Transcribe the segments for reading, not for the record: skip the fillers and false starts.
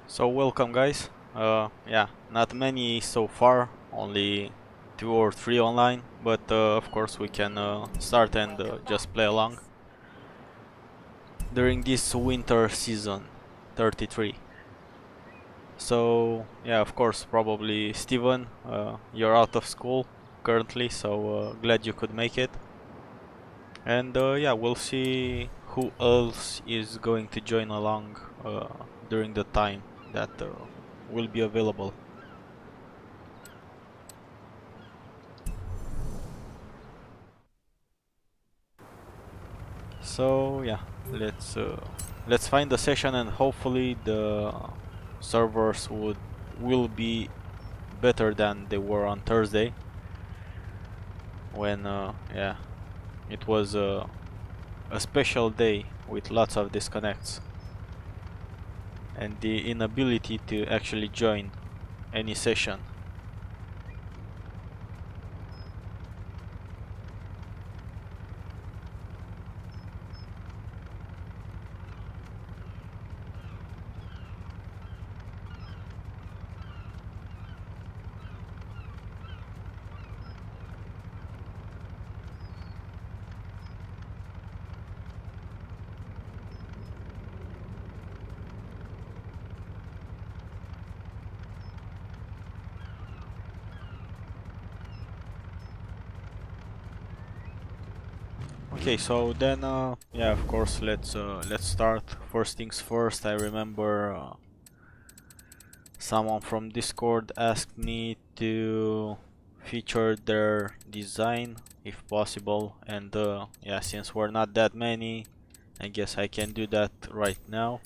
So welcome guys. Yeah, not many so far, only 2 or 3 online, but of course we can start and just play along during this winter season 33. So yeah, of course, probably Steven, you're out of school currently, so glad you could make it. And yeah, we'll see who else is going to join along during the time that will be available. So yeah, let's find the session, and hopefully the servers will be better than they were on Thursday, when yeah, it was a special day with lots of disconnects and the inability to actually join any session. Okay, so then yeah, of course, let's start. First things first, I remember someone from Discord asked me to feature their design if possible, and yeah, since we're not that many, I guess I can do that right now.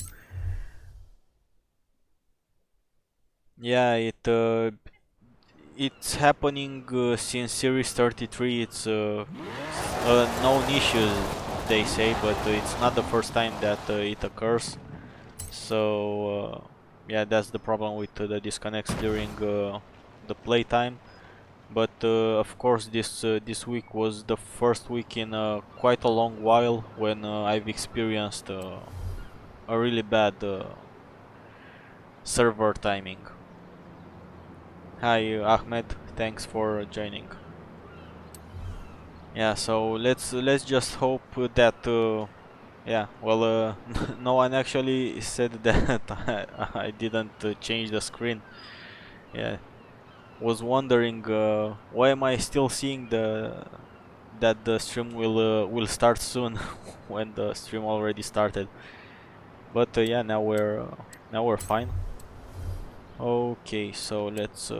Yeah, it's happening since Series 33. It's known issues, they say, but it's not the first time that it occurs. So yeah, that's the problem with the disconnects during the playtime. But of course, this week was the first week in quite a long while when I've experienced a really bad server timing. Hi Ahmed, thanks for joining. Yeah, so let's just hope that yeah, well, no one actually said that I didn't change the screen. Yeah, was wondering why am I still seeing that the stream will start soon when the stream already started. But yeah, now we're fine. Okay, so let's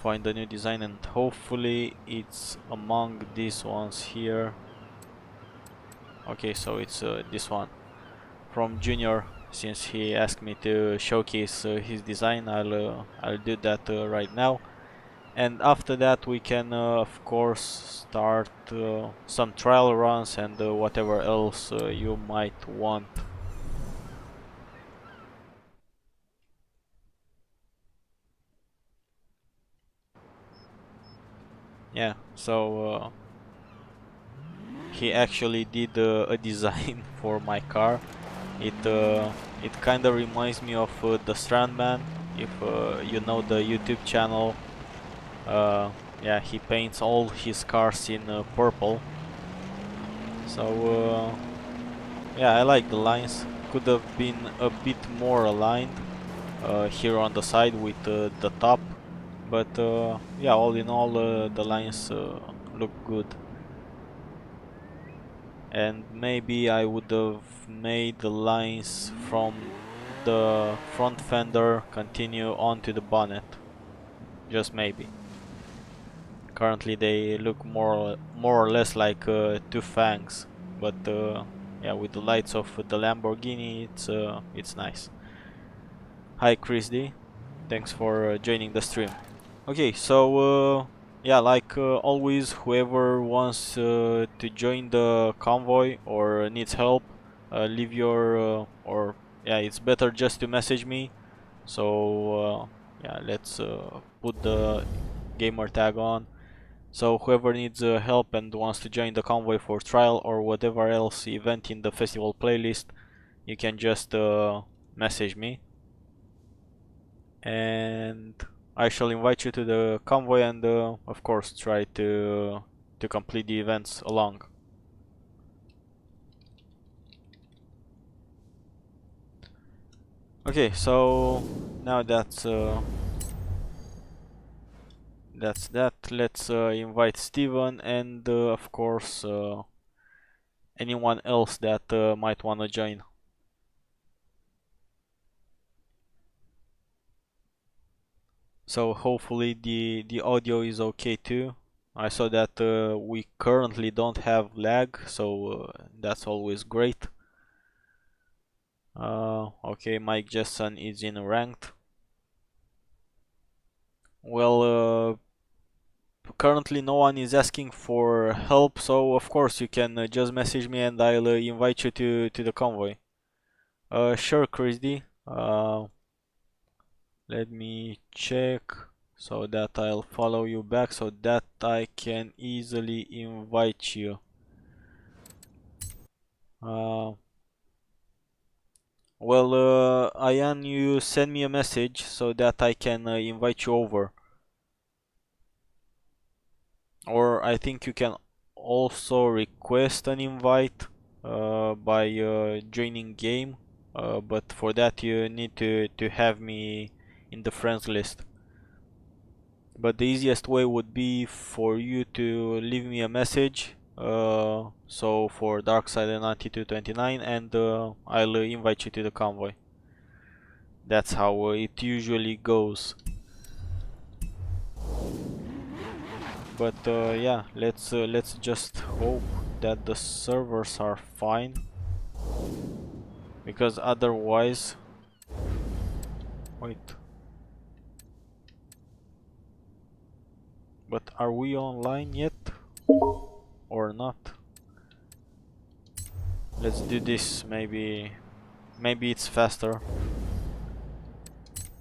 find a new design, and hopefully it's among these ones here. Okay, so it's this one from Junior. Since he asked me to showcase his design, I'll do that right now. And after that we can of course start some trial runs and whatever else you might want. Yeah, so he actually did a design for my car. It kind of reminds me of the Strandman, if you know the YouTube channel. Yeah, he paints all his cars in purple. So yeah, I like the lines. Could have been a bit more aligned here on the side with the top, but yeah, all in all, the lines look good. And maybe I would have made the lines from the front fender continue onto the bonnet, just maybe. Currently they look more or less like two fangs, but yeah, with the lights of the Lamborghini, it's nice. Hi Chris D, thanks for joining the stream. Okay, so yeah, like always, whoever wants to join the convoy or needs help, leave your or yeah, it's better just to message me. So yeah, let's put the gamer tag on. So whoever needs help and wants to join the convoy for trial or whatever else event in the festival playlist, you can just message me. and I shall invite you to the convoy and of course try to complete the events along. Okay, so now that's that. Let's invite Steven and of course anyone else that might wanna join. So hopefully the audio is okay too. I saw that we currently don't have lag, so that's always great. Okay, Mike Jessen is in ranked. Well, currently no one is asking for help, so of course you can just message me and I'll invite you to the convoy. Sure, Christy. Let me check so that I'll follow you back so that I can easily invite you. Well, Ayan, you send me a message so that I can invite you over. Or I think you can also request an invite by joining game, but for that you need to have me in the friends list. But the easiest way would be for you to leave me a message. So for Darkside and 9229, and I'll invite you to the convoy. That's how it usually goes. But yeah, let's just hope that the servers are fine, because otherwise, wait. But are we online yet or not? Let's do this. Maybe it's faster,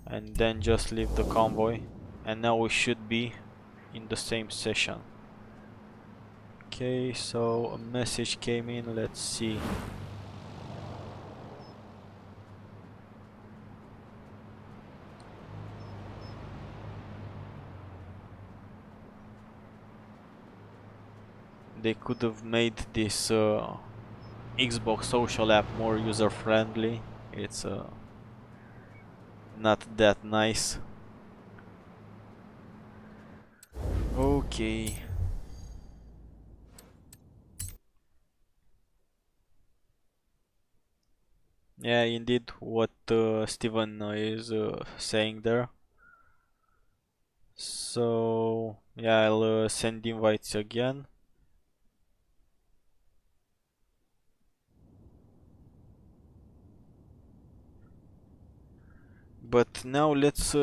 and then just leave the convoy. And now we should be in the same session. Okay, so a message came in. Let's see. They could have made this Xbox social app more user friendly. It's not that nice. Okay. Yeah, indeed, what Steven is saying there. So yeah, I'll send invites again. But now let's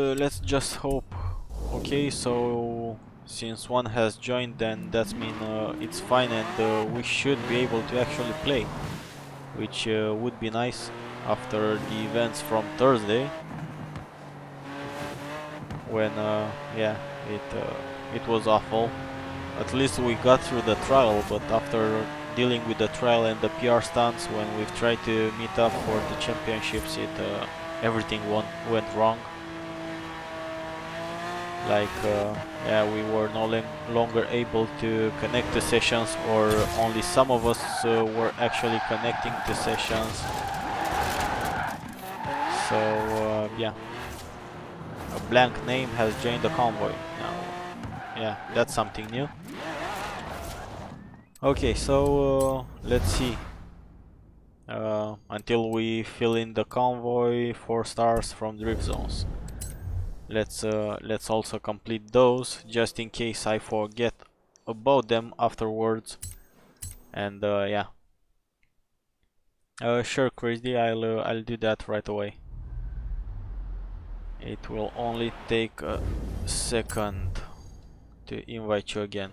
just hope. Okay, so since one has joined, then that means it's fine, and we should be able to actually play, which would be nice after the events from Thursday, when yeah, it was awful. At least we got through the trial, but after dealing with the trial and the PR stunts, when we've tried to meet up for the championships, everything went wrong. Like yeah, we were no longer able to connect to sessions, or only some of us were actually connecting to sessions. So yeah, a blank name has joined the convoy now. Yeah, that's something new. Okay, so let's see. Until we fill in the convoy 4 stars from drift zones. Let's also complete those, just in case I forget about them afterwards. And yeah. Sure, Crazy, I'll do that right away. It will only take a second to invite you again.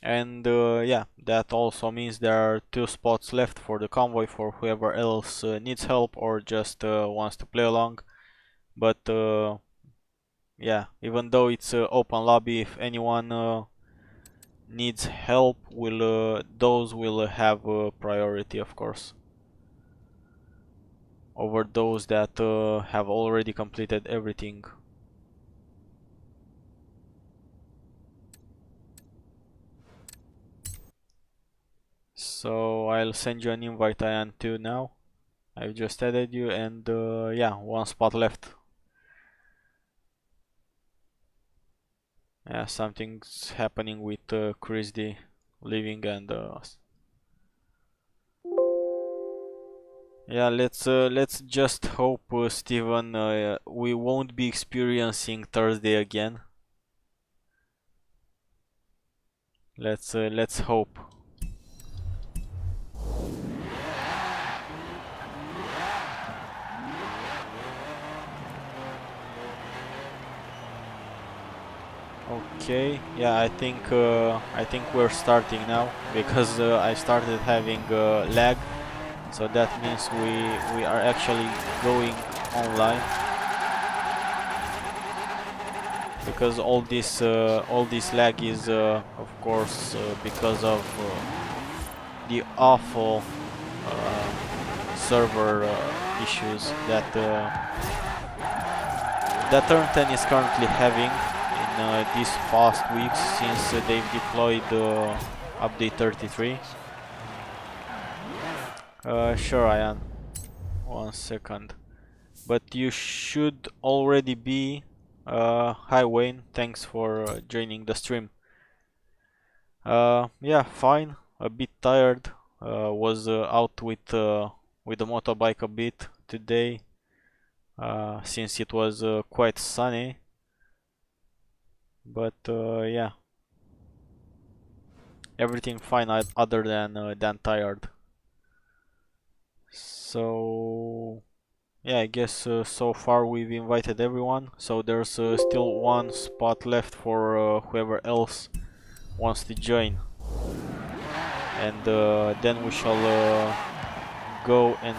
And yeah, that also means there are 2 spots left for the convoy for whoever else needs help or just wants to play along. But yeah, even though it's open lobby, if anyone needs help, those will have priority, of course. over those that have already completed everything. So I'll send you an invite, Ian, too now. I've just added you, and yeah, one spot left. Yeah, something's happening with Chris D leaving, and yeah, let's just hope, Steven, we won't be experiencing Thursday again. Let's hope. Okay, yeah, I think we're starting now, because I started having lag, so that means we are actually going online, because all this lag is of course because of the awful server issues that Turn 10 is currently having in these past weeks, since they've deployed update 33. Sure, Ian. 1 second. But you should already be... hi Wayne, thanks for joining the stream. Yeah, fine. A bit tired. Was out with the motorbike a bit today, since it was quite sunny. But yeah, everything fine other than tired. So yeah, I guess so far we've invited everyone. So there's still one spot left for whoever else wants to join, and then we shall go and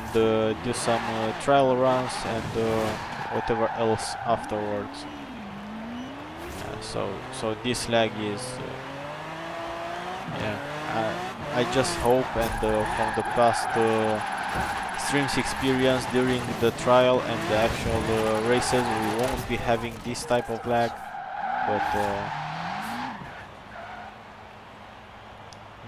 do some trial runs and whatever else afterwards. So this lag is yeah, I just hope, and from the past streams experience during the trial and the actual races, we won't be having this type of lag. But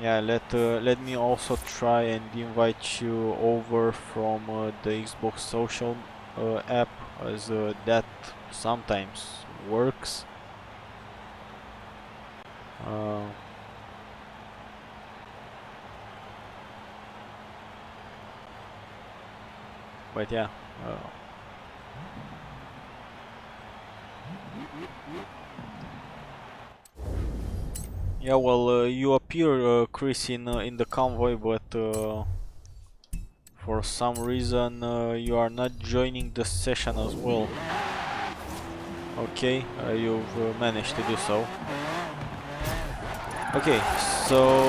yeah, let me also try and invite you over from the Xbox social app, as that sometimes works. But yeah, yeah. Well, you appear, Chris, in the convoy, but for some reason you are not joining the session as well. Okay, you've managed to do so. Okay, so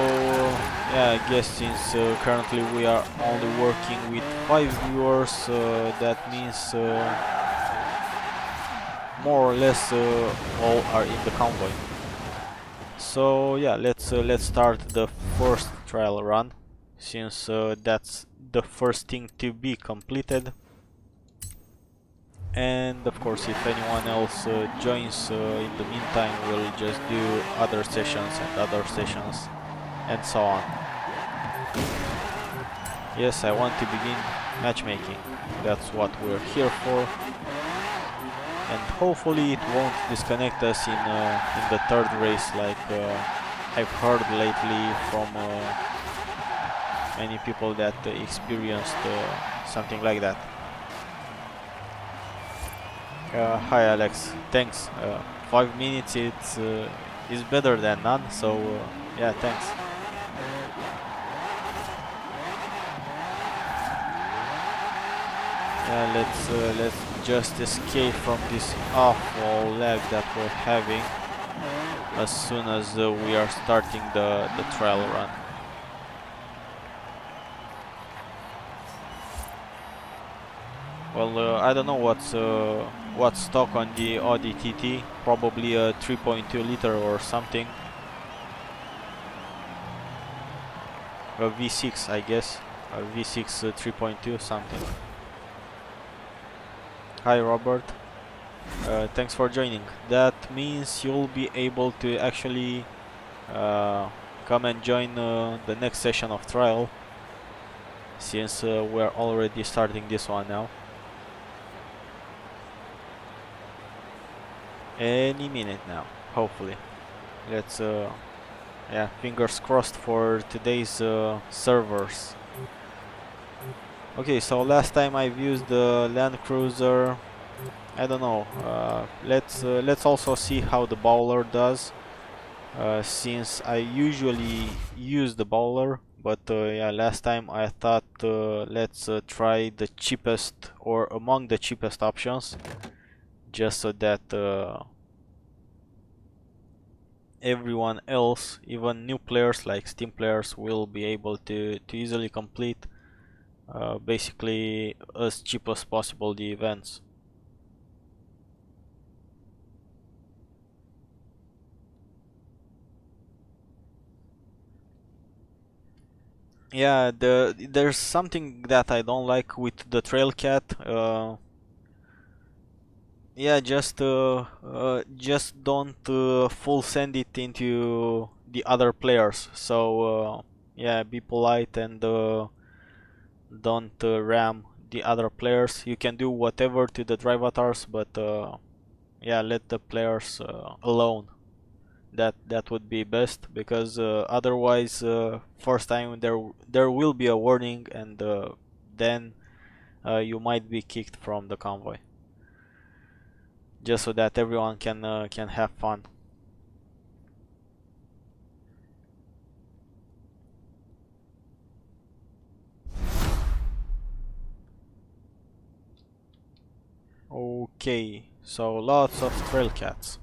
yeah, I guess since currently we are only working with 5 viewers, that means more or less all are in the convoy. So yeah, let's start the first trial run, since that's the first thing to be completed. And of course, if anyone else joins in the meantime, we'll just do other sessions and so on. Yes, I want to begin matchmaking. That's what we're here for. And hopefully it won't disconnect us in the third race, like I've heard lately from many people that experienced something like that. Hi Alex, thanks. 5 minutes is better than none, so yeah, thanks. Yeah, let's just escape from this awful lag that we're having as soon as we are starting the trial run. Well, I don't know what's stock on the Audi TT, probably a 3.2 liter or something. A V6, I guess. A V6 3.2 something. Hi Robert, thanks for joining. That means you'll be able to actually come and join the next session of trial, since we're already starting this one now. Any minute now, hopefully. Let's yeah, fingers crossed for today's servers. Okay, so last time I've used the Land Cruiser. I don't know. Let's also see how the Bowler does. Since I usually use the Bowler, but yeah, last time I thought let's try the cheapest or among the cheapest options, just so that everyone else, even new players like Steam players, will be able to easily complete basically as cheap as possible the events. Yeah, there's something that I don't like with the trail cat. Yeah, just don't full send it into the other players. So yeah, be polite and don't ram the other players. You can do whatever to the drive avatars, but yeah, let the players alone. That would be best, because otherwise first time there will be a warning, and then you might be kicked from the convoy, just so that everyone can have fun. Okay, so lots of trail cats.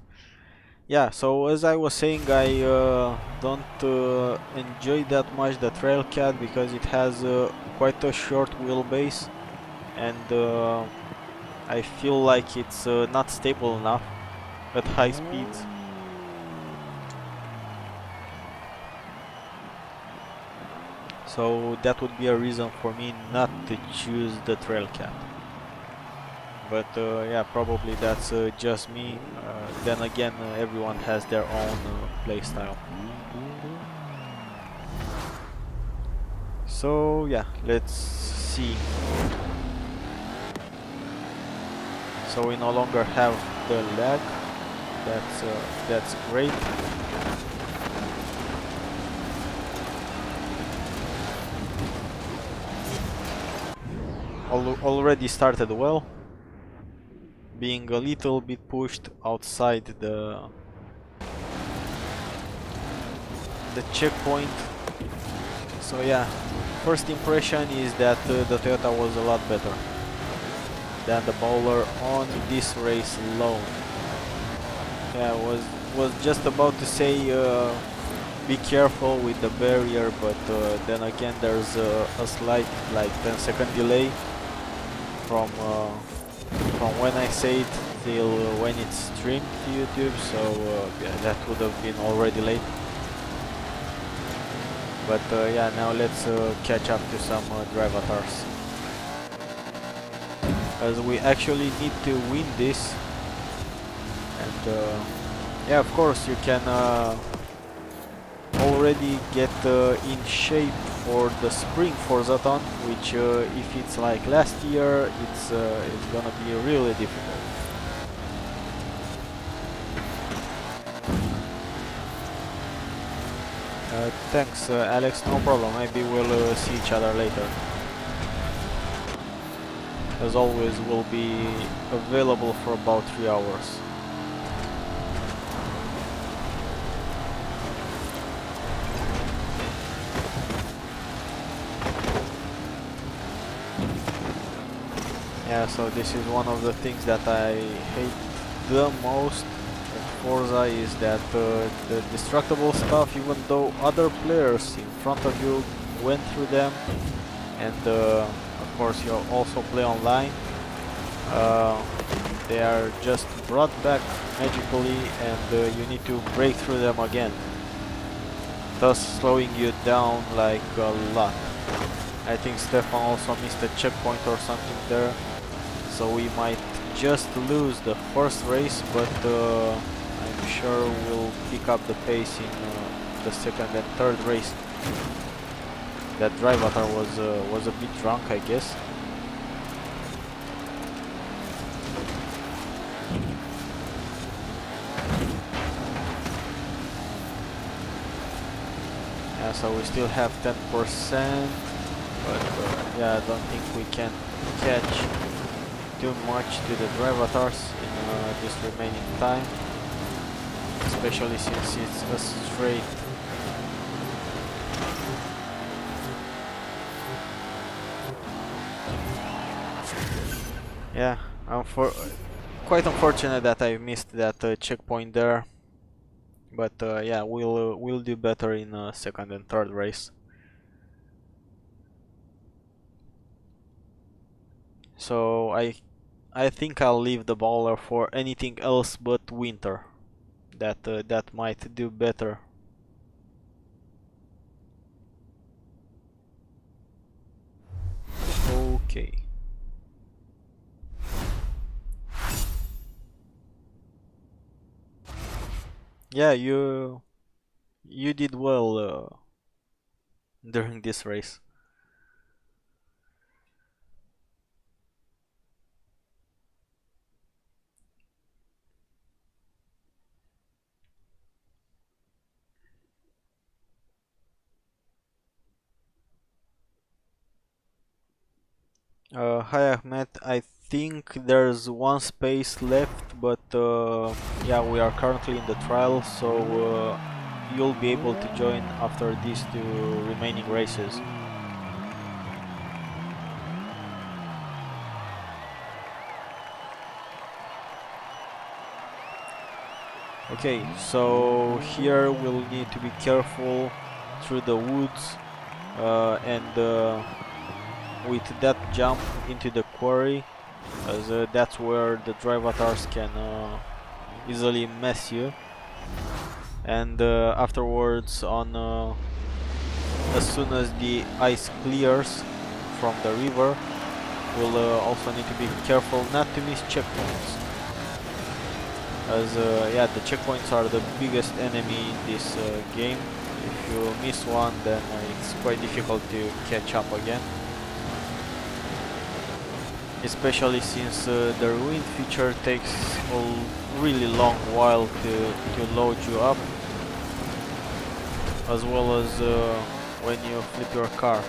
Yeah, so as I was saying, I don't enjoy that much the trail cat, because it has quite a short wheelbase, and I feel like it's not stable enough at high speeds. So that would be a reason for me not to choose the trail cat. But yeah, probably that's just me. Then again, everyone has their own playstyle. So yeah, let's see. So we no longer have the lag. That's great. Already started well. Being a little bit pushed outside the checkpoint. So yeah, first impression is that the Toyota was a lot better than the Bowler on this race alone. Yeah, was just about to say be careful with the barrier, but then again there's a slight like 10-second delay from when I say it till when it's streamed to YouTube, so yeah, that would have been already late. But yeah, now let's catch up to some drive avatars, as we actually need to win this. And yeah, of course you can already get in shape for the spring Forzathon, which if it's like last year, it's gonna be really difficult. Thanks, Alex. No problem. Maybe we'll see each other later. As always, we'll be available for about 3 hours. Yeah, so this is one of the things that I hate the most at Forza, is that the destructible stuff, even though other players in front of you went through them, and of course you also play online, they are just brought back magically, and you need to break through them again, thus slowing you down like a lot. I think Stefan also missed a checkpoint or something there, so we might just lose the first race, but I'm sure we'll pick up the pace in the second and third race. That drivatar was a bit drunk, I guess. Yeah, so we still have 10%, but yeah, I don't think we can catch too much to the drivatars in this remaining time, especially since it's a straight. Yeah, quite unfortunate that I missed that checkpoint there, but yeah, we'll do better in second and third race. So I think I'll leave the bowler for anything else but winter. That might do better. Okay. Yeah, you did well during this race. Hi Ahmed, I think there's one space left, but yeah, we are currently in the trial, so you'll be able to join after these two remaining races. Okay, so here we'll need to be careful through the woods and with that jump into the quarry, as that's where the drivatars can easily mess you. And afterwards, as soon as the ice clears from the river, we'll also need to be careful not to miss checkpoints, as yeah, the checkpoints are the biggest enemy in this game. If you miss one, then it's quite difficult to catch up again, especially since the ruin feature takes a really long while to load you up, as well as when you flip your car.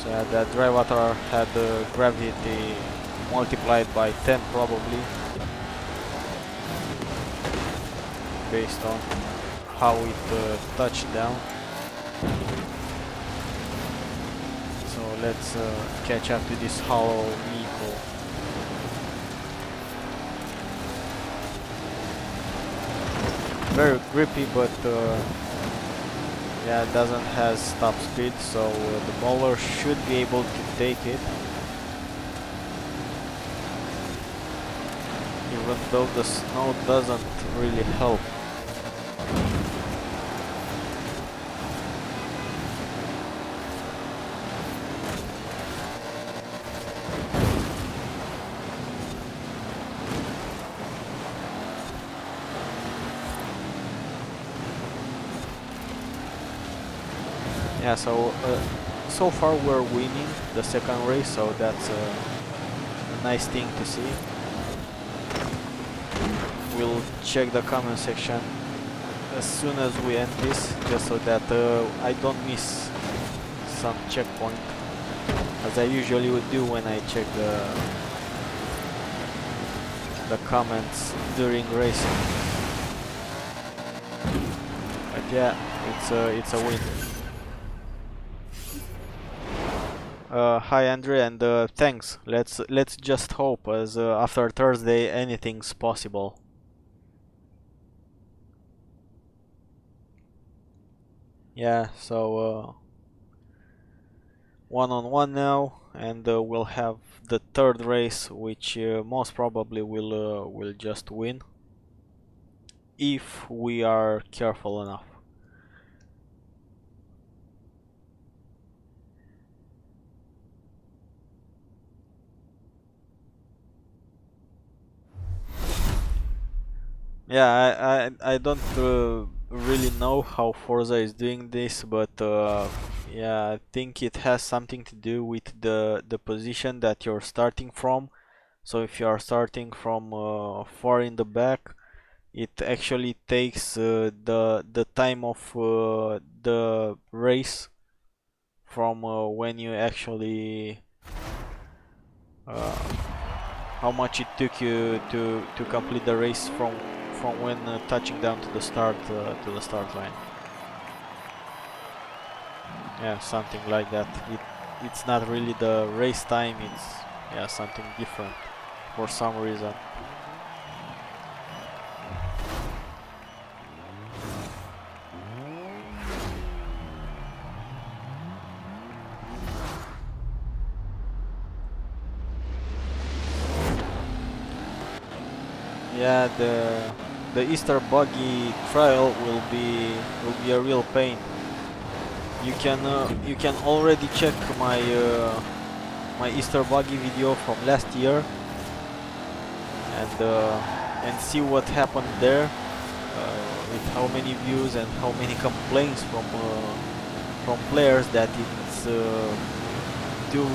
So yeah, that drivatar had gravity multiplied by 10 probably, based on how it touched down. So let's catch up to this hollow vehicle. Very grippy, but yeah, it doesn't have top speed, so the bowler should be able to take it, even though the snow doesn't really help. Yeah, so so far we're winning the second race, so that's a nice thing to see. We'll check the comment section as soon as we end this, just so that I don't miss some checkpoint, as I usually would do when I check the comments during racing. But yeah, it's a win. Hi Andre, and thanks. Let's just hope, as after Thursday anything's possible. Yeah, so 1-on-1 now, and we'll have the third race, which most probably will just win if we are careful enough. Yeah, I don't really know how Forza is doing this, but yeah, I think it has something to do with the position that you're starting from. So if you are starting from far in the back, it actually takes the time of the race from when you actually uh, how much it took you to complete the race from when touching down to the start line. Yeah, something like that. It's not really the race time. It's yeah something different for some reason. Yeah, the Easter buggy trial will be a real pain. You can already check my Easter buggy video from last year and see what happened there with how many views and how many complaints from players that it's too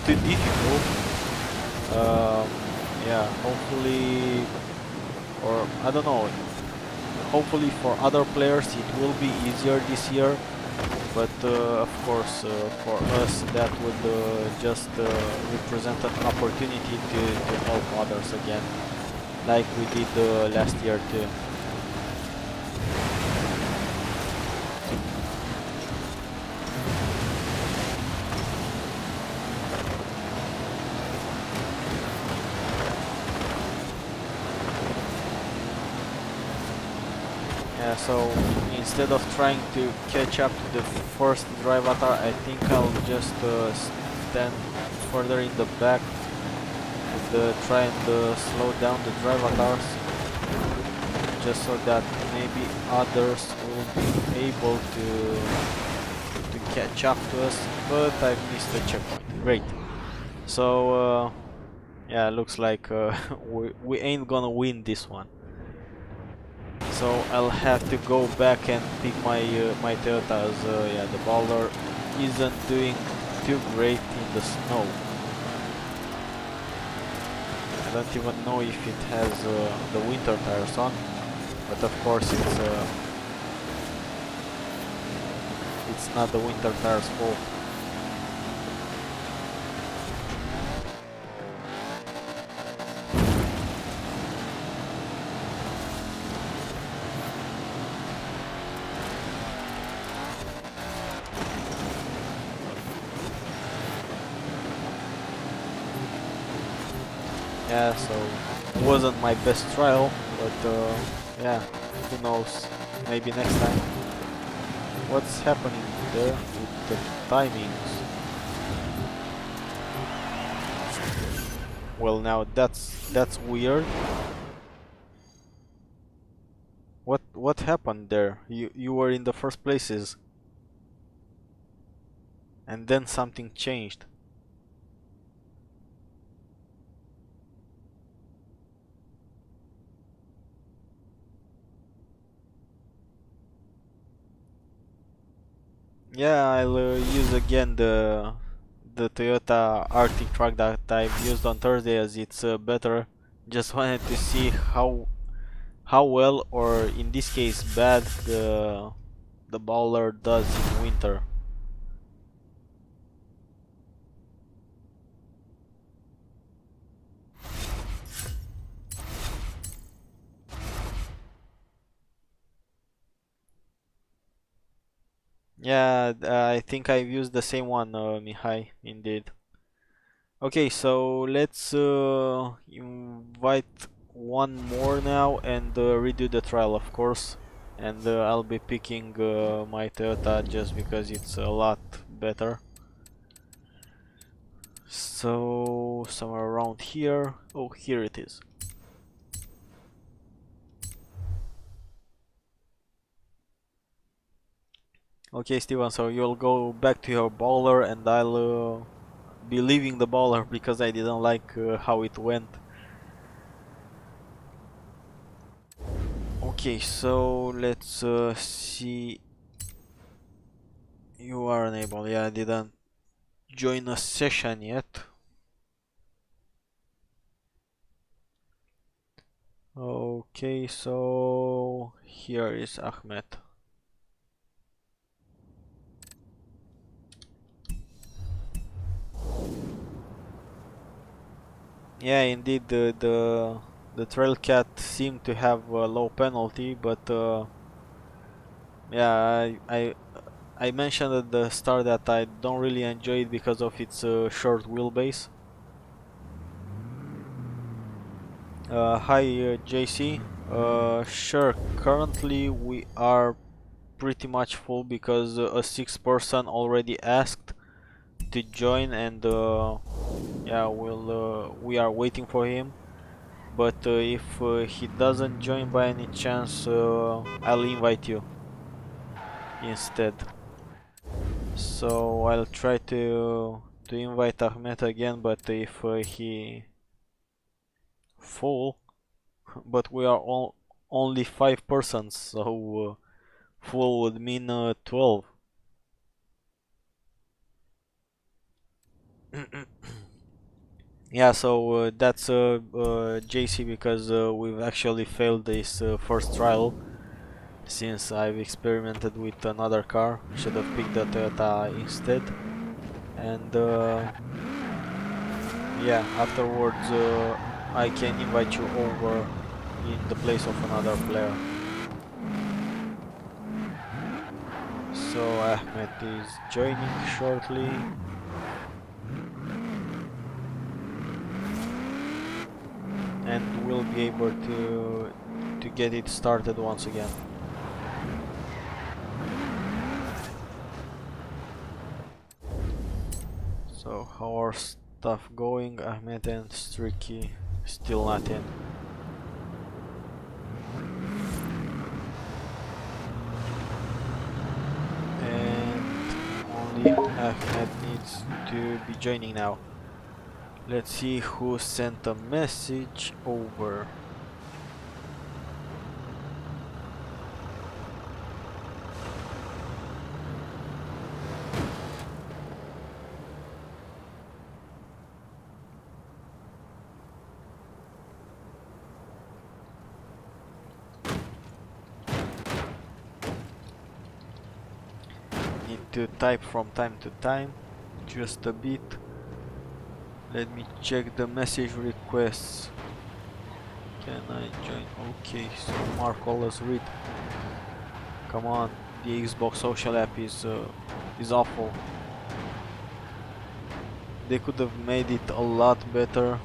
too difficult. Um, yeah, hopefully, or I don't know. Hopefully for other players it will be easier this year, but of course for us that would just represent an opportunity to help others again, like we did last year too. Yeah, so instead of trying to catch up to the first drive avatar, I think I'll just stand further in the back and try and slow down the drive avatars, just so that maybe others will be able to catch up to us. But I've missed the checkpoint. Great. So yeah, looks like we ain't gonna win this one. So I'll have to go back and pick my Toyota, as yeah, the Bowler isn't doing too great in the snow. I don't even know if it has the winter tires on, but of course it's not the winter tires' fault. Yeah, so it wasn't my best trial, but yeah, who knows? Maybe next time. What's happening there with the timings? Well, now that's weird. What happened there? You were in the first places, and then something changed. Yeah, I'll use again the Toyota Arctic truck that I've used on Thursday, as it's better. Just wanted to see how well, or in this case bad, the Bowler does in winter. Yeah, I think I've used the same one, Mihai, indeed. Okay, so let's invite one more now and redo the trial, of course. And I'll be picking my Toyota just because it's a lot better. So, somewhere around here. Oh, here it is. Okay, Steven, so you'll go back to your bowler and I'll be leaving the bowler because I didn't like how it went. Okay, so let's see. You are unable. Yeah, I didn't join a session yet. Okay, so here is Ahmed. Yeah, indeed, the trail cat seemed to have a low penalty, but yeah, I mentioned at the start that I don't really enjoy it because of its short wheelbase. Hi, JC. Sure. Currently, we are pretty much full because a sixth person already asked to join, and yeah, we are waiting for him. But if he doesn't join by any chance, I'll invite you instead. So I'll try to invite Ahmed again, but if he full, but we are all only 5 persons, so full would mean 12. Yeah, so that's JC because we've actually failed this first trial. Since I've experimented with another car, should have picked the Toyota instead. And yeah, afterwards I can invite you over in the place of another player. So Ahmed is joining shortly. And we'll be able to get it started once again. So how are stuff going? Ahmed and Streaky still not in. And only Ahmed needs to be joining now. Let's see who sent a message over. Need to type from time to time, just a bit. Let me check the message requests. Can I join? Okay, so Mark always read. Come on, the Xbox social app is awful. They could have made it a lot better.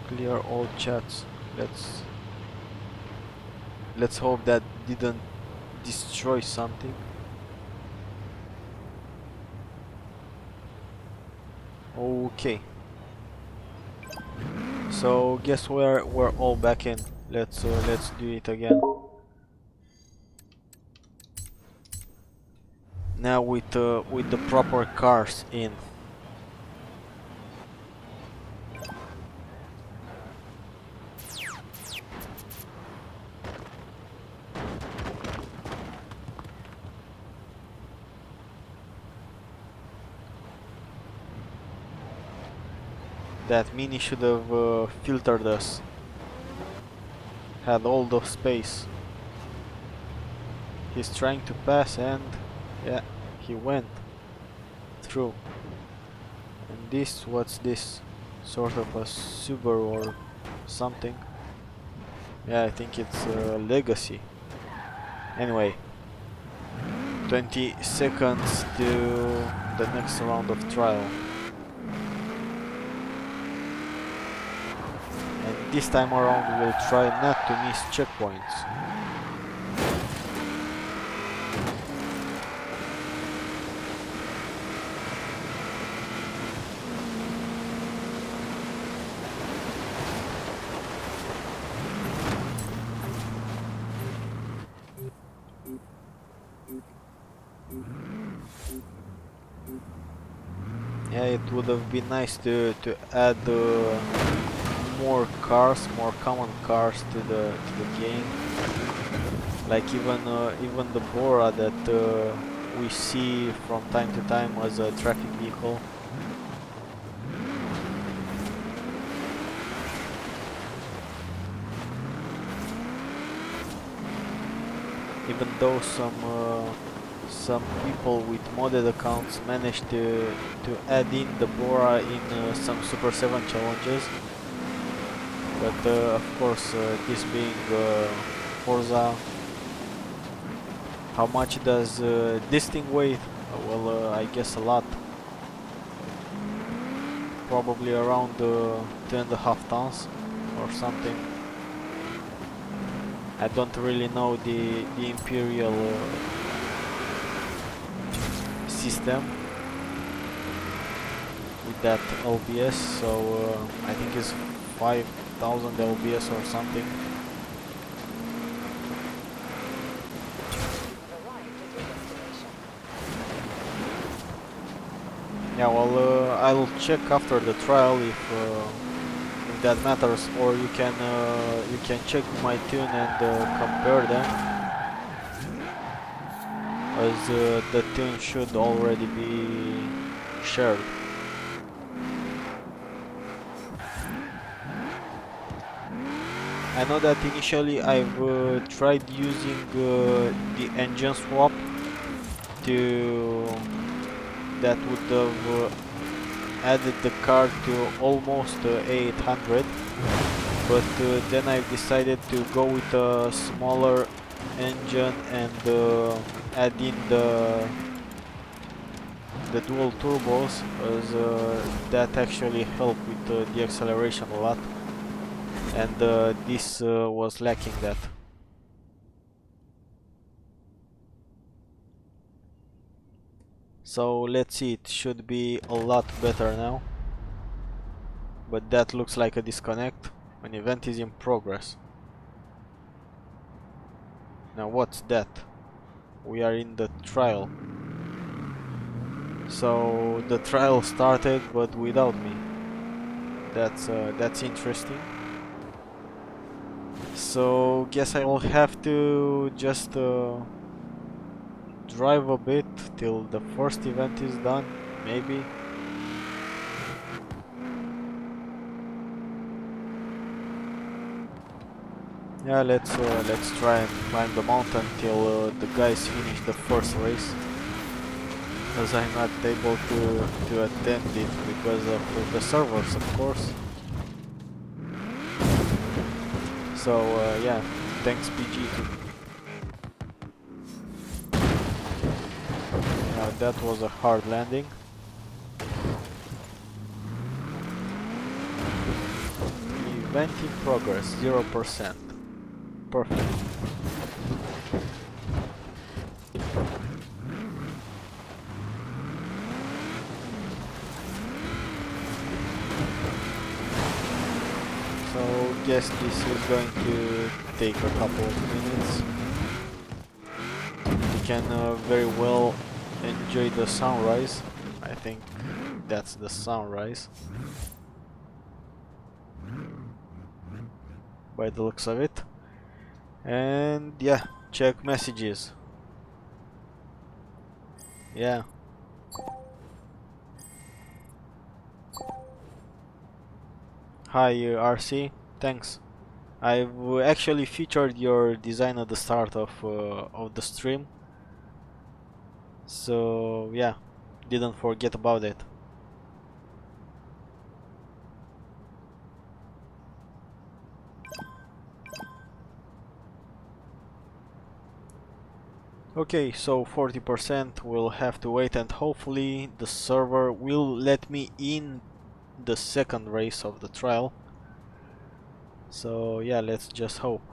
Clear all chats. Let's hope that didn't destroy something. Okay. So guess we're all back in. Let's do it again. Now with the proper cars in. That mini should have filtered us. Had all the space. He's trying to pass and yeah, he went through. And this, what's this? Sort of a Subaru or something. Yeah, I think it's a Legacy. Anyway, 20 seconds to the next round of trial. And this time around we'll try not to miss checkpoints. it would have been nice to add more cars, more common cars to the game. Like even the Bora that we see from time to time as a traffic vehicle. Even though some people with modded accounts managed to add in the Bora in some Super 7 challenges, but of course this being Forza, how much does this thing weigh? Well, I guess a lot. Probably around 2.5 tons or something. I don't really know the Imperial system with that LBS, so I think it's 5,000 LBS or something. Yeah, well, I'll check after the trial if that matters, or you can check my tune and compare them, as the tune should already be shared. I know that initially I've tried using the engine swap that would have added the car to almost 800, but then I've decided to go with a smaller engine and add in the dual turbos, as that actually helped with the acceleration a lot, and this was lacking that. So let's see, it should be a lot better now. But that looks like a disconnect. An event is in progress. Now what's that? We are in the trial. So the trial started but without me. That's interesting. So guess I will have to just drive a bit till the first event is done, maybe. Yeah, let's try and climb the mountain till the guys finish the first race, as I'm not able to attend it because of the servers, of course. So yeah, thanks PG. Yeah, that was a hard landing. Event in progress, 0%. Perfect. So guess this is going to take a couple of minutes. You can very well enjoy the sunrise. I think that's the sunrise by the looks of it. And yeah, check messages. Yeah. Hi RC, thanks. I've actually featured your design at the start of the stream. So yeah, didn't forget about it. Okay, so 40% will have to wait, and hopefully the server will let me in the second race of the trial. So yeah, let's just hope.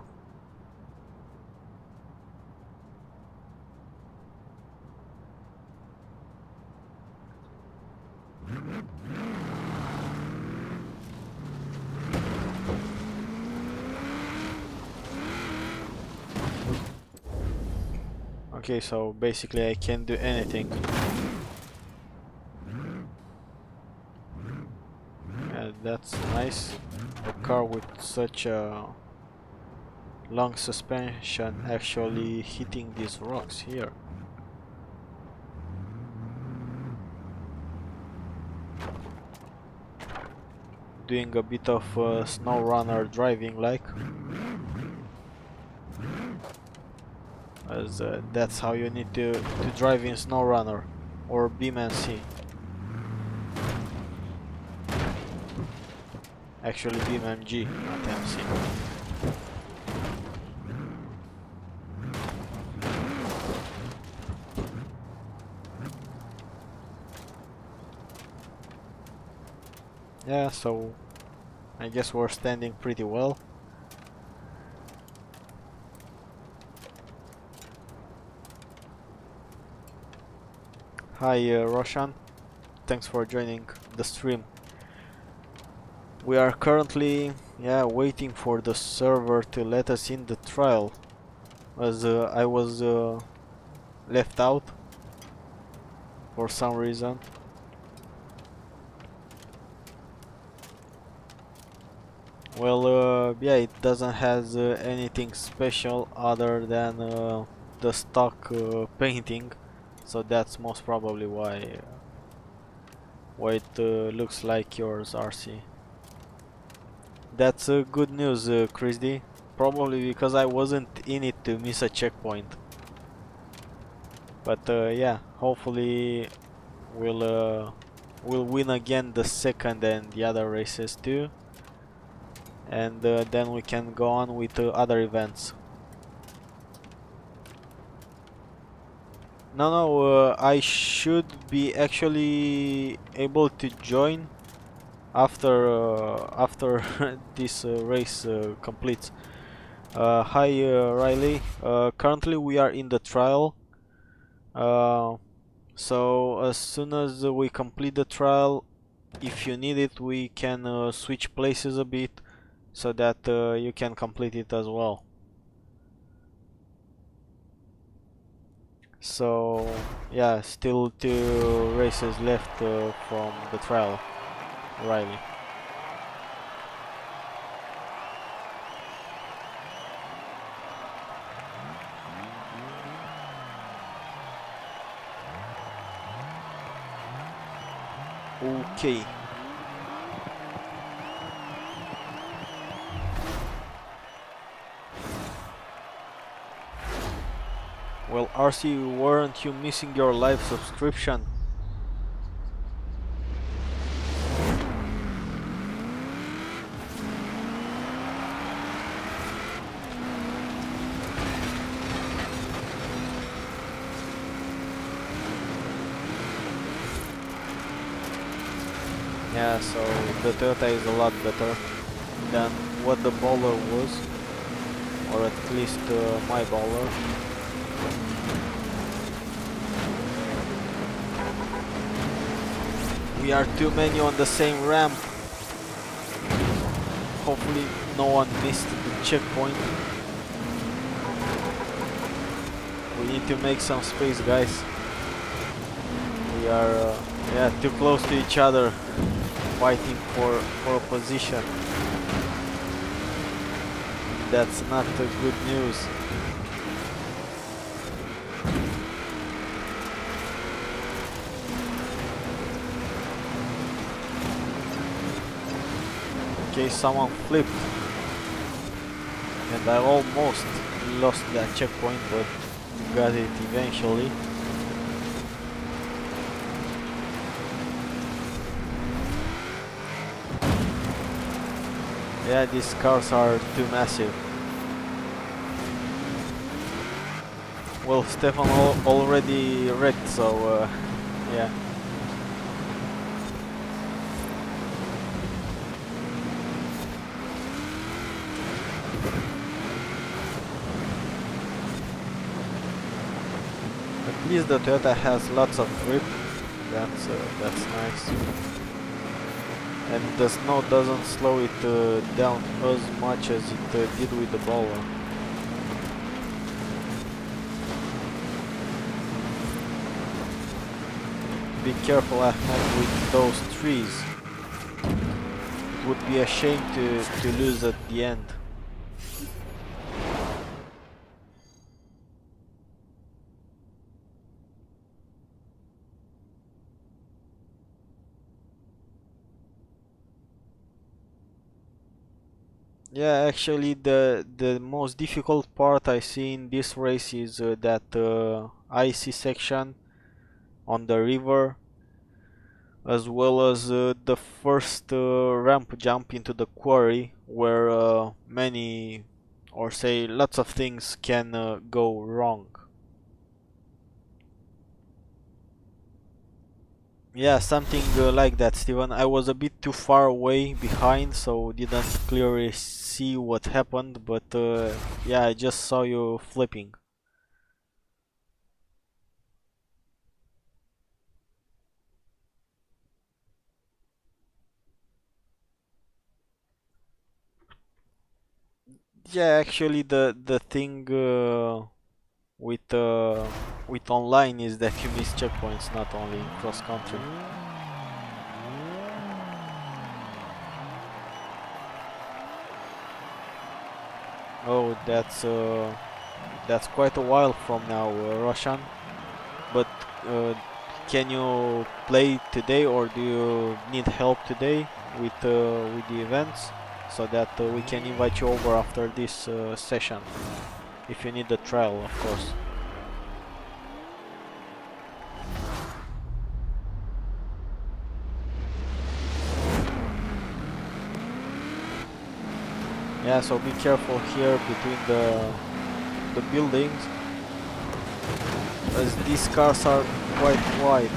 Okay, so basically I can't do anything. that's nice. A car with such a long suspension actually hitting these rocks here. Doing a bit of snow runner driving like, as that's how you need to drive in snow runner or BeamNC. Actually BeamNG, not MC. Yeah, so I guess we're standing pretty well. Hi Roshan, thanks for joining the stream. We are currently waiting for the server to let us in the trial, as I was left out for some reason. Well, yeah, it doesn't has anything special other than the stock painting, so that's most probably why it looks like yours, RC. That's good news, Chris D. Probably because I wasn't in it to miss a checkpoint. But yeah, hopefully we'll win again the second and the other races too. And then we can go on with other events. No, I should be actually able to join after this race completes. Hi Riley, currently we are in the trial, so as soon as we complete the trial, if you need it, we can switch places a bit so that you can complete it as well. So yeah, still 2 races left from the trial, Riley. Okay. Well, RC, weren't you missing your live subscription? Yeah, so the Toyota is a lot better than what the Bowler was, or at least my Bowler. We are too many on the same ramp. Hopefully no one missed the checkpoint. We need to make some space, guys. We are too close to each other, fighting for a position. That's not good news. Okay, someone flipped, and I almost lost that checkpoint, but got it eventually. Yeah, these cars are too massive. Well, Stefan already wrecked, so yeah. At least the Toyota has lots of grip. That's nice. And the snow doesn't slow it down as much as it did with the Bowler. Be careful, Ahmed, with those trees. would be a shame to lose at the end. Yeah, actually the most difficult part I see in this race is that icy section on the river, as well as the first ramp jump into the quarry, where many, or say lots of things can go wrong. Yeah, something like that, Steven. I was a bit too far away behind, so didn't clearly see what happened, but yeah, I just saw you flipping. Yeah, actually the thing with with online is that you miss checkpoints, not only in cross country. Oh, that's quite a while from now, Roshan. But can you play today, or do you need help today with the events, so that we can invite you over after this session, if you need the trial, of course. Yeah, so be careful here between the buildings, as these cars are quite wide.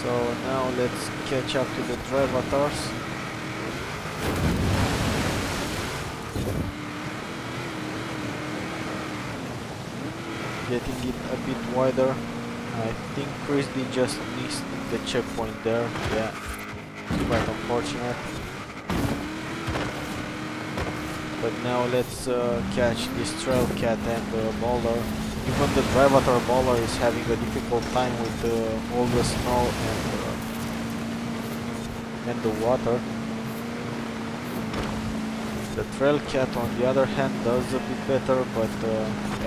So now let's catch up to the drivatars. Getting it a bit wider. I think Christy just missed the checkpoint there. Yeah, quite unfortunate. But now let's catch this trail cat and the bowler. Even the drivatar bowler is having a difficult time with all the snow and the water. The trail cat on the other hand does a bit better, but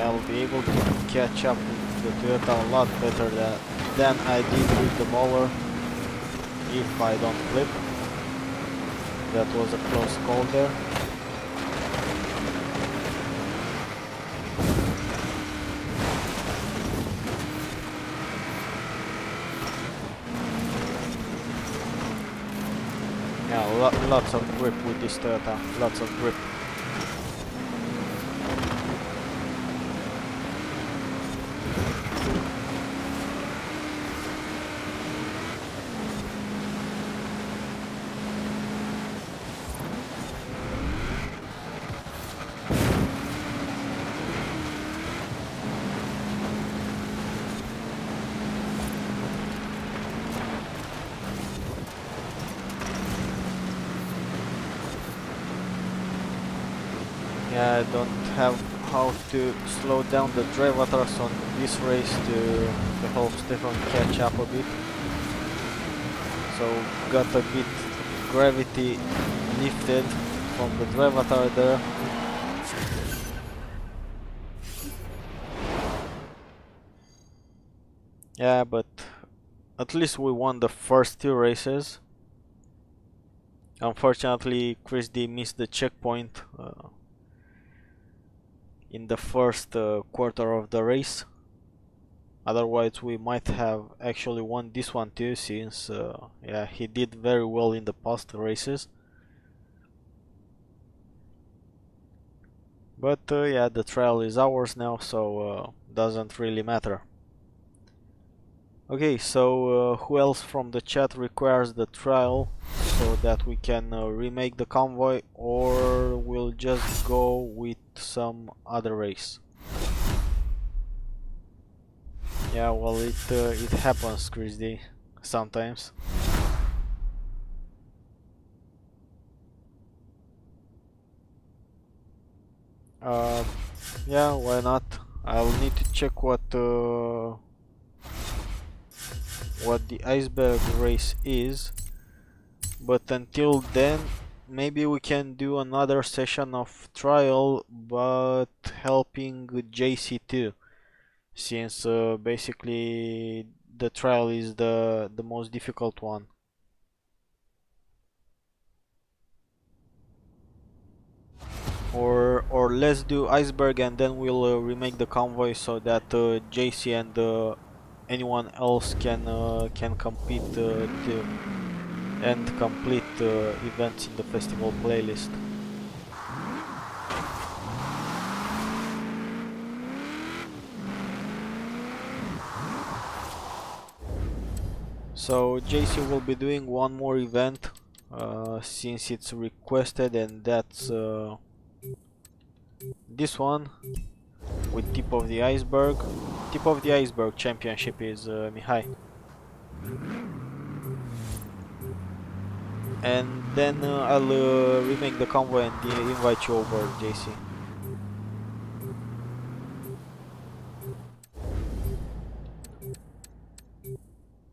I'll be able to catch up with the Toyota a lot better than I did with the bowler if I don't flip. That was a close call there. Yeah, lots of grip with this Toyota, lots of grip. Yeah, I don't have how to slow down the drivatars on this race to help Stefan catch up a bit. So got a bit gravity lifted from the drivatar there. Yeah, but at least we won the first two races. Unfortunately, Chris D missed the checkpoint in the first quarter of the race. Otherwise we might have actually won this one too, since yeah, he did very well in the past races. But yeah, the trial is ours now, so doesn't really matter. Okay, so who else from the chat requires the trial so that we can remake the convoy, or we'll just go with some other race? Yeah, well, it happens, Chris D, sometimes. Uh, yeah, why not? I'll need to check what the iceberg race is, but until then, maybe we can do another session of trial, but helping JC too, since basically the trial is the most difficult one. Or let's do iceberg and then we'll remake the convoy so that JC and anyone else can compete too and complete events in the festival playlist. So JC will be doing one more event since it's requested, and that's this one with Tip of the Iceberg. Tip of the Iceberg championship is Mihai. And then I'll remake the convoy and invite you over, JC.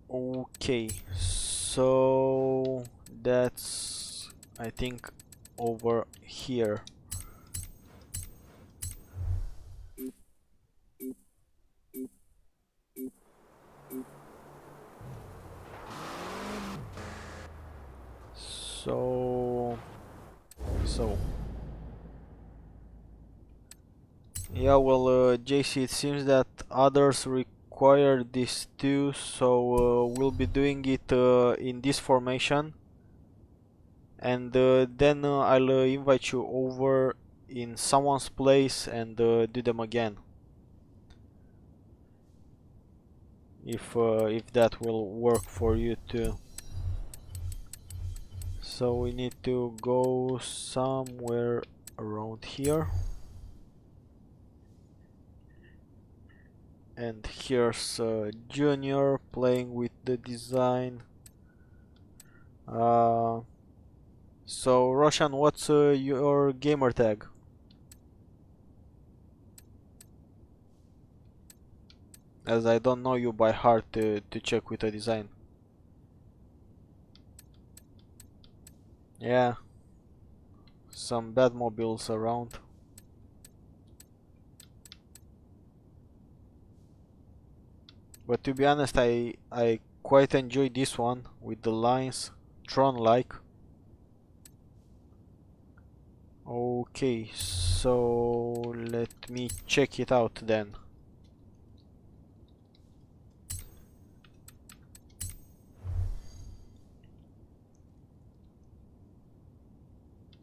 Okay, so that's, I think, over here. So yeah, well, JC, it seems that others require this too, so we'll be doing it in this formation, and then I'll invite you over in someone's place and do them again, if that will work for you too. So we need to go somewhere around here. And here's Junior playing with the design. So Roshan, what's your gamer tag? As I don't know you by heart to check with the design. Yeah, some bad mobiles around. But to be honest, I quite enjoy this one with the lines, Tron-like. Okay, so let me check it out then.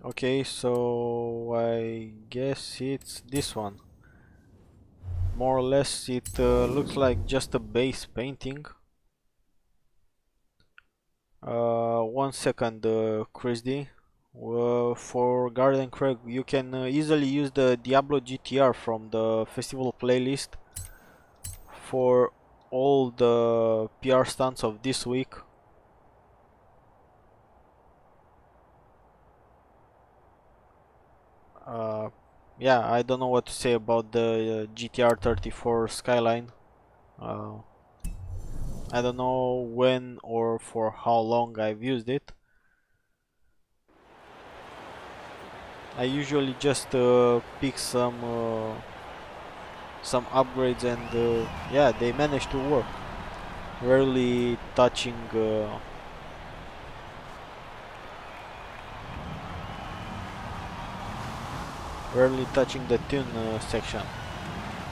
Okay, so I guess it's this one. More or less, it looks like just a base painting. 1 second, Chris D. For Garden Craig, you can easily use the Diablo GTR from the festival playlist for all the PR stunts of this week. Uh, yeah, I don't know what to say about the GTR 34 Skyline. Uh, I don't know when or for how long I've used it. I usually just pick some upgrades, and yeah, they manage to work. Rarely touching the tune section.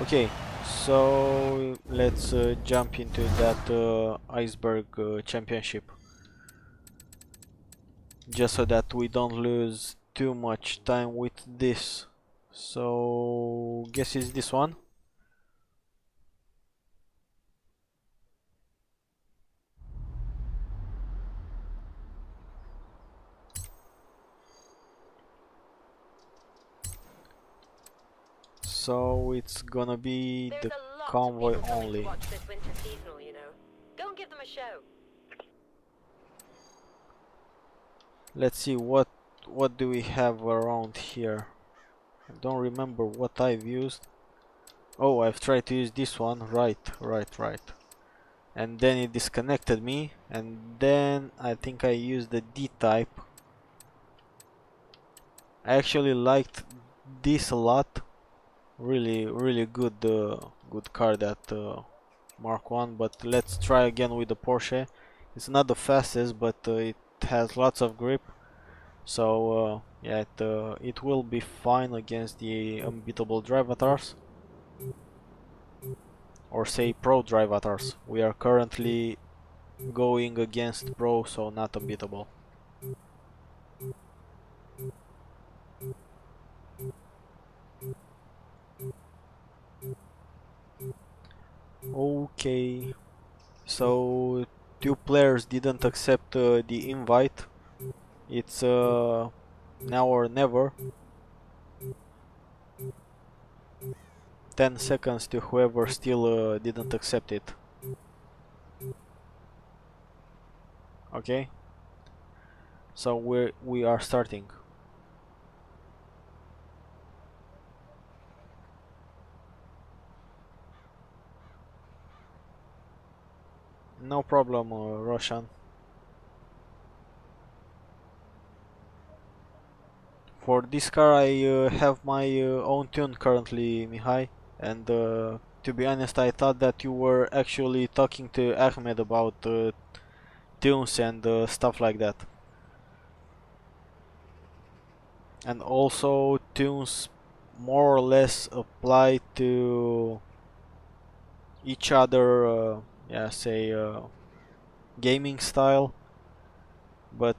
Okay, so let's jump into that iceberg championship, just so that we don't lose too much time with this. So guess it's this one. So it's gonna be the convoy only. Go and give them a show. Let's see what do we have around here. I don't remember what I've used. Oh, I've tried to use this one. Right. And then it disconnected me, and then I think I used the D-type. I actually liked this a lot. Really good good car, that Mark 1, but let's try again with the Porsche. It's not the fastest, but it has lots of grip, so yeah, it will be fine against the unbeatable drive avatars, or say pro drive avatars. We are currently going against pro, so not unbeatable. Okay, so two players didn't accept the invite. It's now or never. 10 seconds to whoever still didn't accept it. Okay, so we are starting. No problem, Roshan. For this car I have my own tune currently, Mihai, and to be honest I thought that you were actually talking to Ahmed about tunes and stuff like that. And also tunes more or less apply to each other, yeah, say gaming style, but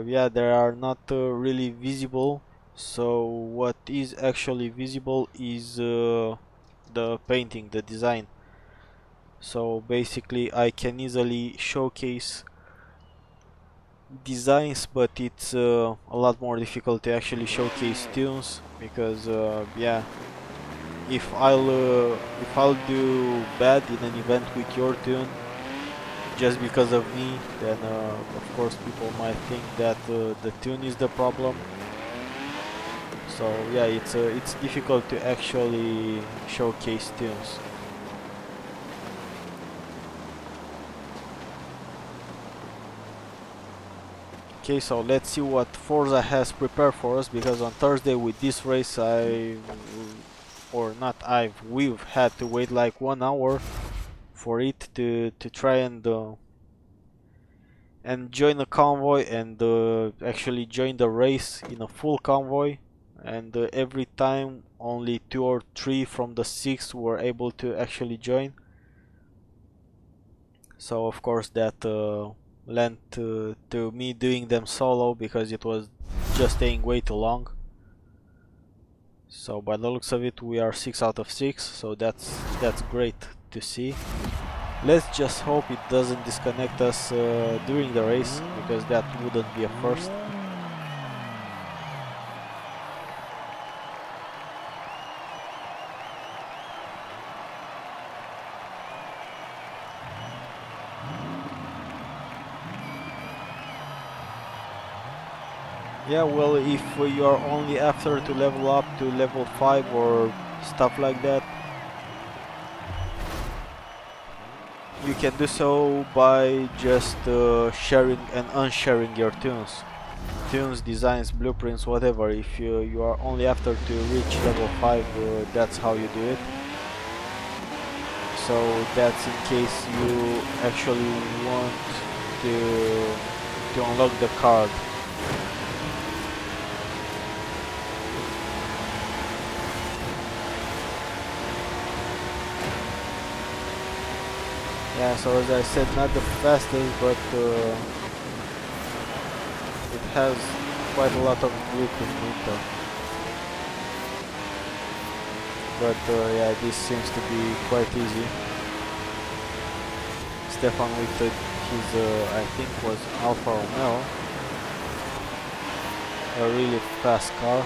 yeah, they are not really visible. So what is actually visible is the painting, the design. So basically I can easily showcase designs, but it's a lot more difficult to actually showcase tunes, because yeah, if I'll do bad in an event with your tune just because of me, then of course people might think that the tune is the problem. So yeah, it's difficult to actually showcase tunes. Okay, so let's see what Forza has prepared for us, because on Thursday with this race we've had to wait like 1 hour for it to try and join a convoy, and actually join the race in a full convoy, and every time only 2 or 3 from the 6 were able to actually join. So of course that led to me doing them solo, because it was just staying way too long. So by the looks of it we are 6 out of 6, so that's great to see. Let's just hope it doesn't disconnect us during the race, because that wouldn't be a first. Yeah, well, if you are only after to level up to level 5 or stuff like that, you can do so by just sharing and unsharing your tunes, designs, blueprints, whatever. If you are only after to reach level 5, that's how you do it. So that's in case you actually want to unlock the card. Yeah, so as I said, not the fastest, but it has quite a lot of grip in winter. But yeah, this seems to be quite easy. Stefan with his, I think was Alfa Romeo, a really fast car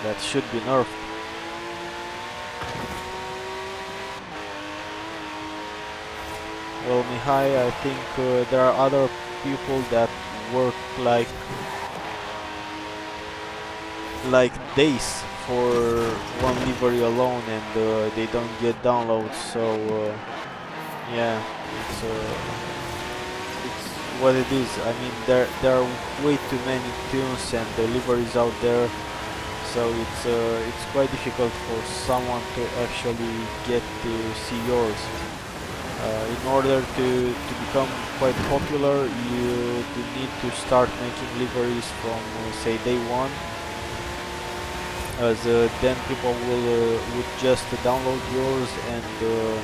that should be nerfed. Well, Mihai, I think there are other people that work like like days for one livery alone, and they don't get downloads. So yeah, it's what it is. I mean, there are way too many tunes and liveries out there, so it's quite difficult for someone to actually get to see yours. In order to become quite popular, you do need to start making liveries from say day one, as then people would just download yours, and of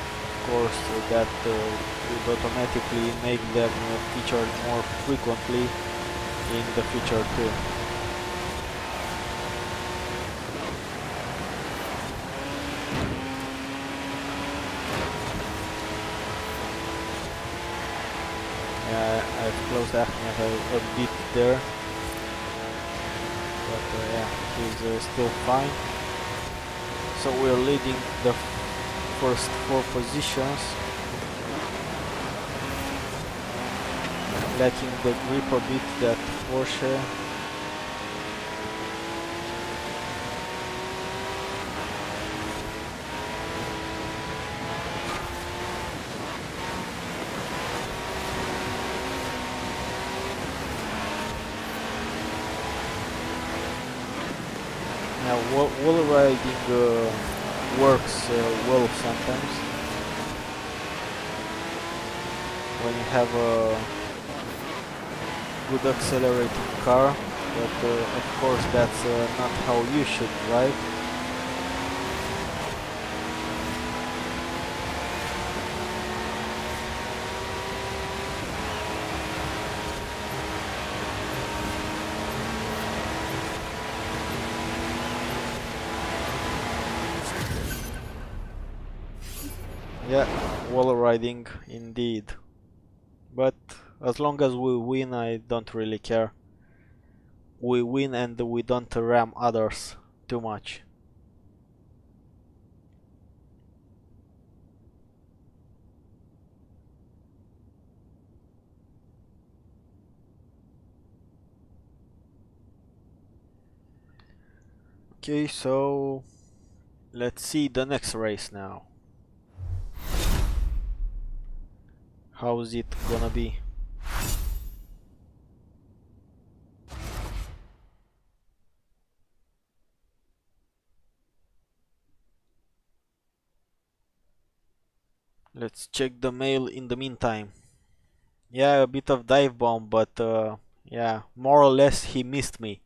course that would automatically make them featured more frequently in the future too. I've closed Ahmed a bit there, but yeah, he's still fine. So we're leading the first 4 positions, lacking the grip a bit, that Porsche. Now, wall riding works well sometimes when you have a good accelerating car, but of course that's not how you should drive. Yeah, wall riding indeed. But as long as we win, I don't really care. We win and we don't ram others too much. Okay, so let's see the next race now. How's it gonna be? Let's check the mail in the meantime. Yeah, a bit of dive bomb, but yeah, more or less he missed me.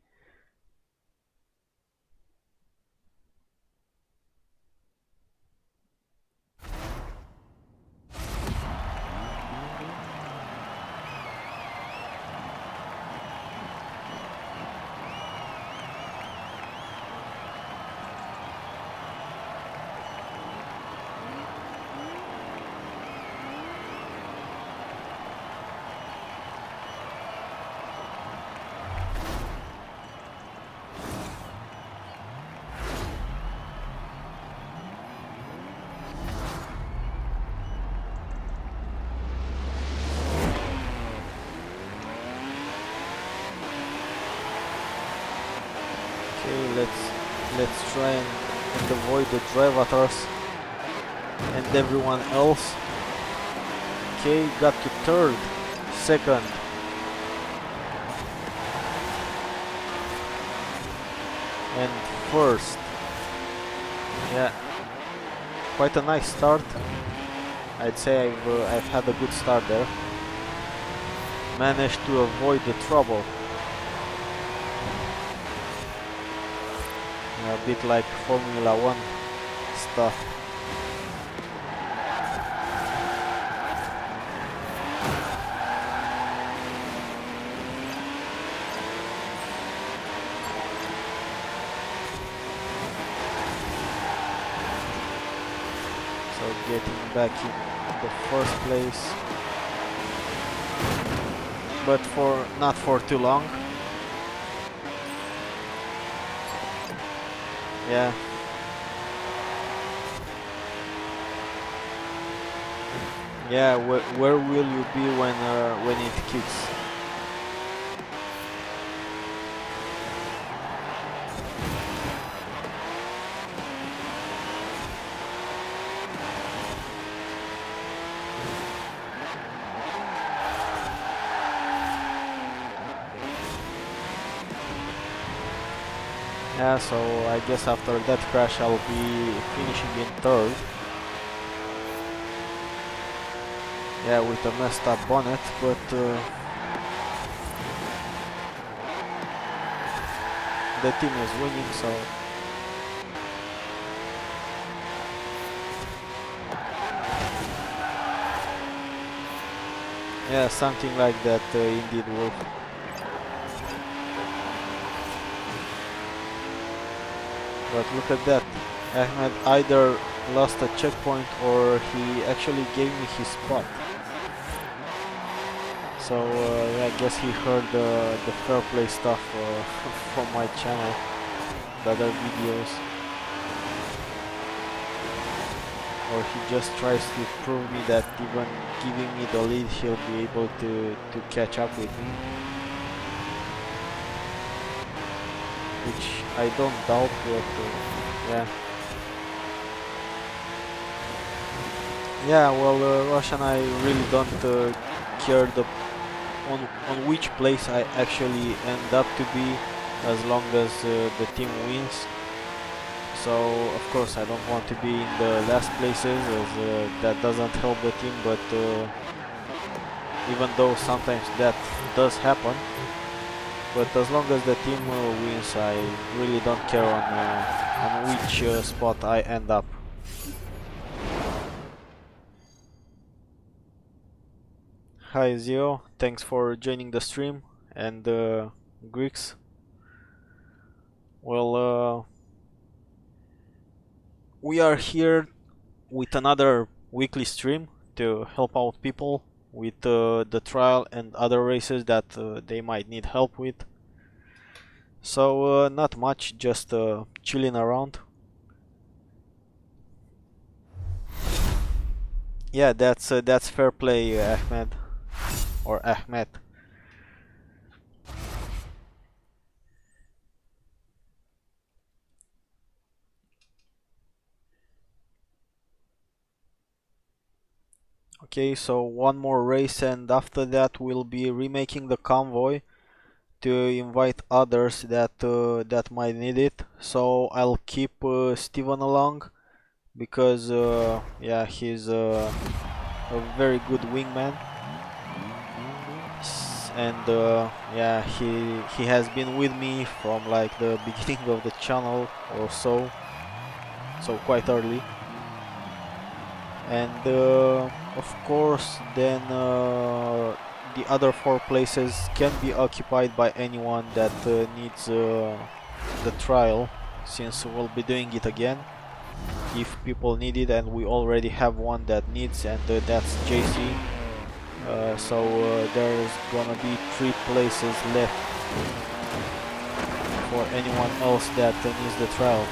Okay, let's try and avoid the drivatars and everyone else. Okay, got to third, second. And first. Yeah, quite a nice start. I'd say I've had a good start there. Managed to avoid the trouble. A bit like Formula 1 stuff. So getting back in the first place, but not for too long. Yeah. Yeah, where will you be when it kicks? Yeah, so I guess after that crash I'll be finishing in third. Yeah, with a messed up bonnet, but the team is winning, so yeah, something like that indeed, Wolf. But look at that. Ahmed either lost a checkpoint or he actually gave me his spot. So yeah, I guess he heard the fair play stuff from my channel, the other videos. Or he just tries to prove me that even giving me the lead he'll be able to catch up with me. Which I don't doubt, but yeah. Yeah, well, Russian, I really don't care on which place I actually end up to be, as long as the team wins. So of course I don't want to be in the last places, as that doesn't help the team, but even though sometimes that does happen, but as long as the team wins, I really don't care on which spot I end up. Hi Zio, thanks for joining the stream, and Greeks. Well, we are here with another weekly stream to help out people with the trial and other races that they might need help with. So not much, just chilling around. Yeah, that's fair play, Ahmed, or Ahmed. Okay, so one more race, and after that we'll be remaking the convoy to invite others that might need it. So I'll keep Steven along because yeah, he's a very good wingman, and yeah, he has been with me from like the beginning of the channel or so, so quite early. And of course then the other 4 places can be occupied by anyone that needs the trial, since we'll be doing it again if people need it, and we already have one that needs, and that's JC. So there's gonna be 3 places left for anyone else that needs the trial,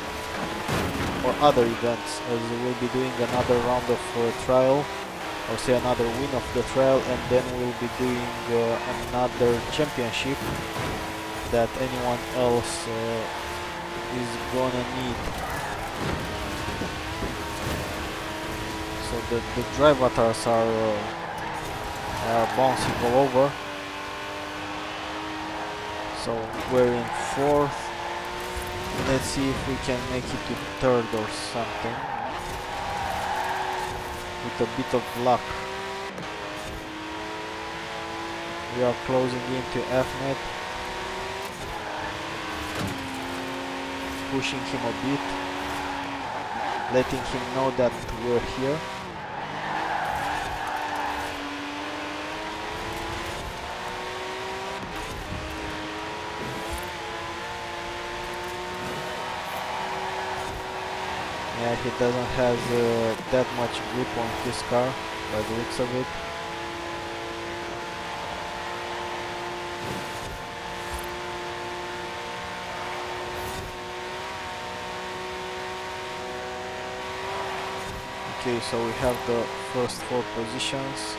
or other events, as we'll be doing another round of trial, or say another win of the trial, and then we'll be doing another championship that anyone else is gonna need. So the drive avatars are bouncing all over. So we're in 4th. Let's see if we can make it to 3rd or something with a bit of luck. We are closing into Ahmed, pushing him a bit, letting him know that we're here. Yeah, he doesn't have that much grip on his car by the looks of it. Okay, so we have the first 4 positions.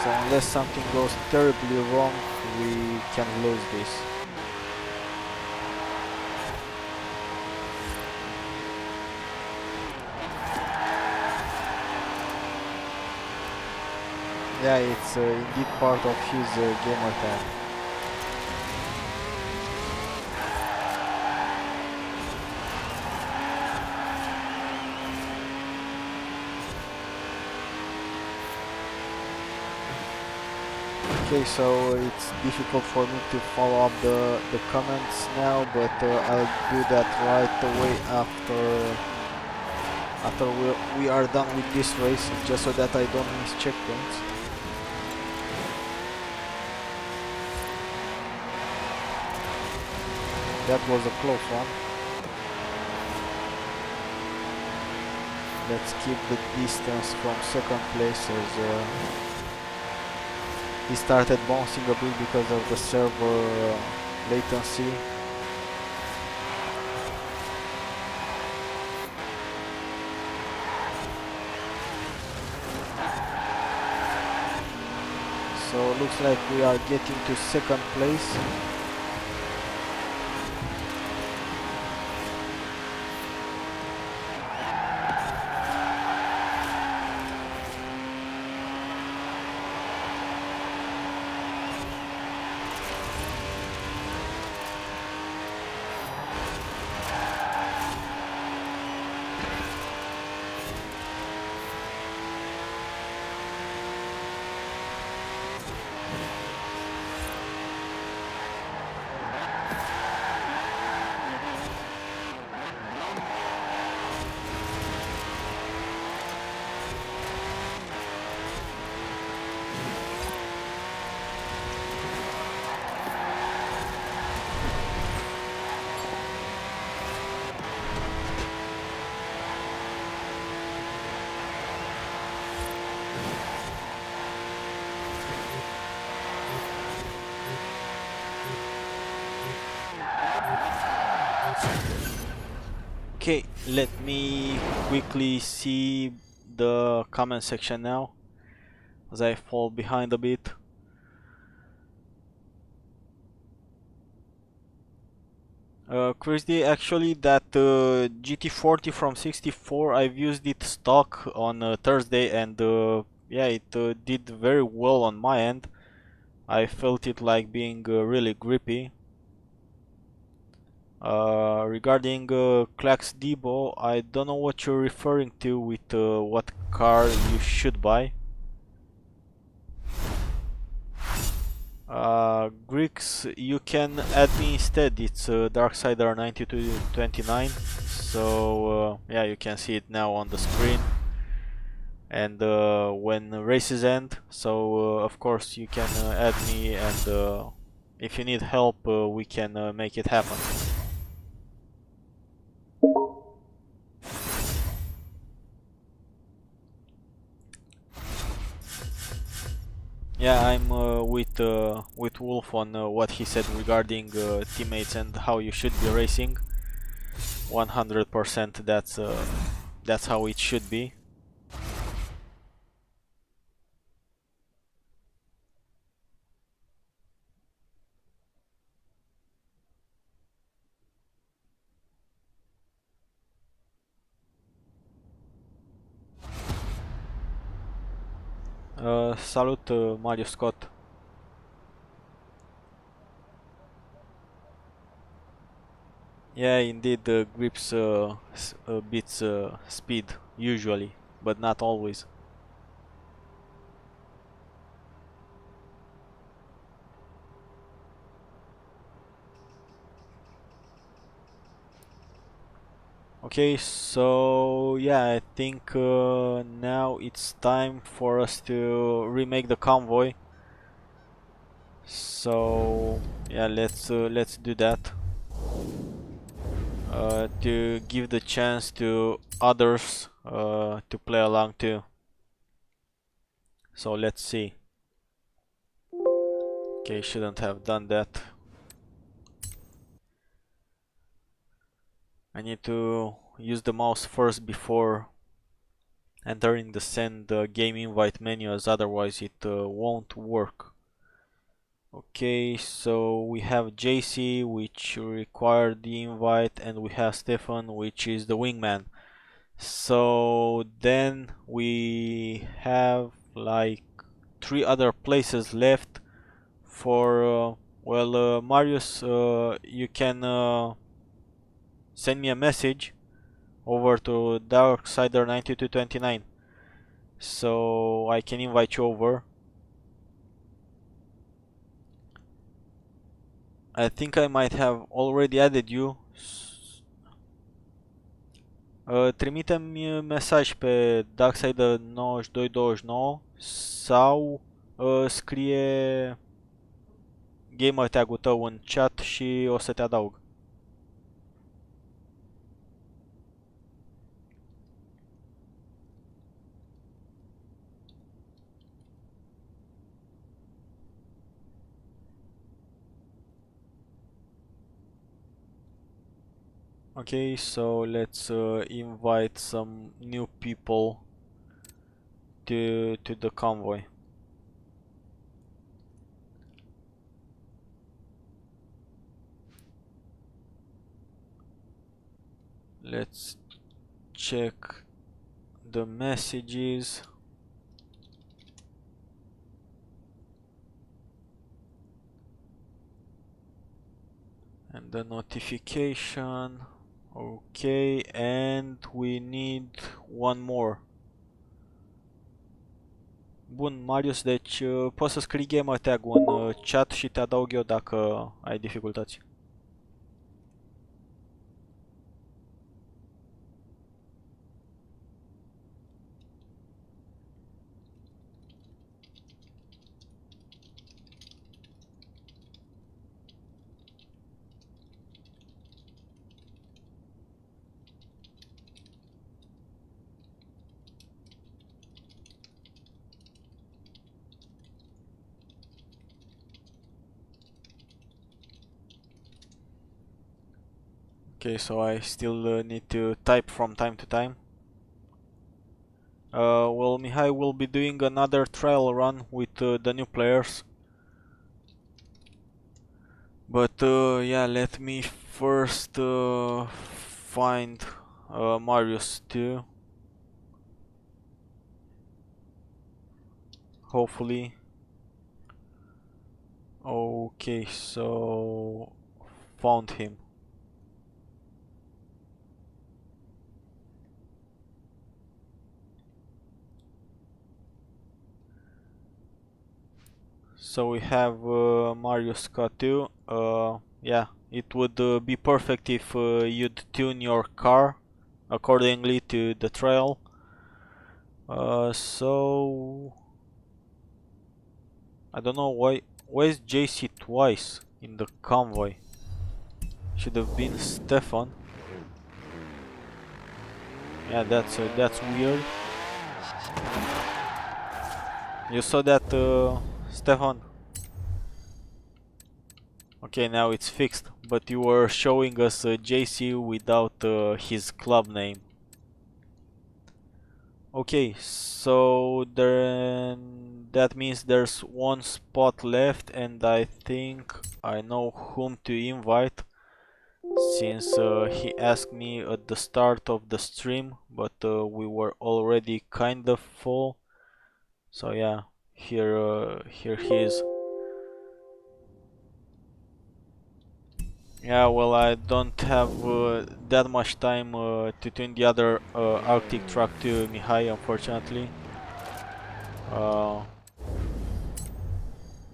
So unless something goes terribly wrong, we can lose this. Yeah, it's indeed part of his gamer tag. Okay, so it's difficult for me to follow up the comments now, but I'll do that right away after we are done with this race, just so that I don't miss checkpoints. That was a close one. Let's keep the distance from second place, as he started bouncing a bit because of the server latency. So looks like we are getting to second place. Okay, let me quickly see the comment section now, as I fall behind a bit. Christy, actually that GT40 from 64, I've used it stock on Thursday, and yeah, it did very well on my end. I felt it like being really grippy. Regarding Clax Debo, I don't know what you're referring to with what car you should buy. Greeks, you can add me instead. It's Darksider9229. So yeah, you can see it now on the screen. And when races end, so of course you can add me, and if you need help, we can make it happen. Yeah, I'm with Wolf on what he said regarding teammates and how you should be racing. 100%, that's how it should be. Salut, Mario Scott. Yeah, indeed, grips beats speed usually, but not always. Okay, so yeah, I think now it's time for us to remake the convoy. So yeah, let's do that. To give the chance to others to play along too. So let's see. Okay, shouldn't have done that. I need to use the mouse first before entering the send game invite menu, as otherwise it won't work. Okay, so we have JC, which required the invite, and we have Stefan, which is the wingman. So then we have like 3 other places left for well, Marius, you can send me a message over to Darksider9229, so I can invite you over. I think I might have already added you. Trimite-mi mesaj pe Darkside 9229 sau scrie gamer tag-ul tău în chat și o să te adaug. Okay, so let's invite some new people to the convoy. Let's check the messages. And the notification. Okay, and we need one more. Bun, Marius, deci poți să scrii gamer tag-ul în chat și te adaug eu dacă ai dificultăți. Okay, so I still need to type from time to time. Well, Mihai will be doing another trial run with the new players. But yeah, let me first find Marius too. Hopefully. Okay, so found him. So we have Marius Catu. Yeah, it would be perfect if you'd tune your car accordingly to the trail. So I don't know why is JC twice in the convoy. Should have been Stefan. Yeah, that's weird. You saw that, Stefan? Okay, now it's fixed, but you were showing us JC without his club name. Okay, so then that means there's one spot left, and I think I know whom to invite, since he asked me at the start of the stream, but we were already kind of full. So yeah, here he is. Yeah, well, I don't have that much time to tune the other Arctic truck to Mihai, unfortunately.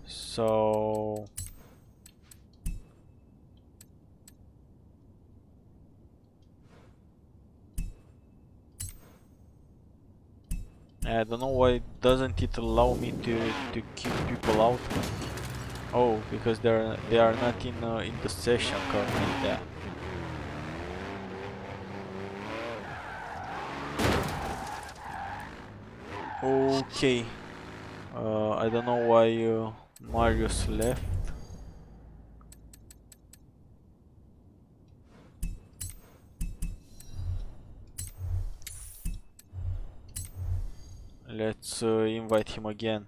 So I don't know why doesn't it allow me to kick people out. Oh, because they are not in the session currently. Yeah. Okay. I don't know why Marius left. Let's invite him again.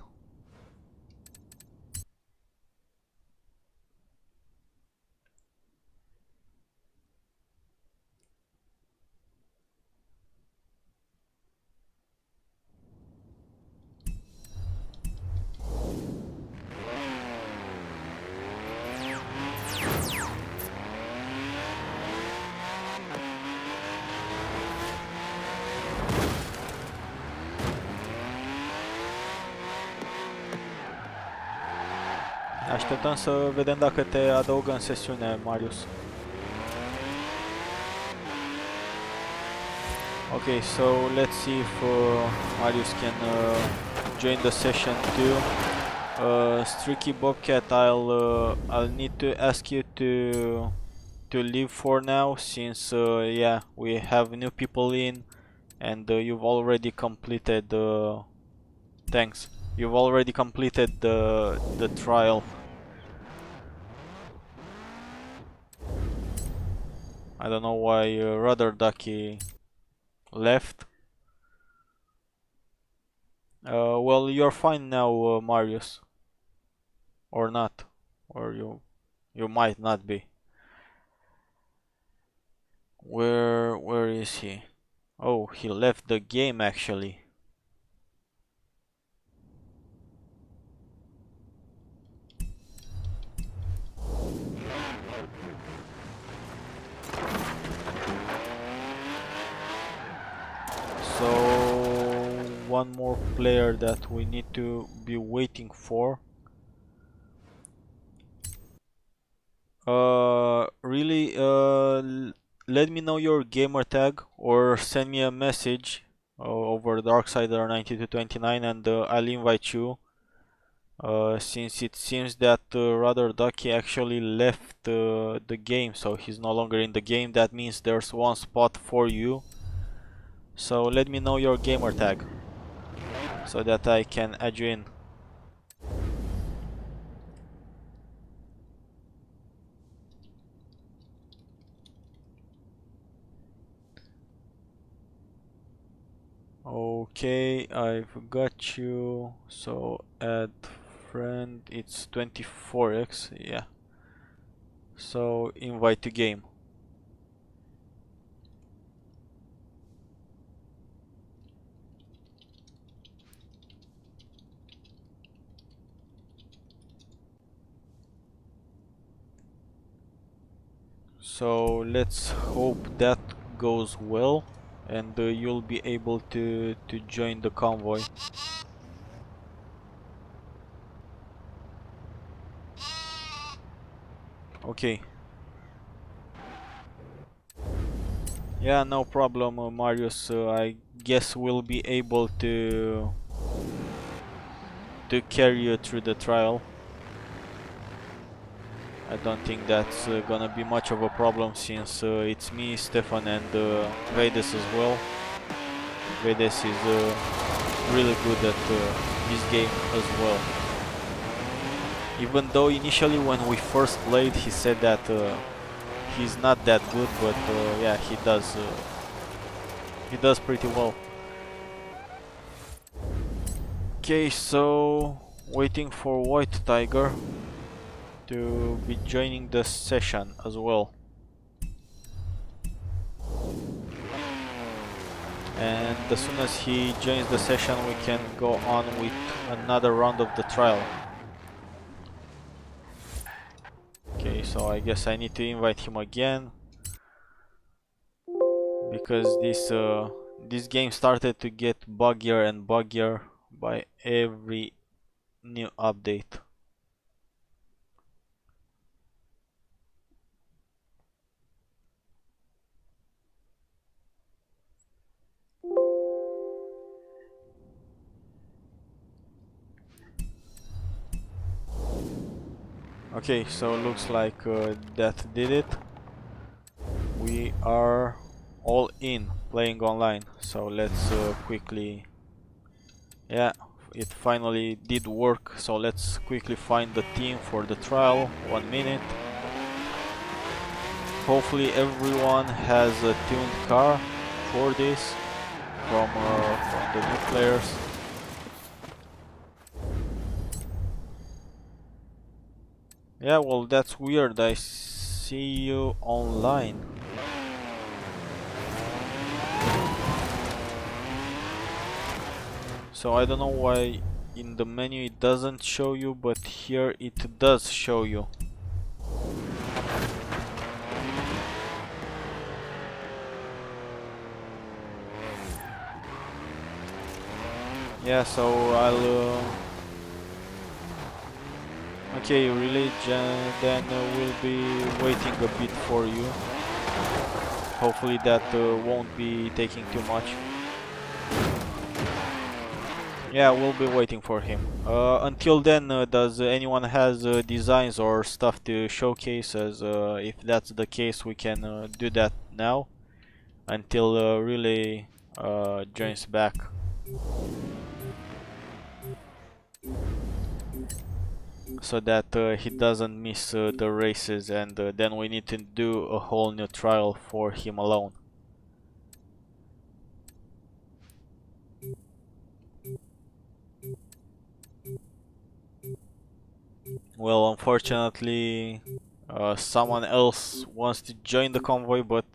Așteptăm să vedem dacă te adăugă în sesiune, Marius. Okay, so let's see if Marius can join the session too. Streaky Bobcat, I'll need to ask you to leave for now, since yeah, we have new people in, and you've already completed thanks. You've already completed the trial. I don't know why Rudder Ducky left. Well, you're fine now, Marius, or not, or you might not be. Where is he? Oh, he left the game actually. So one more player that we need to be waiting for. Really, let me know your gamer tag or send me a message over Darksider9229 and I'll invite you. Since it seems that Rudder Ducky actually left the game, so he's no longer in the game. That means there's one spot for you. So let me know your gamer tag so that I can add you in. Okay, I've got you. So add friend, it's 24x, yeah. So invite to game. So let's hope that goes well and you'll be able to join the convoy. Okay. Yeah, no problem, Marius. I guess we'll be able to carry you through the trial. I don't think that's gonna be much of a problem, since it's me, Stefan, and Vedes as well. Vedes is really good at this game as well. Even though initially when we first played he said that he's not that good, but yeah, he does pretty well. Okay, so waiting for White Tiger to be joining the session as well. And as soon as he joins the session we can go on with another round of the trial. Okay, so I guess I need to invite him again, because this game started to get buggier and buggier by every new update. Okay, so looks like that did it. We are all in playing online, so let's quickly, yeah, it finally did work. So let's quickly find the team for the trial. 1 minute. Hopefully everyone has a tuned car for this from the new players. Yeah, well, that's weird. I see you online. So I don't know why in the menu it doesn't show you, but here it does show you. Yeah, so I'll Okay, really, then we'll be waiting a bit for you. Hopefully that won't be taking too much. Yeah, we'll be waiting for him. Until then, does anyone has designs or stuff to showcase? As if that's the case, we can do that now until really joins back. So that he doesn't miss the races, and then we need to do a whole new trial for him alone. Well, unfortunately, someone else wants to join the convoy, but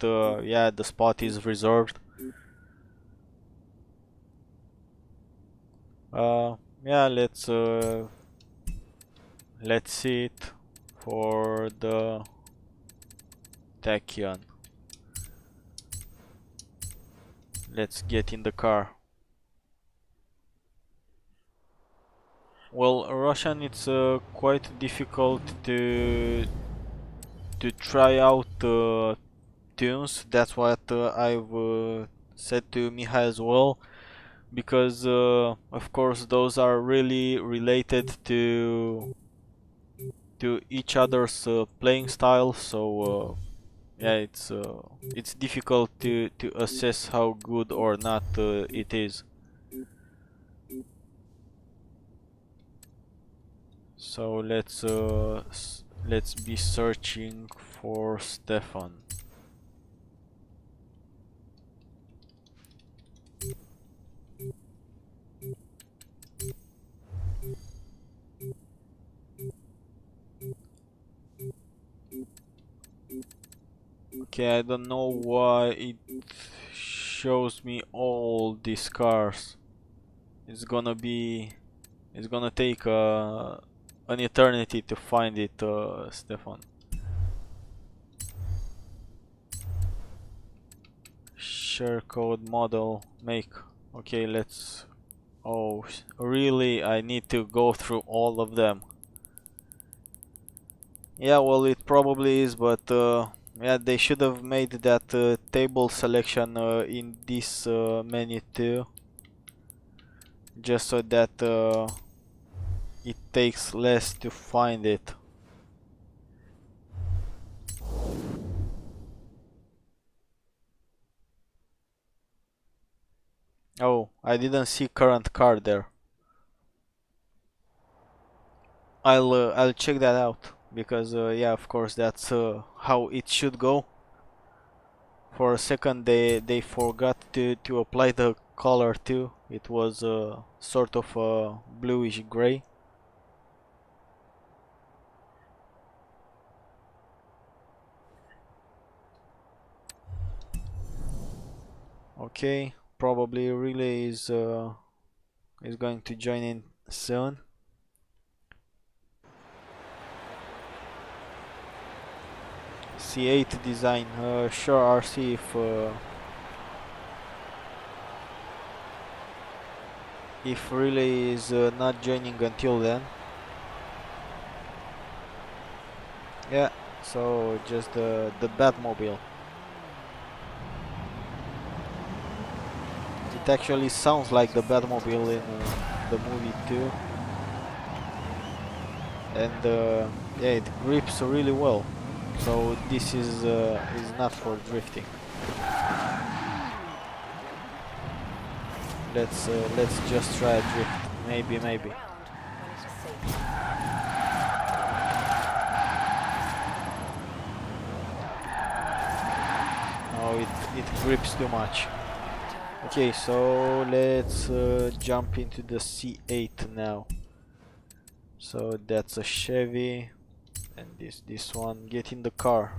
yeah, the spot is reserved. Yeah, let's see it for the Tachyon. Let's get in the car. Well, Russian, it's quite difficult to try out tunes. That's what I've said to Mihai as well, because of course those are really related to each other's playing style. So yeah, it's difficult to assess how good or not it is. So let's be searching for Stefan. Okay, I don't know why it shows me all these cars. It's gonna be it's gonna take an eternity to find it, Stefan. Share code model make. Okay, let's. Oh, really? I need to go through all of them. Yeah, well, it probably is, but yeah, they should have made that table selection in this menu too, just so that it takes less to find it. Oh, I didn't see current car there. I'll check that out because yeah, of course that's how it should go. For a second they forgot to apply the color too. It was sort of bluish gray. Okay, probably relay is going to join in soon. C8 design, sure RC if relay is not joining until then. Yeah, so just the Batmobile. It actually sounds like the Batmobile in the movie too, and yeah, it grips really well. So this is not for drifting. Let's just try a drift. Maybe. Oh, it grips too much. Okay, so let's jump into the C8 now. So that's a Chevy, and this one. Get in the car.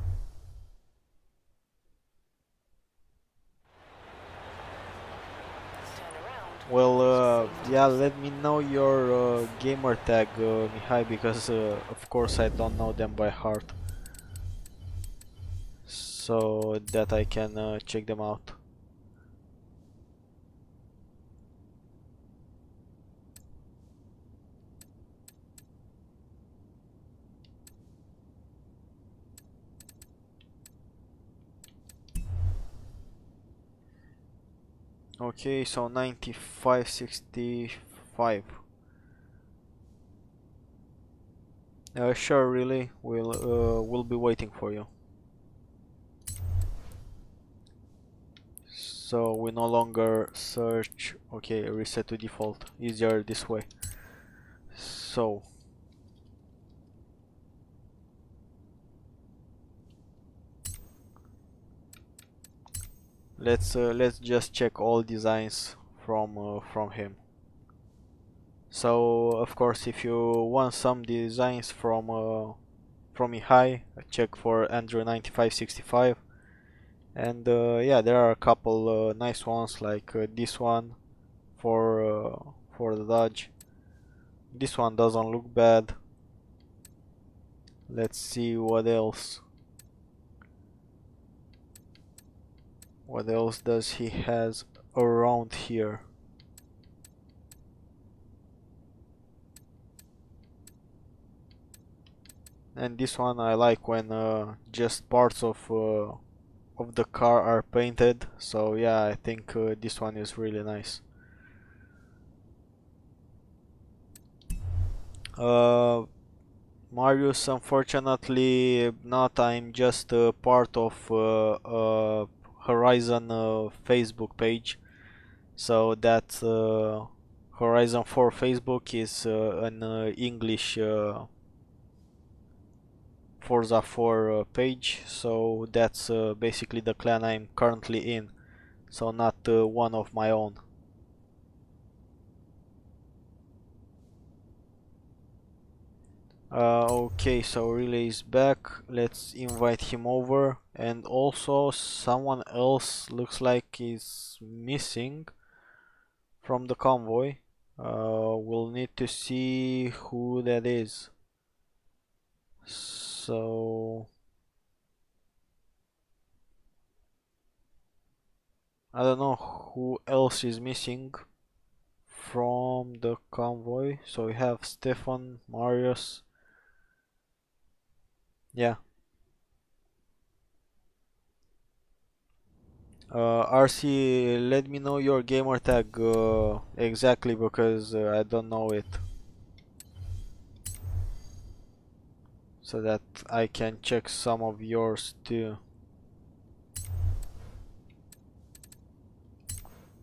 Well, yeah, let me know your gamer tag, Mihai, because of course I don't know them by heart, so that I can check them out. Okay, so 9565. Sure, really. We'll be waiting for you. So we no longer search. Okay, reset to default. Easier this way. So let's just check all designs from him. So of course, if you want some designs from Mihai, check for Andrew 9565. And yeah, there are a couple nice ones like this one for the Dodge. This one doesn't look bad. Let's see what else. What else does he has around here? And this one I like when just parts of the car are painted. So yeah, I think this one is really nice. Uh, Marius, unfortunately not. I'm just part of Horizon Facebook page. So that Horizon 4 Facebook is an English Forza 4 page. So that's basically the clan I'm currently in. So not one of my own. Okay, so Relay is back. Let's invite him over. And also someone else looks like is missing from the convoy. We'll need to see who that is. So I don't know who else is missing from the convoy. So we have Stefan, Marius. Yeah. RC, let me know your gamer tag exactly because I don't know it. So that I can check some of yours too.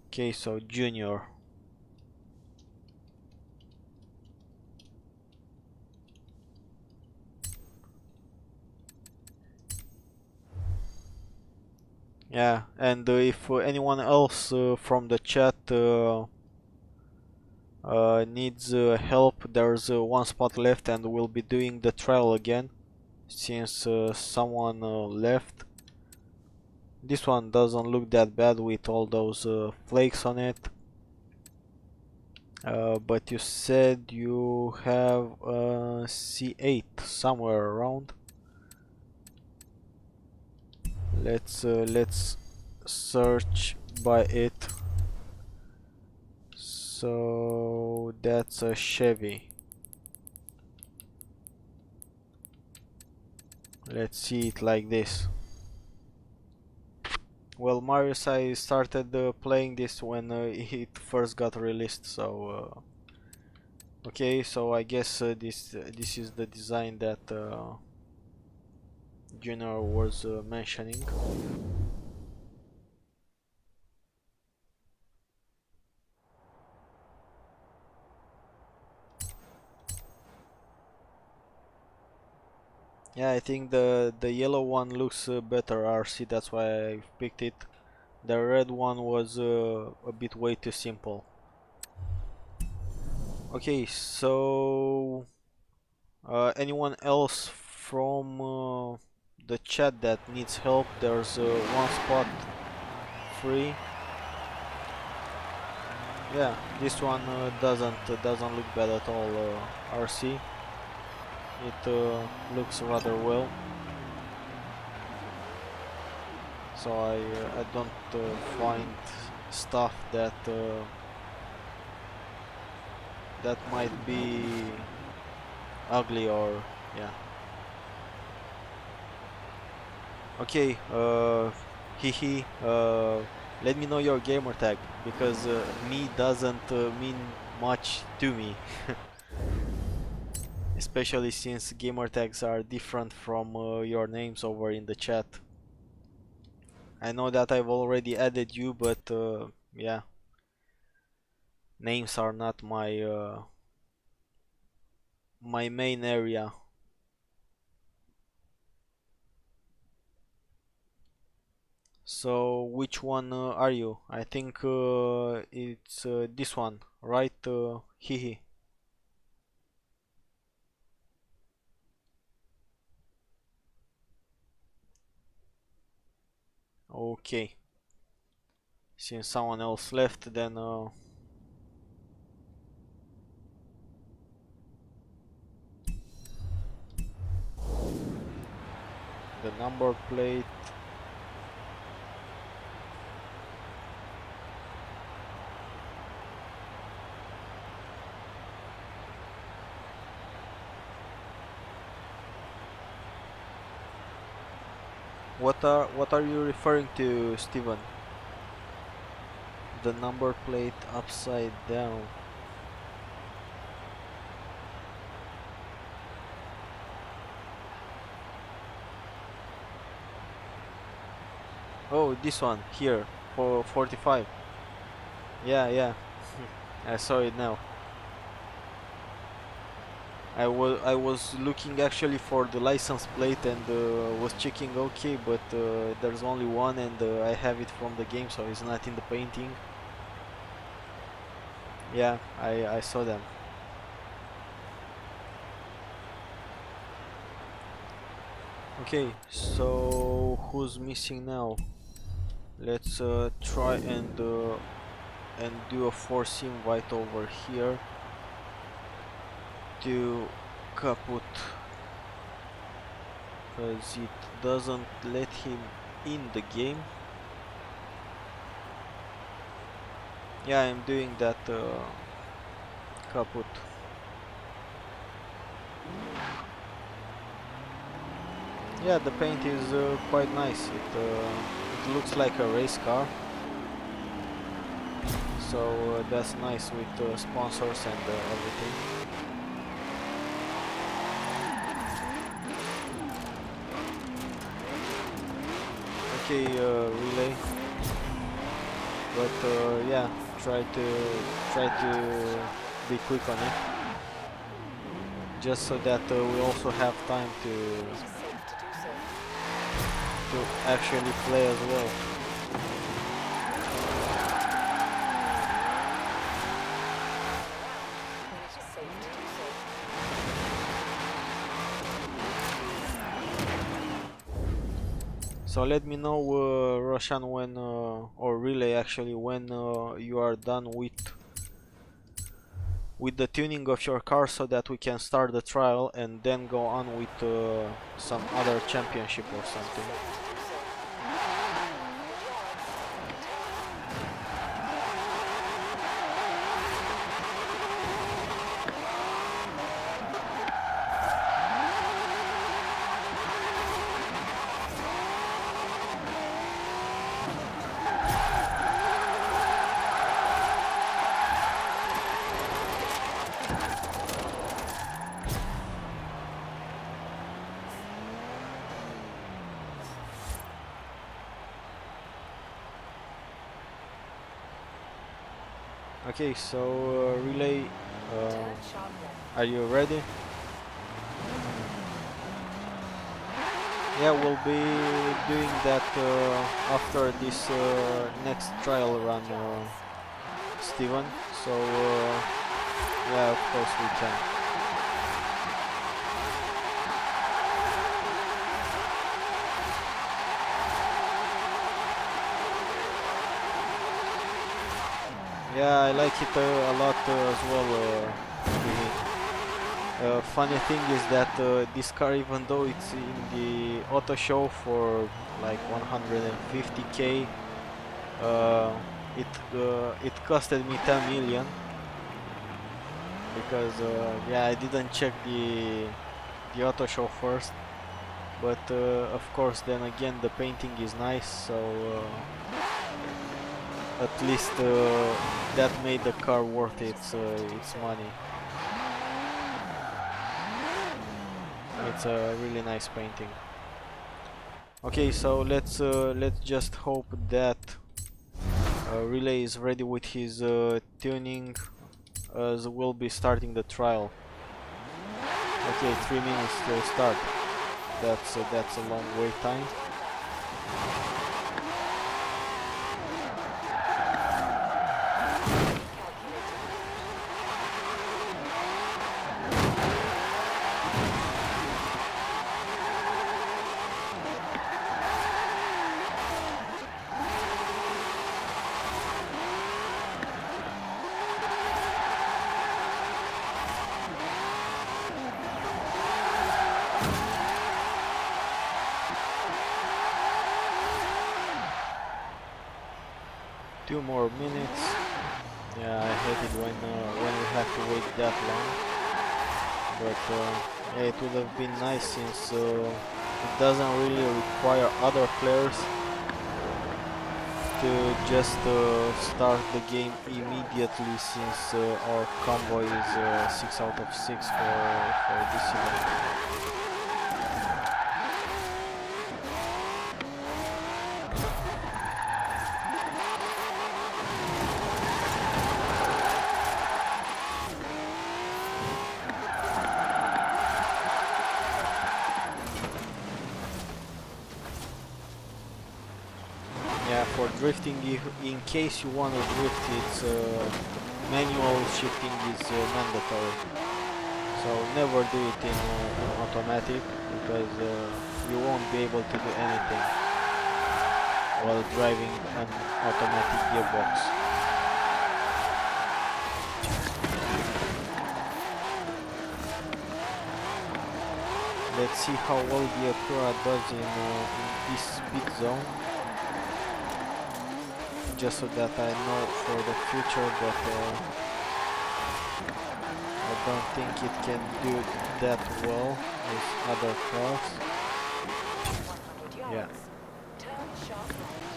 Okay, so Junior. Yeah, and if anyone else from the chat needs help, there's one spot left and we'll be doing the trial again since someone left. This one doesn't look that bad with all those flakes on it. But you said you have a C8 somewhere around. Let's search by it. So that's a Chevy. Let's see it like this. Well, Marius, I started playing this when it first got released, so okay. So I guess this is the design that Junior was mentioning. Yeah, I think the yellow one looks better, RC. That's why I picked it. The red one was a bit way too simple. Okay, so anyone else from the chat that needs help? There's one spot free. Yeah, this one doesn't look bad at all. RC, it looks rather well. So I don't find stuff that might be ugly or yeah. Okay, Hihi, Let me know your gamer tag, because me doesn't mean much to me. Especially since gamer tags are different from your names over in the chat. I know that I've already added you, but yeah, names are not my main area. So which one are you? I think it's this one, right? Hihi. Okay. Since someone else left, then the number plate. What are you referring to, Steven? The number plate upside down. Oh, this one here for 45. Yeah, yeah. I saw it now. I was looking actually for the license plate and was checking, okay, but there's only one, and I have it from the game, so it's not in the painting. Yeah, I saw them. Okay, so who's missing now? Let's try and do a force invite over here to Kaput, because it doesn't let him in the game. Yeah, I'm doing that, Kaput. Yeah, the paint is quite nice. It looks like a race car, so that's nice with sponsors and everything. Okay, relay, but yeah, try to be quick on it, just so that we also have time to actually play as well. So let me know, Roshan, when or relay actually, when you are done with the tuning of your car, so that we can start the trial and then go on with some other championship or something. Okay, so relay, are you ready? Yeah, we'll be doing that after this next trial run, Steven. So yeah, of course we can. Yeah, I like it a lot as well. Funny thing is that this car, even though it's in the auto show for like 150k, it costed me 10 million, because yeah, I didn't check the auto show first, but of course then again the painting is nice, so at least that made the car worth its money. It's a really nice painting. Okay, so let's just hope that Relay is ready with his tuning, as we'll be starting the trial. Okay, 3 minutes till start. That's a long wait time. Two more minutes. Yeah, I hate it when we have to wait that long. But yeah, it would have been nice since it doesn't really require other players to just start the game immediately, since our convoy is 6 out of 6 for this event. Yeah, for drifting, in case you want to drift, it's manual shifting is mandatory. So never do it in automatic, because you won't be able to do anything while driving an automatic gearbox. Let's see how well the Acura does in this speed zone, just so that I know for the future, but I don't think it can do that well with other cars. 100 yards. Yeah. Turn sharp right.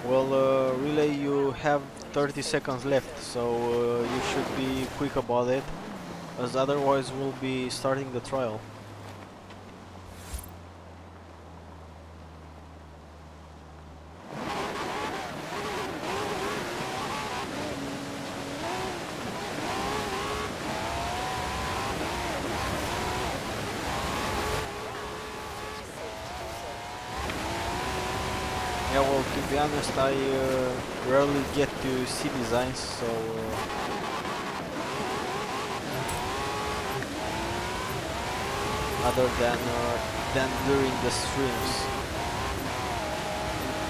Well, Relay, you have 30 seconds left, so you should be quick about it, as otherwise we'll be starting the trial. Yeah, well, to be honest, I rarely get to see designs, so other than during the streams,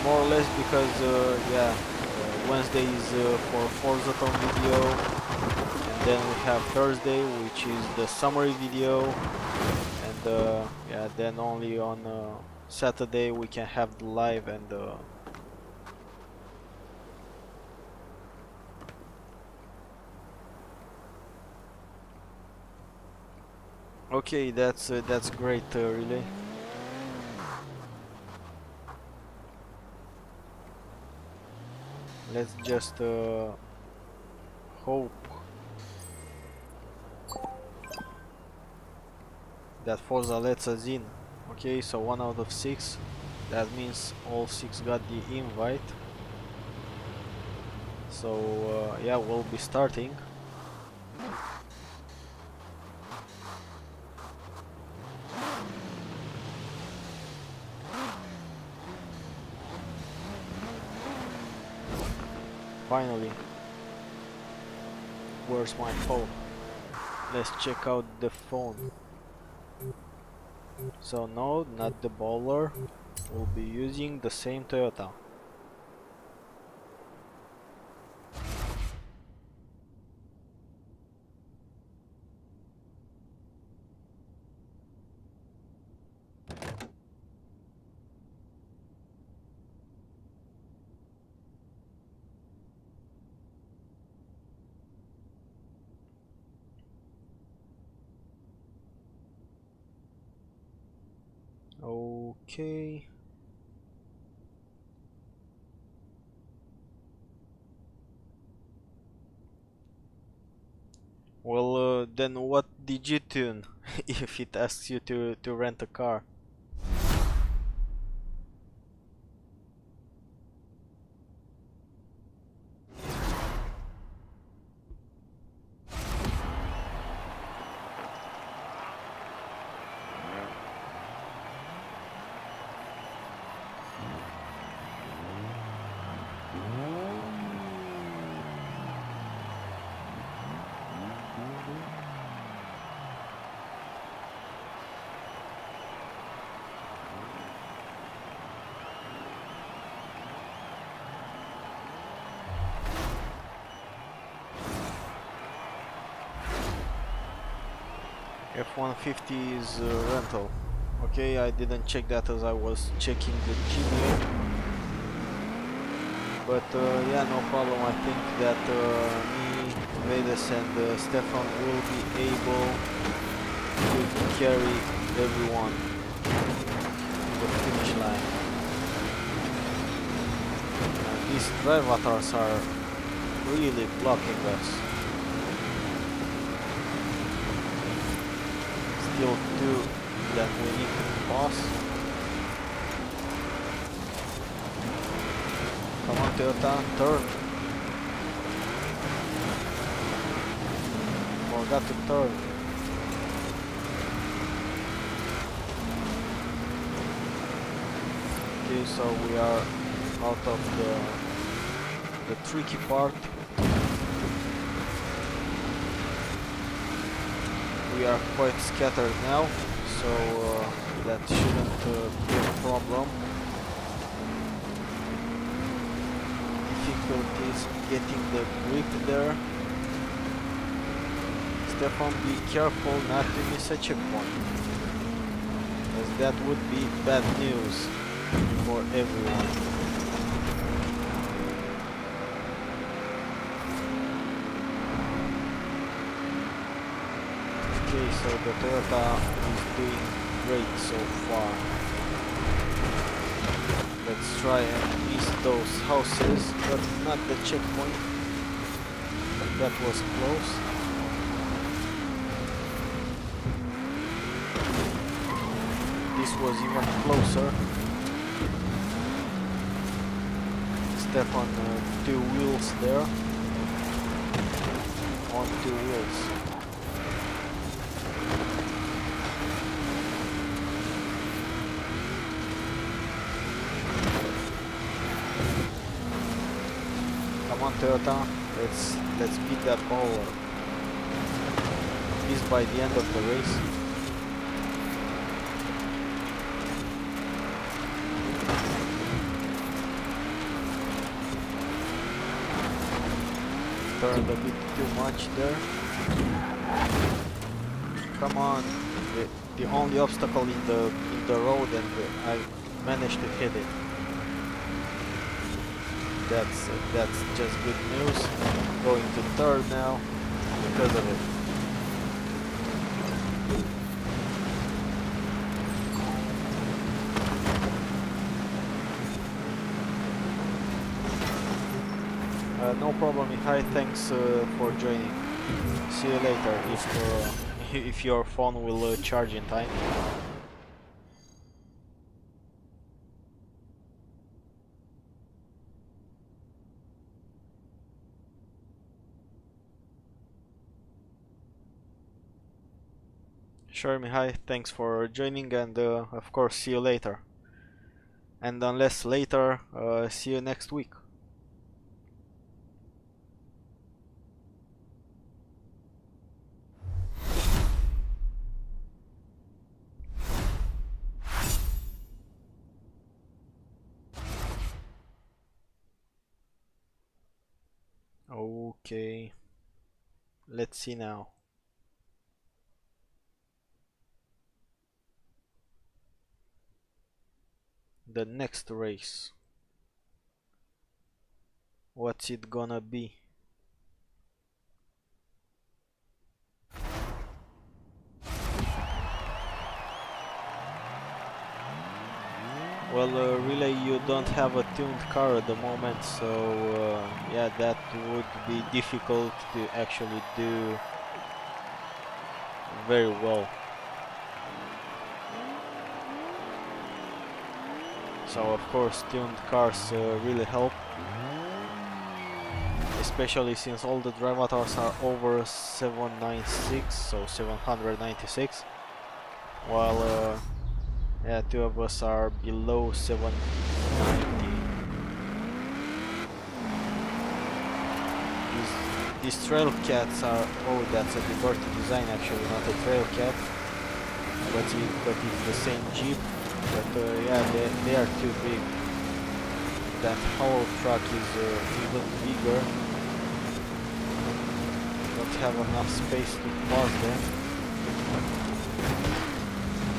more or less, because yeah, Wednesday is for Forza video, and then we have Thursday, which is the summary video, and yeah, then only on Saturday we can have the live and okay, that's great, Relay. Let's just hope that Forza lets us in. Okay, so 1 out of 6. That means all 6 got the invite. So yeah, we'll be starting. Finally. Where's my phone? Let's check out the phone. So no, not the Bowler. We'll be using the same Toyota. Okay. Well, then what did you tune if it asks you to rent a car? F-150 is rental. Okay, I didn't check that as I was checking the GBA. But yeah, no problem. I think that me, Vedas and Stefan will be able to carry everyone to the finish line. These drive avatars are really blocking us. Still two that we need to pass. Come on Toyota, turn. Forgot to turn. Okay, so we are out of the tricky part. We are quite scattered now, so that shouldn't be a problem. Difficulties getting the grip there. Stefan, be careful not to miss a checkpoint, as that would be bad news for everyone. Okay, so the Toyota is doing great so far. Let's try and miss those houses, but not the checkpoint. That was close. This was even closer. Step on 2 wheels there. On 2 wheels. Come on Toyota, let's beat that ball. At least by the end of the race. Turned a bit too much there. Come on, the only obstacle in the road, and I managed to hit it. That's just good news. Going to third now because of it. No problem, Mihai. Thanks for joining. See you later if your phone will charge in time. Sure, Mihai, thanks for joining, and of course, see you later. And unless later, see you next week. Okay, let's see now. The next race. What's it gonna be? Well, really, you don't have a tuned car at the moment, so yeah, that would be difficult to actually do very well. So of course, tuned cars really help, especially since all the drive avatars are over 796, so 796, while yeah, two of us are below 790. These trail cats are, oh, that's a Liberty design actually, not a trail cat, but it's the same Jeep. But yeah, they are too big. That hollow truck is even bigger. Don't have enough space to park them.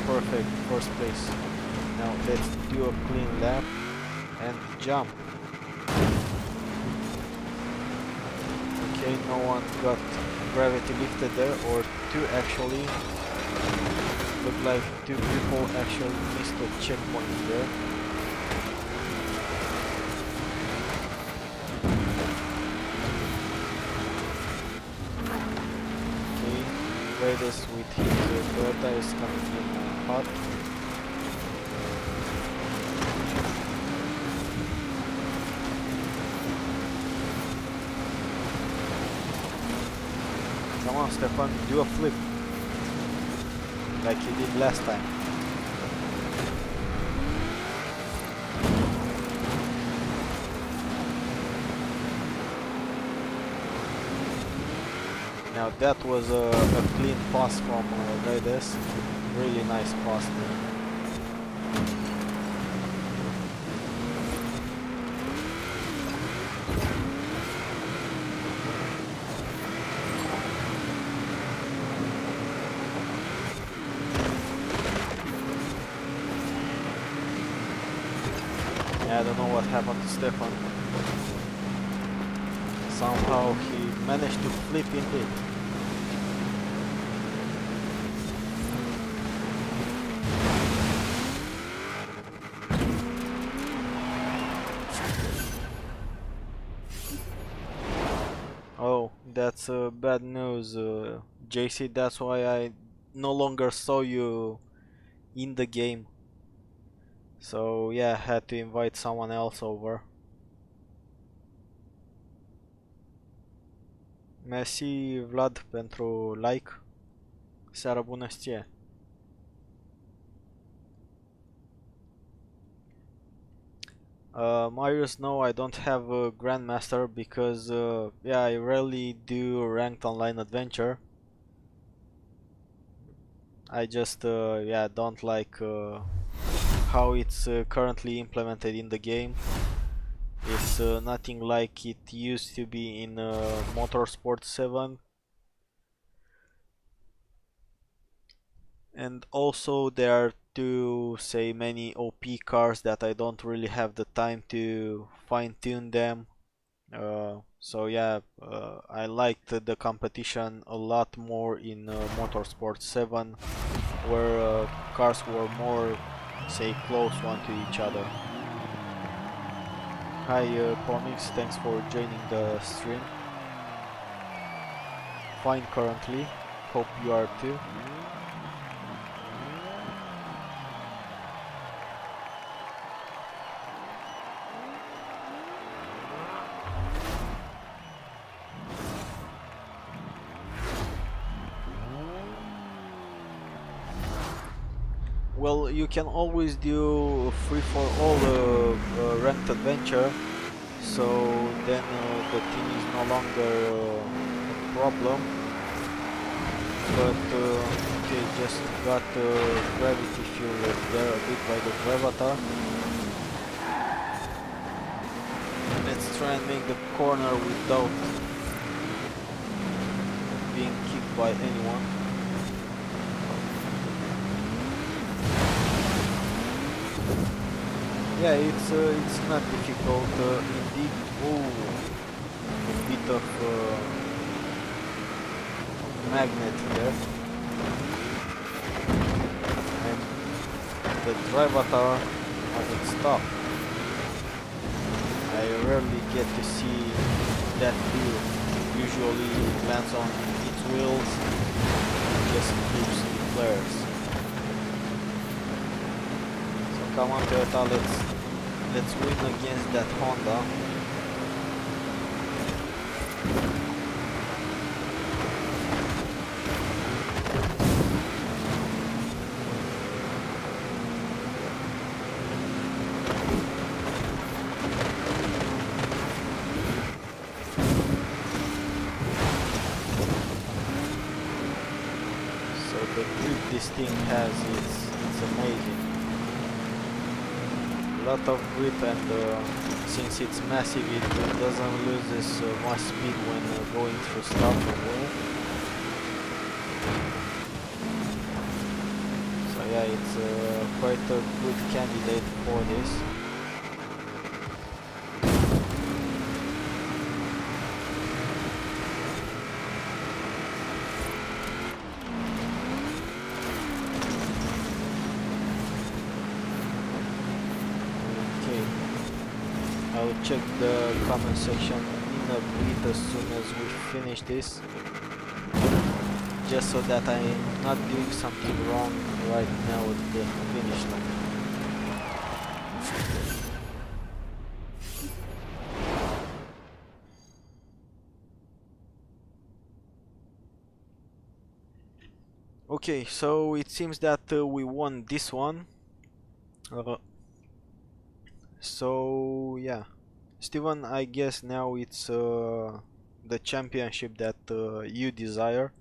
Perfect, first place. Now let's do a clean lap and jump. Okay, no one got gravity lifted there, or two actually. Look like two people actually missed a checkpoint there. Okay, Raiders with his Toyota is coming in hot. Come on, Stefan, do a flip like you did last time. Now that was a clean pass from Raiders. Really nice pass there. Yeah, I don't know what happened to Stefan. Somehow he managed to flip indeed. Oh, that's bad news, JC. That's why I no longer saw you in the game. So yeah, I had to invite someone else over. Mersi Vlad pentru like. Seara bună ție. Marius, no, I don't have a Grandmaster because yeah, I rarely do ranked online adventure. I just yeah, don't like how it's currently implemented in the game. It's nothing like it used to be in Motorsport 7. And also there are too, say, many OP cars that I don't really have the time to fine-tune them. So yeah, I liked the competition a lot more in Motorsport 7, where cars were more, say, close one to each other. Hi Comics, thanks for joining the stream. Fine currently, hope you are too. Well, you can always do free for all ranked adventure, so then the team is no longer a problem. But okay, just got gravity fuel there a bit by the Gravatar. Let's try and make the corner without being kicked by anyone. Yeah, it's not difficult indeed. Oh, a bit of magnet there, and the Drivatar on its top. I rarely get to see that view. Usually it lands on its wheels and just flips the flares. So come on Toyota, let's win against that Honda. The grip this thing has, it's amazing. A lot of grip, and since it's massive, it doesn't lose as much speed when going through stuff as well. So yeah, it's quite a good candidate for this. I'll check the comment section in a bit as soon as we finish this, just so that I'm not doing something wrong right now at the finish line. Okay, so it seems that we won this one. So yeah, Steven, I guess now it's the championship that you desire.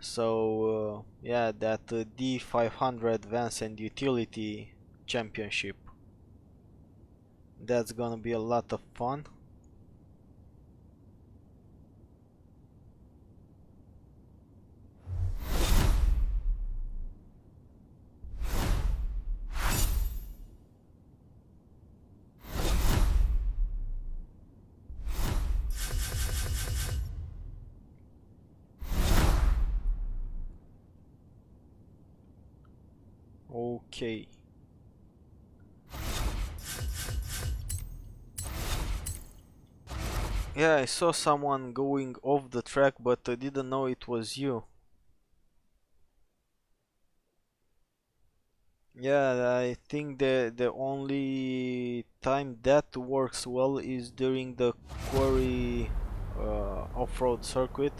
So yeah, that D500 Advanced and Utility Championship. That's gonna be a lot of fun. Okay. Yeah, I saw someone going off the track, but I didn't know it was you. Yeah, I think the only time that works well is during the quarry off-road circuit,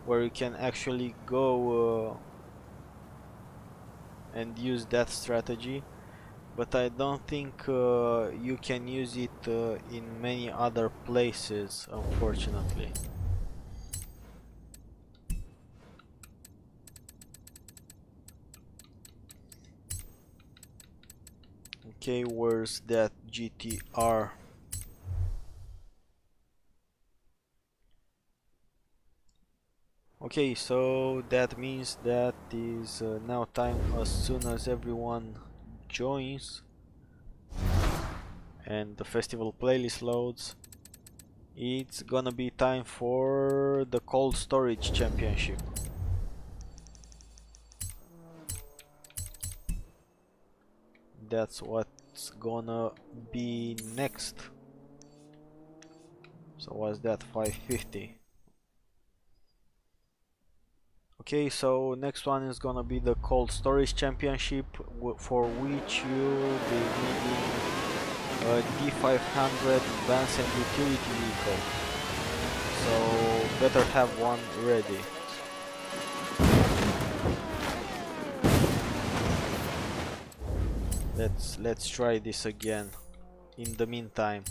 where you can actually go and use that strategy. But I don't think you can use it in many other places, unfortunately. Okay, where's that GTR? Okay, so that means that is now time, as soon as everyone joins and the festival playlist loads, it's gonna be time for the cold storage championship. That's what's gonna be next. So what's that, 550? Okay, so next one is gonna be the cold storage championship, for which you'll be needing a D500 advanced and utility vehicle. So better have one ready. Let's try this again in the meantime.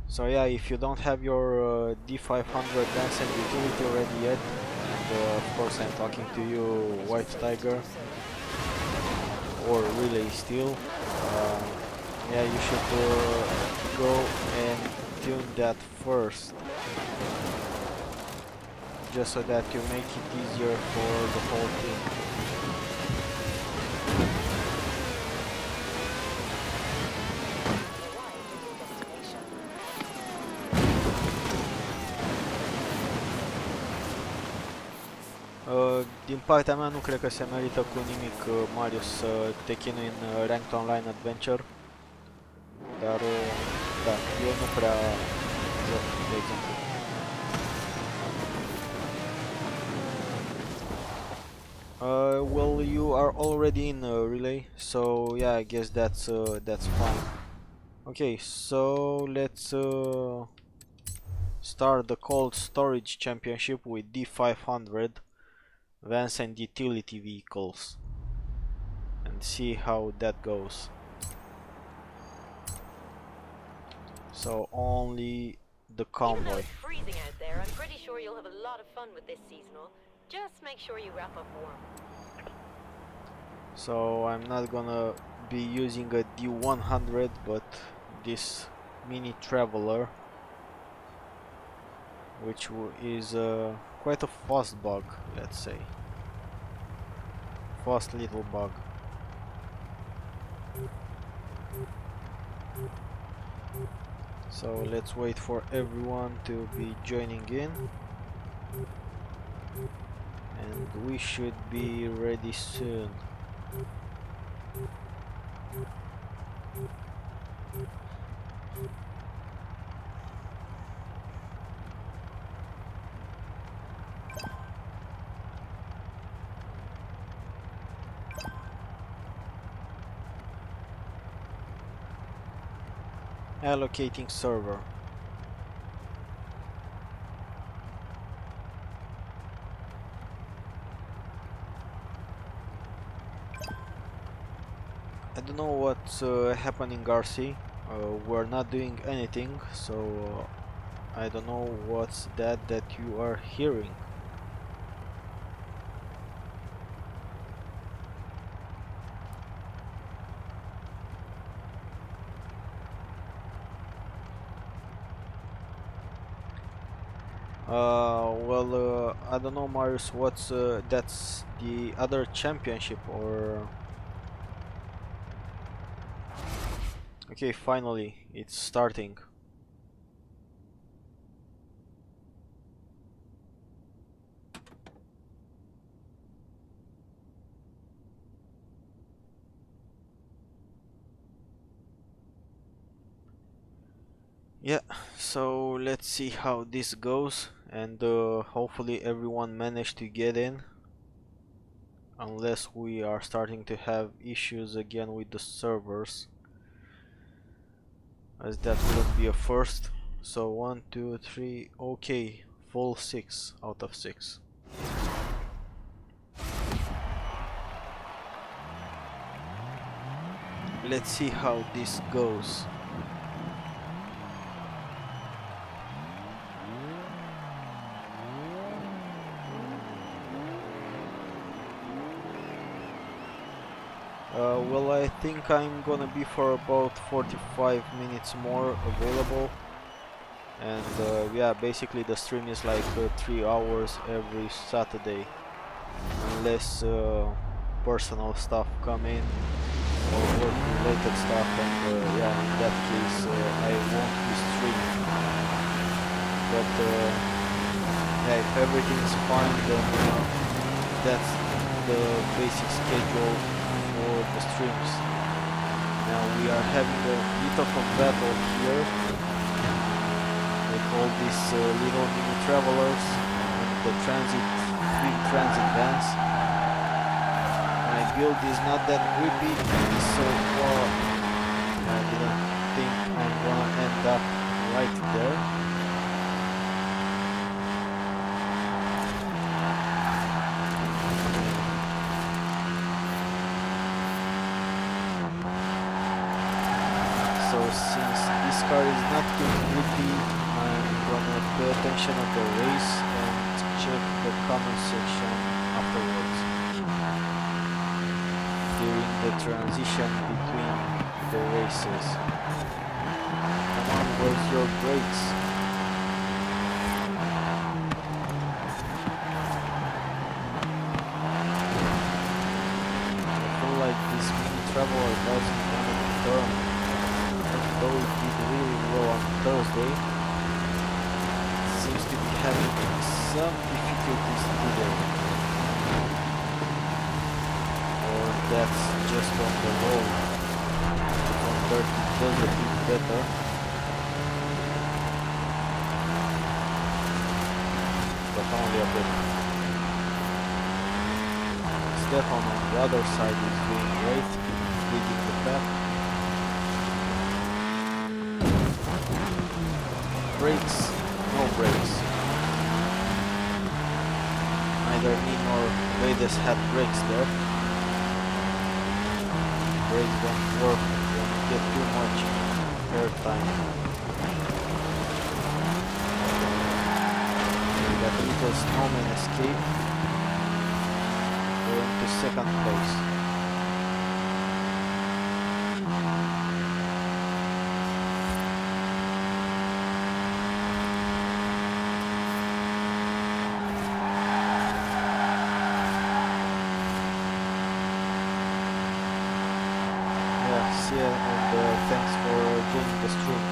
So yeah, if you don't have your D500 advanced and utility ready yet, and of course I'm talking to you, White Tiger, or Relay Steel, yeah, you should go and tune that first, just so that you make it easier for the whole team. Din partea mea nu cred că se merită cu nimic, Marius, să te chinui în Ranked Online Adventure. Dar, da, eu nu prea joc, de exemplu. Well, you are already in relay, so yeah, I guess that's fine. Okay, so let's start the cold storage championship with D500 vans and utility vehicles and see how that goes. So only the Even though convoy. it's freezing out there, I'm pretty sure you'll have a lot of fun with this seasonal. Just make sure you wrap up warm. So I'm not gonna be using a D100 but this mini traveler, which is quite a fast bug, let's say. Fast little bug. So let's wait for everyone to be joining in, and we should be ready soon. Allocating server. I don't know what's happening, RC. We're not doing anything, so I don't know what's that you are hearing. Well, I don't know, Marius, what's that's the other championship, or... Okay, finally, it's starting. Yeah, so let's see how this goes, and hopefully everyone managed to get in, unless we are starting to have issues again with the servers, as that wouldn't be a first. So 1, 2, 3, okay, full 6 out of 6. Let's see how this goes. Well, I think I'm gonna be for about 45 minutes more available, and yeah, basically the stream is like 3 hours every Saturday, unless personal stuff come in or work related stuff, and yeah, in that case I won't be streaming. But yeah, if everything's fine, then that's the basic schedule for the streams. Now we are having a bit of a battle here with all these little mini travelers and the big transit vans. My build is not that grippy so far. I didn't think I'm gonna end up right there. Since this car is not too grippy, I'm gonna pay attention at the race and check the comment section afterwards, during the transition between the races. Come on, where's your brakes? I feel like this mini traveler doesn't want to turn. Though it did really well on Thursday, it seems to be having some difficulties today. that's just on the road. On dirt it does a bit better. But only a bit. Stefan on the other side is doing great, leading the pack. Brakes, no brakes. Neither me nor Vedas had brakes there. Brakes don't work when you get too much airtime. We got a little snowman escape. Going to second place. Yeah, and thanks for joining the stream.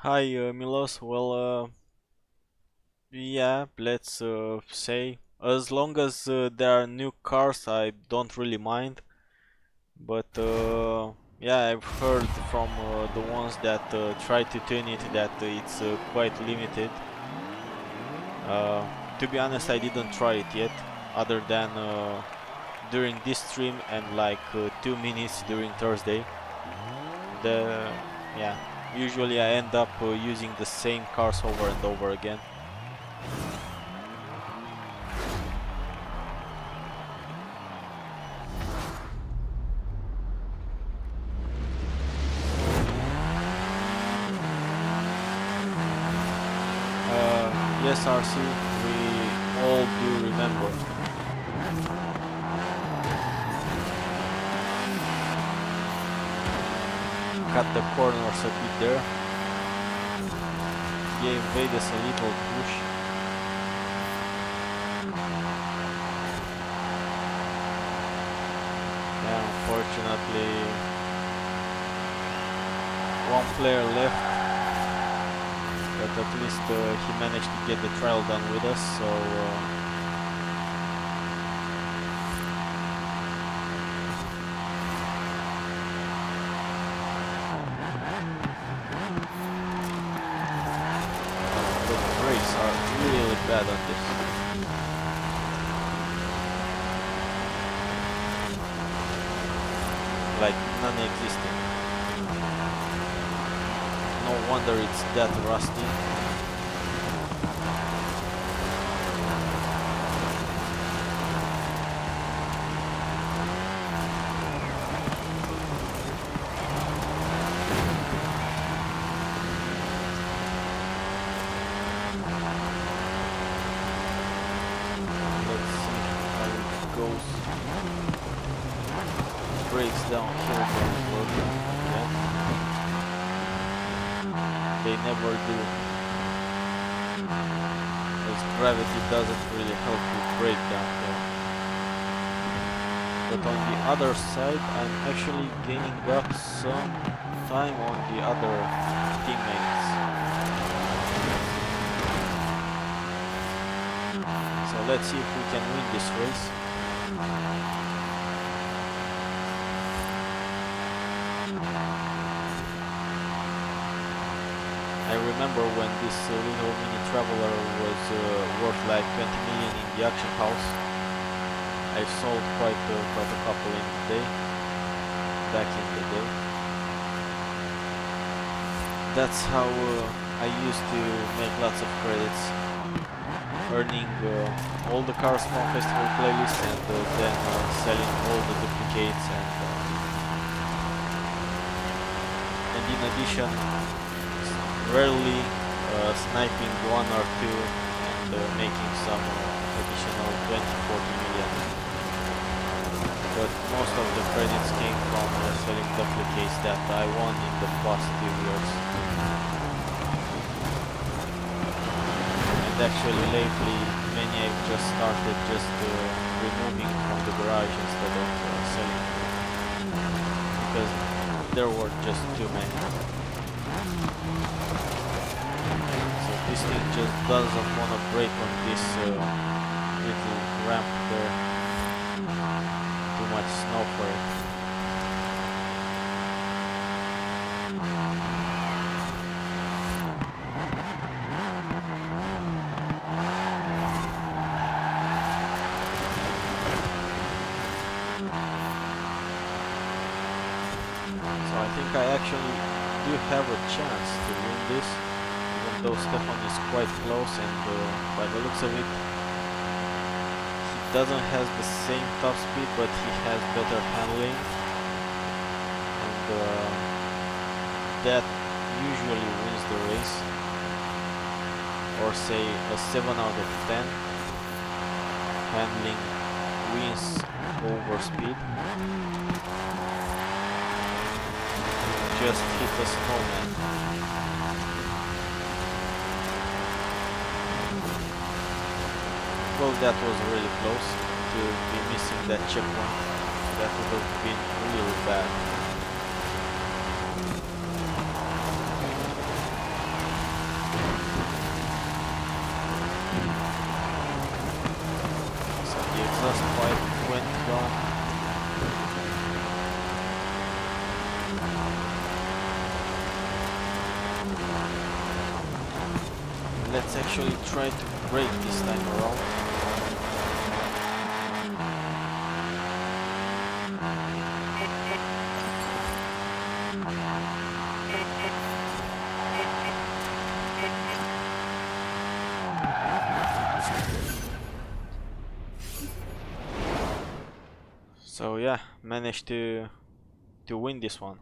Hi Milos, well yeah, let's say as long as there are new cars I don't really mind, but yeah, I've heard from the ones that try to tune it that it's quite limited. To be honest, I didn't try it yet, other than during this stream and like 2 minutes during Thursday. Yeah, usually I end up using the same cars over and over again. Yes, RC, we all do remember. Cut the corners a bit there. Gave Vedas a little push. Yeah, unfortunately, one player left. But at least he managed to get the trial done with us, so the brakes are really bad on this. Like non-existent. No wonder it's that rusty. Let's see how it goes. Brakes down here don't work again. They never do. As gravity doesn't really help you brake down here. But on the other side, I'm actually gaining up some time on the other teammates. So let's see if we can win this race. I remember when this little mini traveler was worth like 20 million in the auction house. I sold quite a couple in the day, back in the day. That's how I used to make lots of credits, earning all the cars from festival playlists and then selling all the duplicates and And in addition, rarely sniping one or two and making some additional 20-40 million. But most of the credits came from selling duplicates that I won in the past 2 years. And actually lately many I've just started removing from the garage instead of selling, because there were just too many. So this thing just doesn't want to break on this little ramp there. Too much snow for it. So I think I actually do have a chance to win this, even though Stefan is quite close, and by the looks of it, he doesn't have the same top speed, but he has better handling, and that usually wins the race, or say a 7 out of 10. Handling wins over speed. Just hit the snowman. Well, that was really close to be missing that checkpoint. That would have been really bad. So the exhaust pipe went down. Let's actually try to brake this time around. So yeah, managed to win this one.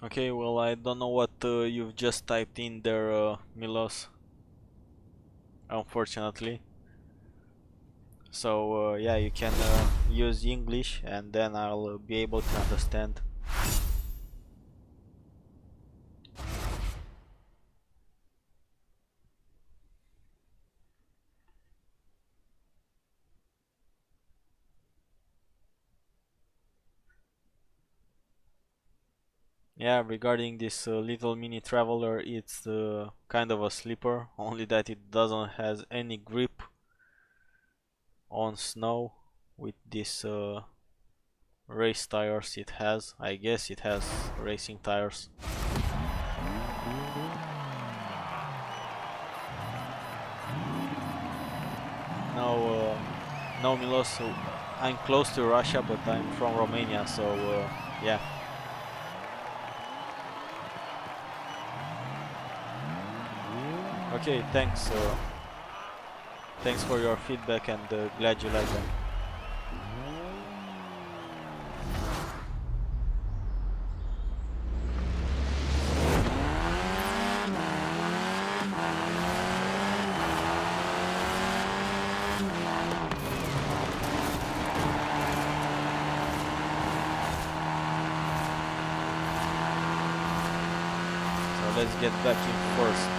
Okay, well, I don't know what you've just typed in there, Milos, unfortunately. So yeah, you can use English and then I'll be able to understand. Yeah, regarding this little mini traveler, it's kind of a sleeper, only that it doesn't has any grip on snow with this race tires it has. I guess it has racing tires. No, no, Milos, I'm close to Russia, but I'm from Romania, so yeah. Okay, thanks. Thanks for your feedback, and glad you like them. So let's get back in first.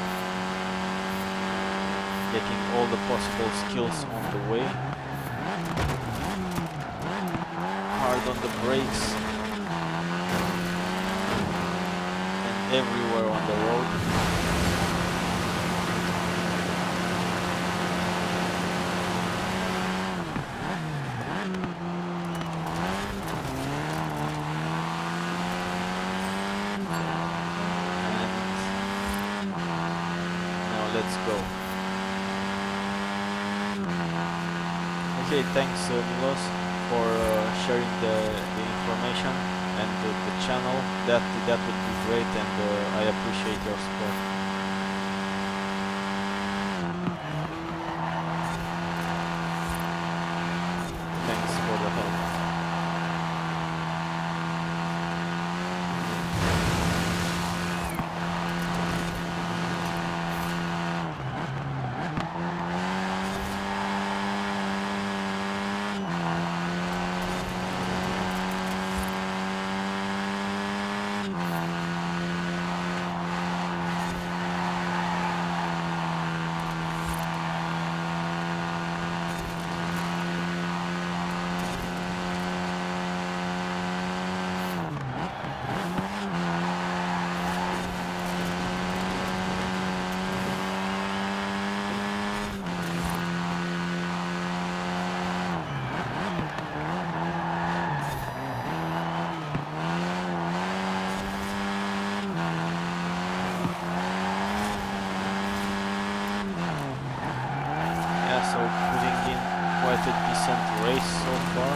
Getting all the possible skills on the way. Hard on the brakes. And everywhere on the road. And now let's go. Okay, thanks Milos for sharing the information and the channel. That would be great, and I appreciate your support. Thanks for the help. Yeah, so putting in quite a decent race so far.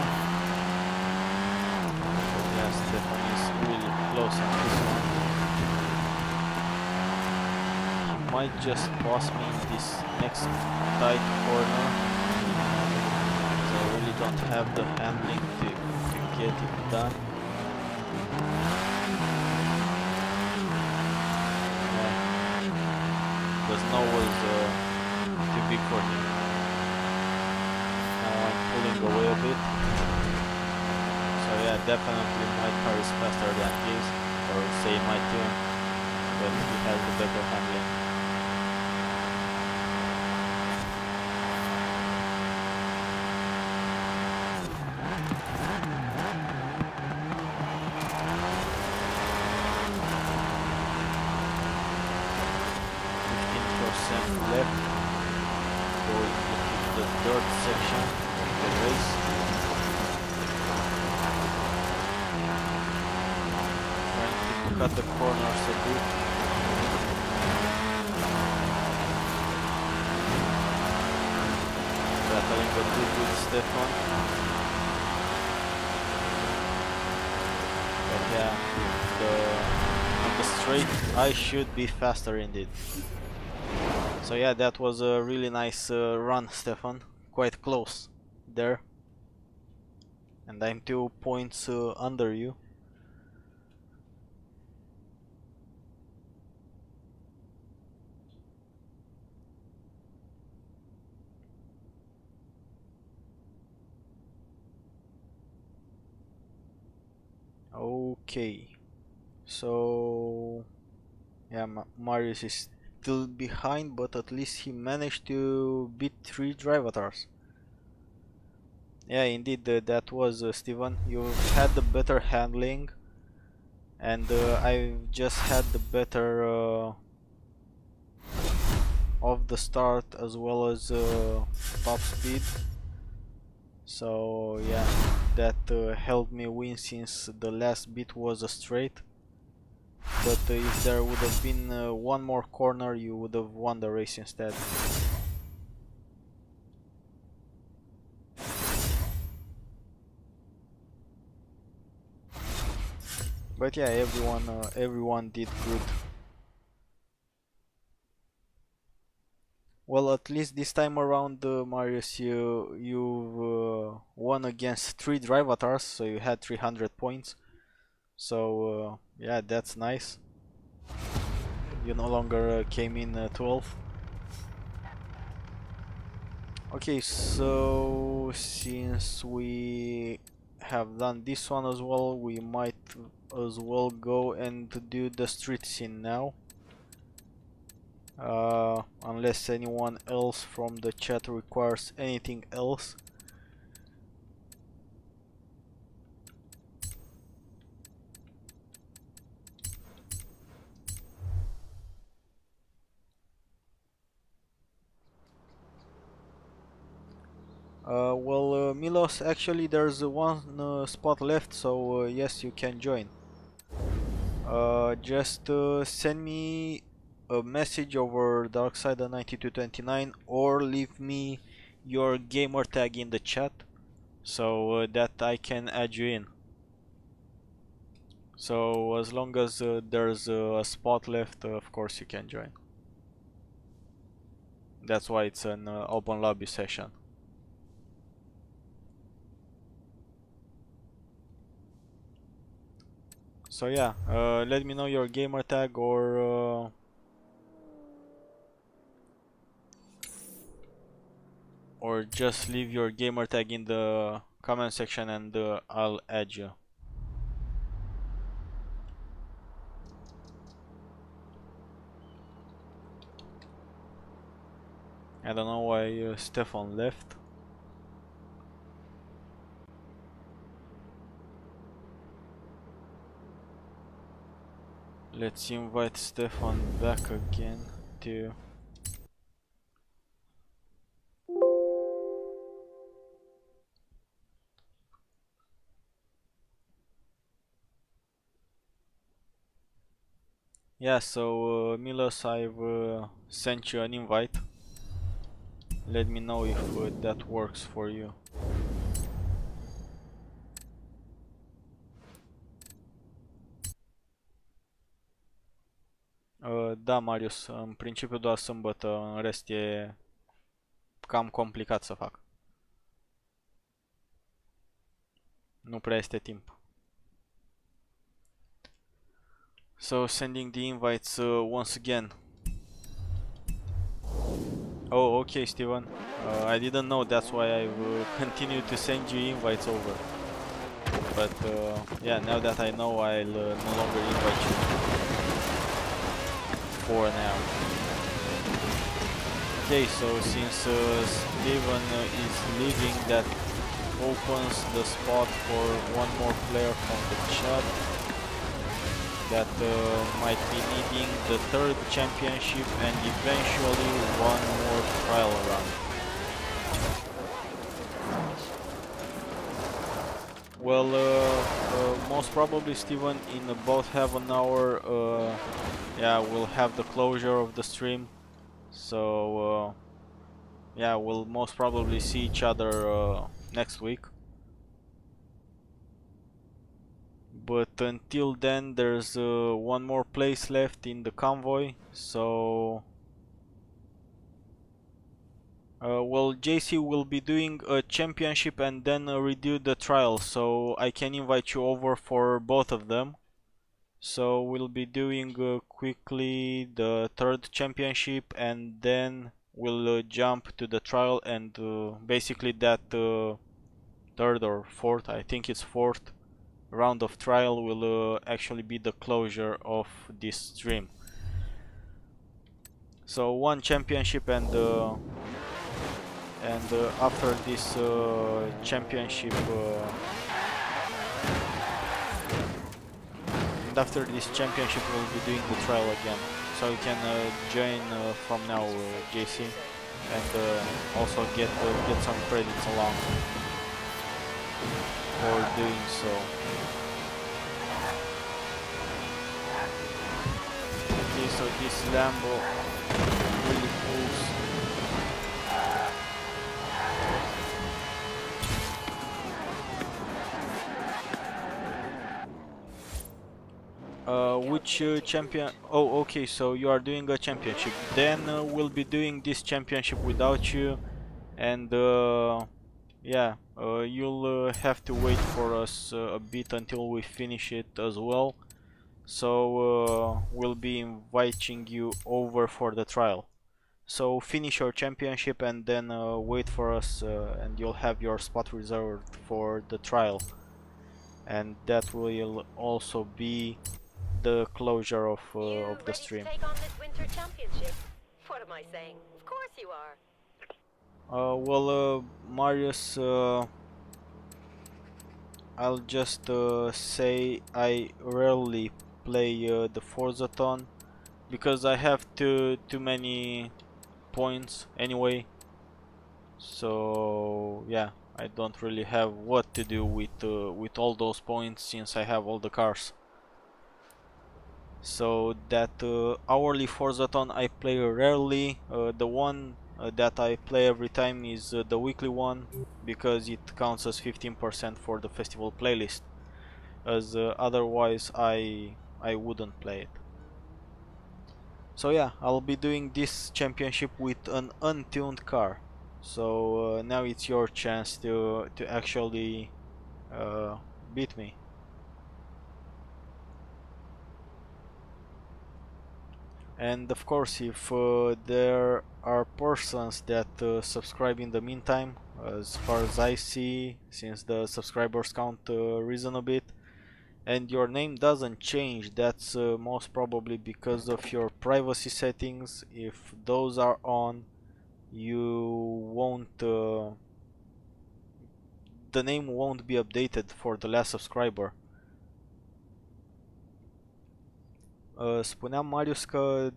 Yeah, Stefan is really close on this one. He might just pass me in this next tight corner. So I really don't have the handling to get it done. Yeah. The snow was too big for him. Now I'm pulling away a bit. So yeah, definitely my car is faster than his, or say my tune, but he has the better handling. Left, going into the dirt section of the race. Trying to cut the corners a bit. Battling a bit with Stefan. But yeah, on the straight I should be faster indeed. So yeah, that was a really nice run, Stefan. Quite close there. And I'm 2 points under you. Okay. So yeah, Marius is still behind, but at least he managed to beat 3 drivatars. Yeah, indeed, that was Steven. You had the better handling, and I just had the better of the start as well as top speed. So yeah, that helped me win since the last bit was a straight. But if there would have been one more corner, you would have won the race instead. But yeah, everyone did good. Well, at least this time around, Marius, you've won against 3 drivatars, so you had 300 points. So yeah, that's nice. You no longer came in 12th. Okay, so since we have done this one as well, we might as well go and do the street scene now. Unless anyone else from the chat requires anything else. Well, Milos, actually there's one spot left, so yes, you can join. Just send me a message over Darkside9229 or leave me your gamer tag in the chat so that I can add you in. So as long as there's a spot left, of course you can join. That's why it's an open lobby session. So yeah, let me know your gamer tag or just leave your gamer tag in the comment section and I'll add you. I don't know why Stefan left. Let's invite Stefan back again too. Yeah, so Milos, I've sent you an invite. Let me know if that works for you. Da, Marius, în principiu doar sâmbătă, în rest e cam complicat să fac. Nu prea este timp. So sending the invites once again. Oh, okay, Steven. I didn't know, that's why I've continued to send you invites over. But yeah, now that I know, I'll no longer invite you for now. Okay, so since Steven is leaving, that opens the spot for one more player from the chat that might be needing the third championship and eventually one more trial run. Well, most probably, Steven, in about half an hour, yeah, we'll have the closure of the stream. So, yeah, we'll most probably see each other next week. But until then, there's one more place left in the convoy. So, well, JC will be doing a championship and then redo the trial. So I can invite you over for both of them. So we'll be doing quickly the third championship and then we'll jump to the trial and basically that third or fourth, I think it's fourth round of trial will actually be the closure of this stream. So one championship and after this championship and after this championship we'll be doing the trial again. So you can join from now, JC, and also get some credits along for doing so. Okay, so this Lambo really pulls. Which champion? Oh, okay, so you are doing a championship. Then we'll be doing this championship without you, and yeah, you'll have to wait for us a bit until we finish it as well. So we'll be inviting you over for the trial. So finish your championship and then wait for us, and you'll have your spot reserved for the trial. And that will also be the closure of the stream. Take on this winter championship? What am I saying? Of course you are. Well, Marius, I'll just say I rarely play the Forzathon because I have too many points anyway. So yeah, I don't really have what to do with all those points since I have all the cars. So that hourly Forzathon I play rarely. The one that I play every time is the weekly one, because it counts as 15% for the festival playlist, as otherwise I wouldn't play it. So yeah, I'll be doing this championship with an untuned car. So now it's your chance to actually beat me. And of course, if there are persons that subscribe in the meantime, as far as I see, since the subscribers count risen a bit, and your name doesn't change, that's most probably because of your privacy settings. If those are on, you won't the name won't be updated for the last subscriber. Spunea Marius că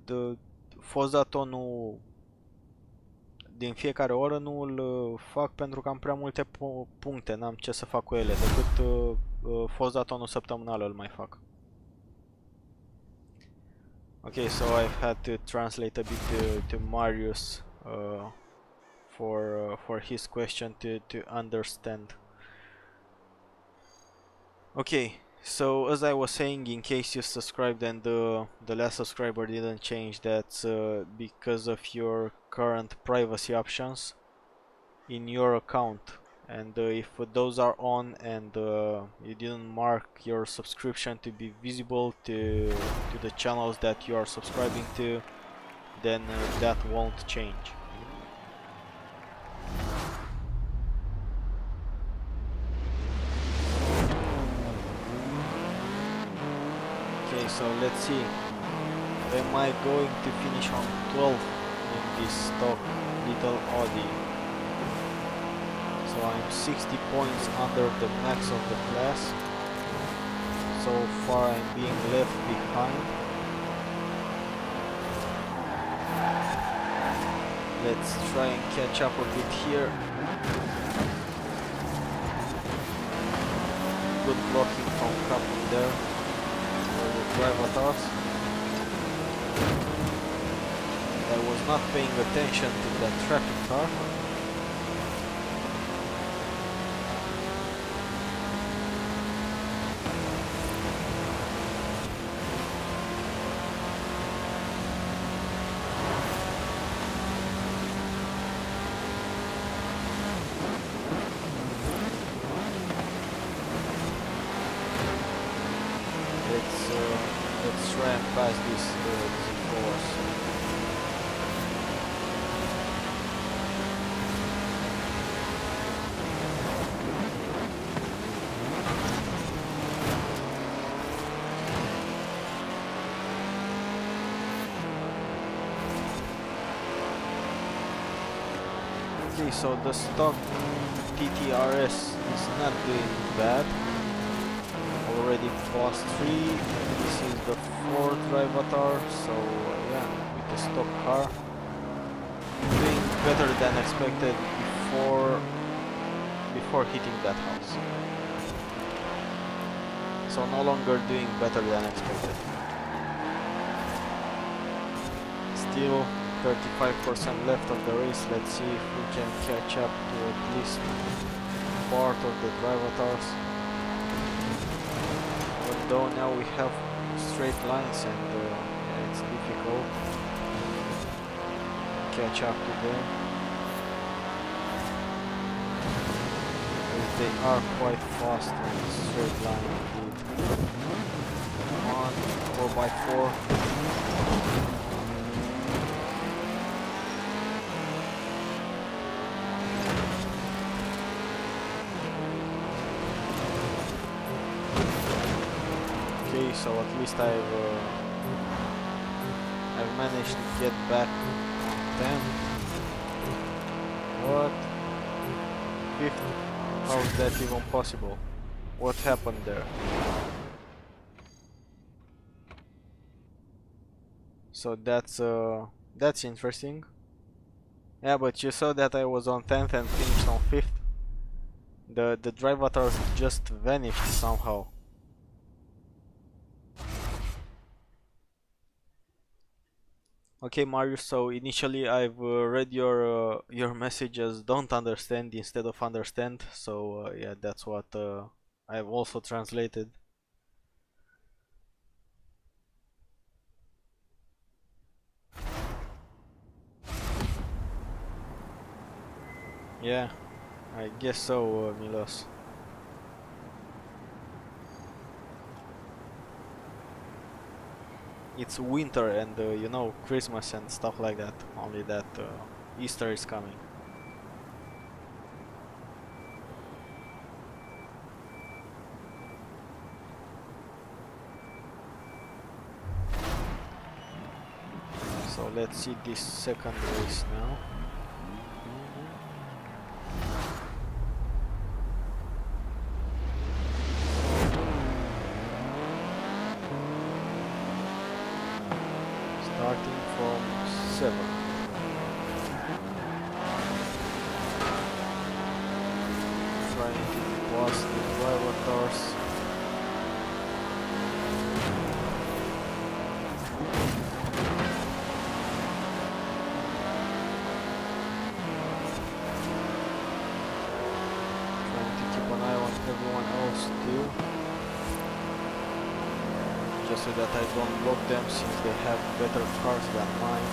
Forza nu din fiecare oră nu îl fac pentru că am prea multe puncte, n-am ce să fac cu ele, decât Forza săptămânal îl mai fac. Okay, so I've had to translate a bit to Marius for his question to understand. Okay, so as I was saying, in case you subscribed and the last subscriber didn't change, that's because of your current privacy options in your account. And if those are on and you didn't mark your subscription to be visible to the channels that you are subscribing to, then that won't change. Okay, so let's see. Am I going to finish on 12 in this stock little Audi? So I'm 60 points under the max of the class. So far I'm being left behind. Let's try and catch up a bit here. Good blocking from Captain there for the drivatars. I was not paying attention to that traffic car. Let's try and pass this force. Okay, so the stock TTRS is not doing bad. Already plus 3. This is the 4th drivatar, so yeah, with the stock car doing better than expected before hitting that house. So no longer doing better than expected. Still 35% left of the race. Let's see if we can catch up to at least part of the drivatars. Although now we have straight lines and yeah, it's difficult to catch up to them. Because they are quite fast on the straight line indeed. Come on, 4x4. So at least I've managed to get back on 10. What? 5th? How is that even possible? What happened there? So that's interesting. Yeah, but you saw that I was on 10th and finished on 5th. The drivatars just vanished somehow. Okay, Marius. So initially, I've read your messages. Don't understand instead of understand. So yeah, that's what I've also translated. Yeah, I guess so, Milos. It's winter and you know, Christmas and stuff like that. Only that Easter is coming. So let's see this second race now. Starting from 7. Trying to pass the driver cars. Trying to keep an eye on everyone else too. Just so that I don't block them since they have better cars than mine.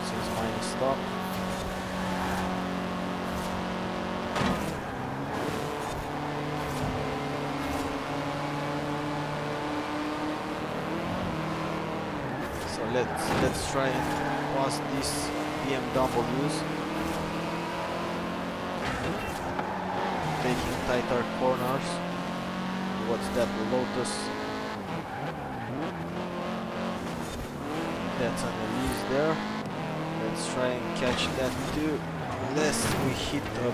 Since mine is stock. So let's try and pass these BMWs. Taking tighter corners. What's that? Lotus. That's an Elise there. Let's try and catch that too. Unless we hit a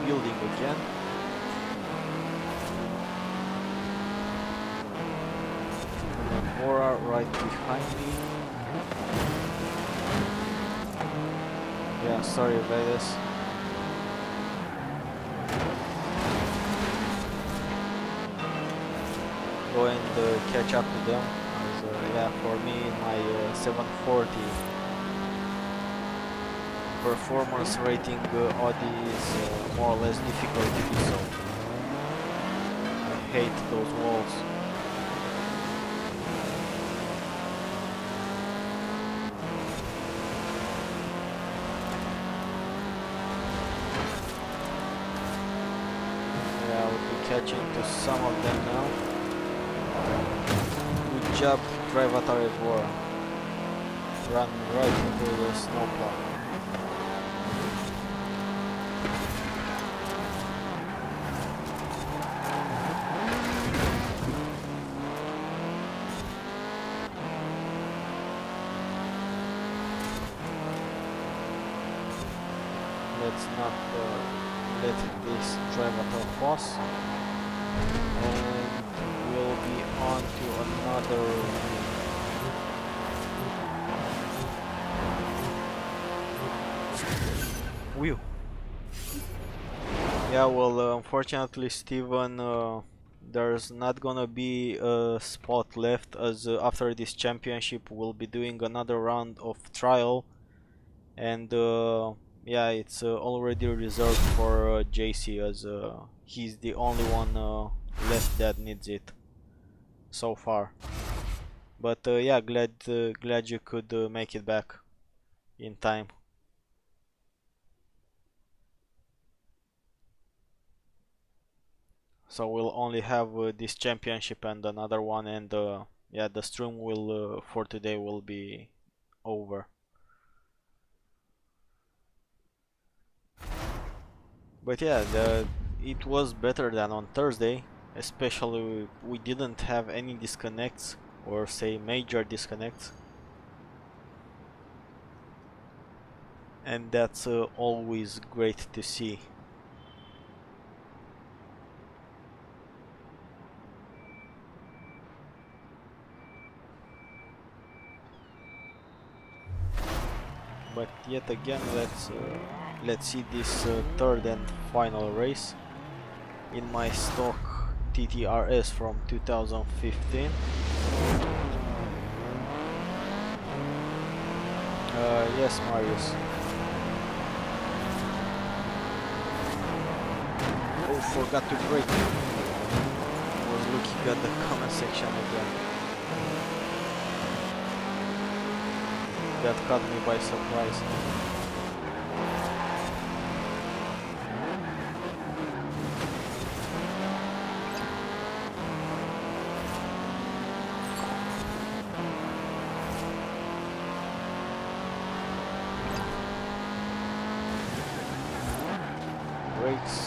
building again. Mora right behind me. Yeah, sorry about this. Go and catch up to them. Yeah, for me, my 740 performance rating Audi is more or less difficult to be so. I hate those walls. Yeah, we'll be catching to some of them now. Good job, drive at FH4. Run right into the snowplow. Let's not let this drive at our pass. And we'll be on to another wheel. Yeah, well, unfortunately, Steven, there's not gonna be a spot left, as after this championship we'll be doing another round of trial, and yeah, it's already reserved for JC, as he's the only one left that needs it so far. But yeah, glad you could make it back in time. So we'll only have this championship and another one, and yeah, the stream will for today will be over. But yeah, it was better than on Thursday, especially we didn't have any disconnects, or say major disconnects, and that's always great to see. But yet again, let's see this third and final race in my stock TTRS from 2015. Yes, Marius. Oh, forgot to break. Was looking at the comment section again. That caught me by surprise. Brakes.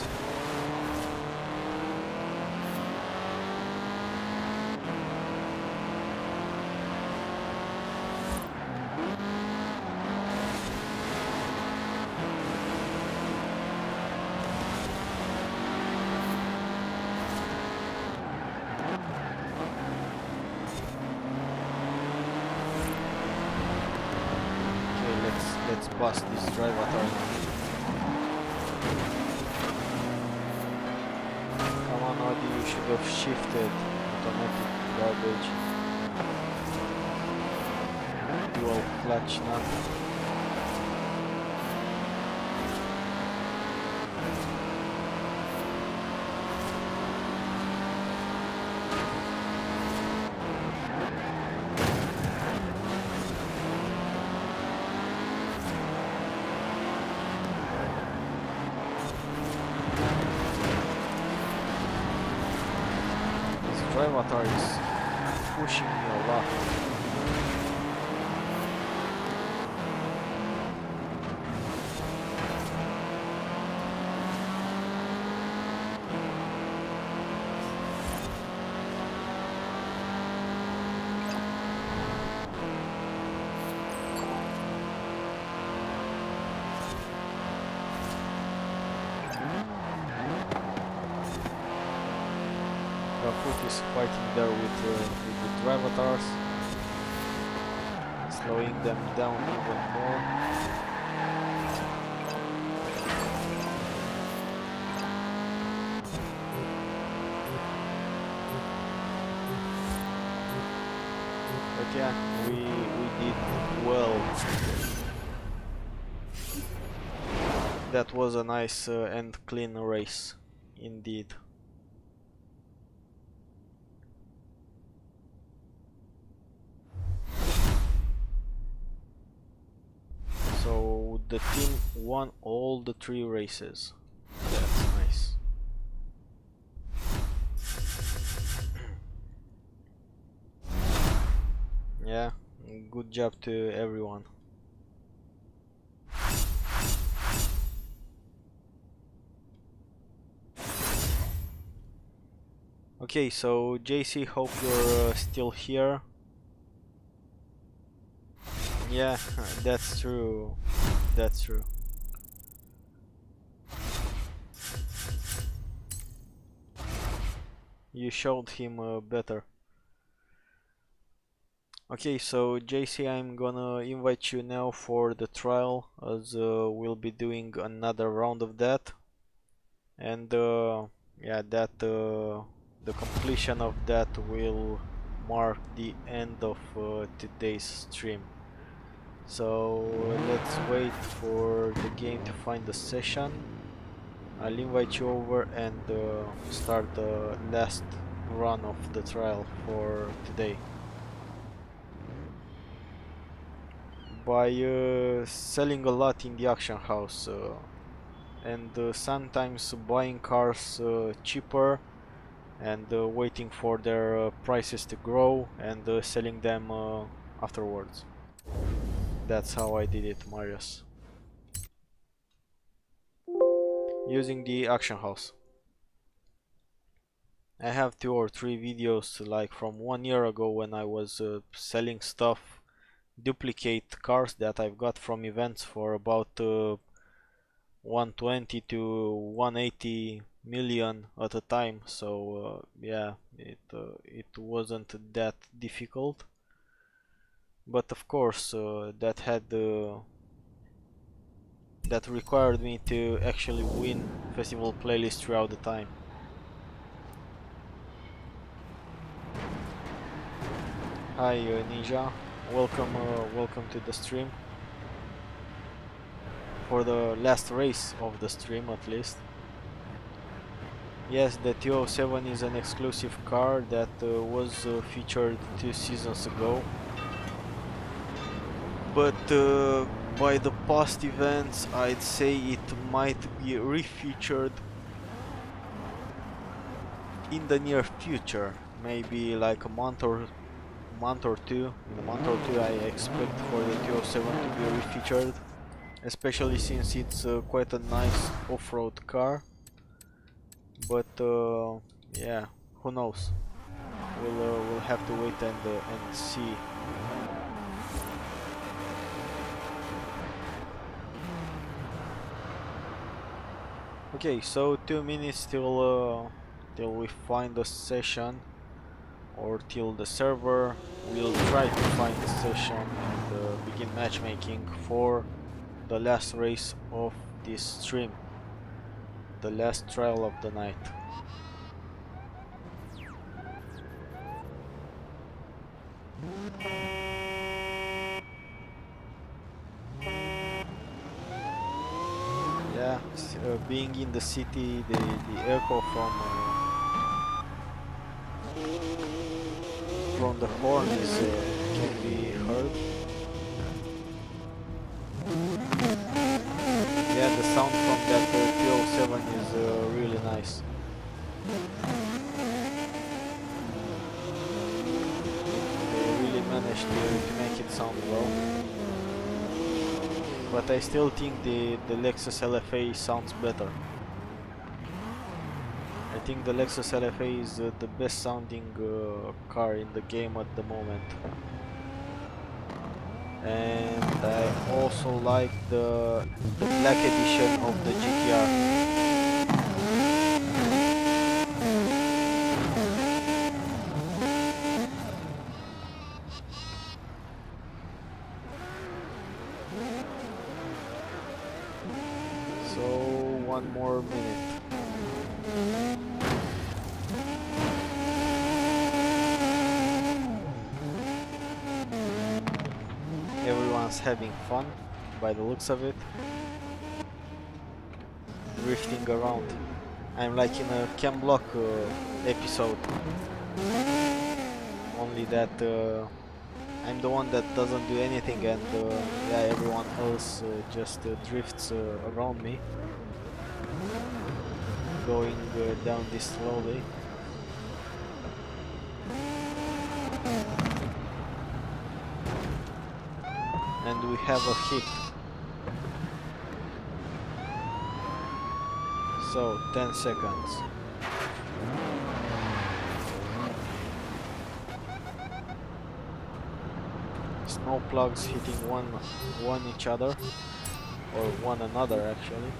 Let's bust this drive authority. Come on, Audi, you should have shifted. Automatic garbage. Dual clutch nut. Drive avatar is pushing me a lot. Foot is fighting there with the drive avatars, slowing them down even more. But yeah, we did well. That was a nice and clean race, indeed. So the team won all the 3 races. That's nice. Yeah, good job to everyone. Okay, so JC, hope you're still here. Yeah, that's true. That's true. You showed him better. Okay, so JC, I'm gonna invite you now for the trial, as we'll be doing another round of that. And yeah, that the completion of that will mark the end of today's stream. So let's wait for the game to find the session. I'll invite you over and start the last run of the trial for today. By selling a lot in the auction house and sometimes buying cars cheaper and waiting for their prices to grow and selling them afterwards. That's how I did it, Marius. Using the auction house. I have 2 or 3 videos like from 1 year ago when I was selling stuff, duplicate cars that I've got from events for about 120 to 180 million at a time. So yeah, it wasn't that difficult. But of course, that required me to actually win festival playlists throughout the time. Hi Ninja, welcome to the stream. for the last race of the stream at least. Yes, the 207 is an exclusive car that was featured 2 seasons ago, but by the past events I'd say it might be refeatured in the near future, maybe like a month or two. In a month or two I expect for the 207 to be refeatured, especially since it's quite a nice off-road car. But yeah, who knows? We'll have to wait and see. Okay, so 2 minutes till we find a session, or till the server will try to find a session and begin matchmaking for the last race of this stream, the last trial of the night. Yeah, being in the city, the echo from the horn is can be heard. Yeah, the sound from that 207 is really nice. They really managed to make it sound well. But I still think the Lexus LFA sounds better. I think the Lexus LFA is the best sounding car in the game at the moment. And I also like the black edition of the GTR. So 1 more minute. Everyone's having fun by the looks of it. Drifting around. I'm like in a Cam Block episode. Only that I'm the one that doesn't do anything, and yeah, everyone else just drifts around me, going down this slowly. And we have a hit. So 10 seconds. Snow plugs hitting one each other, or one another actually.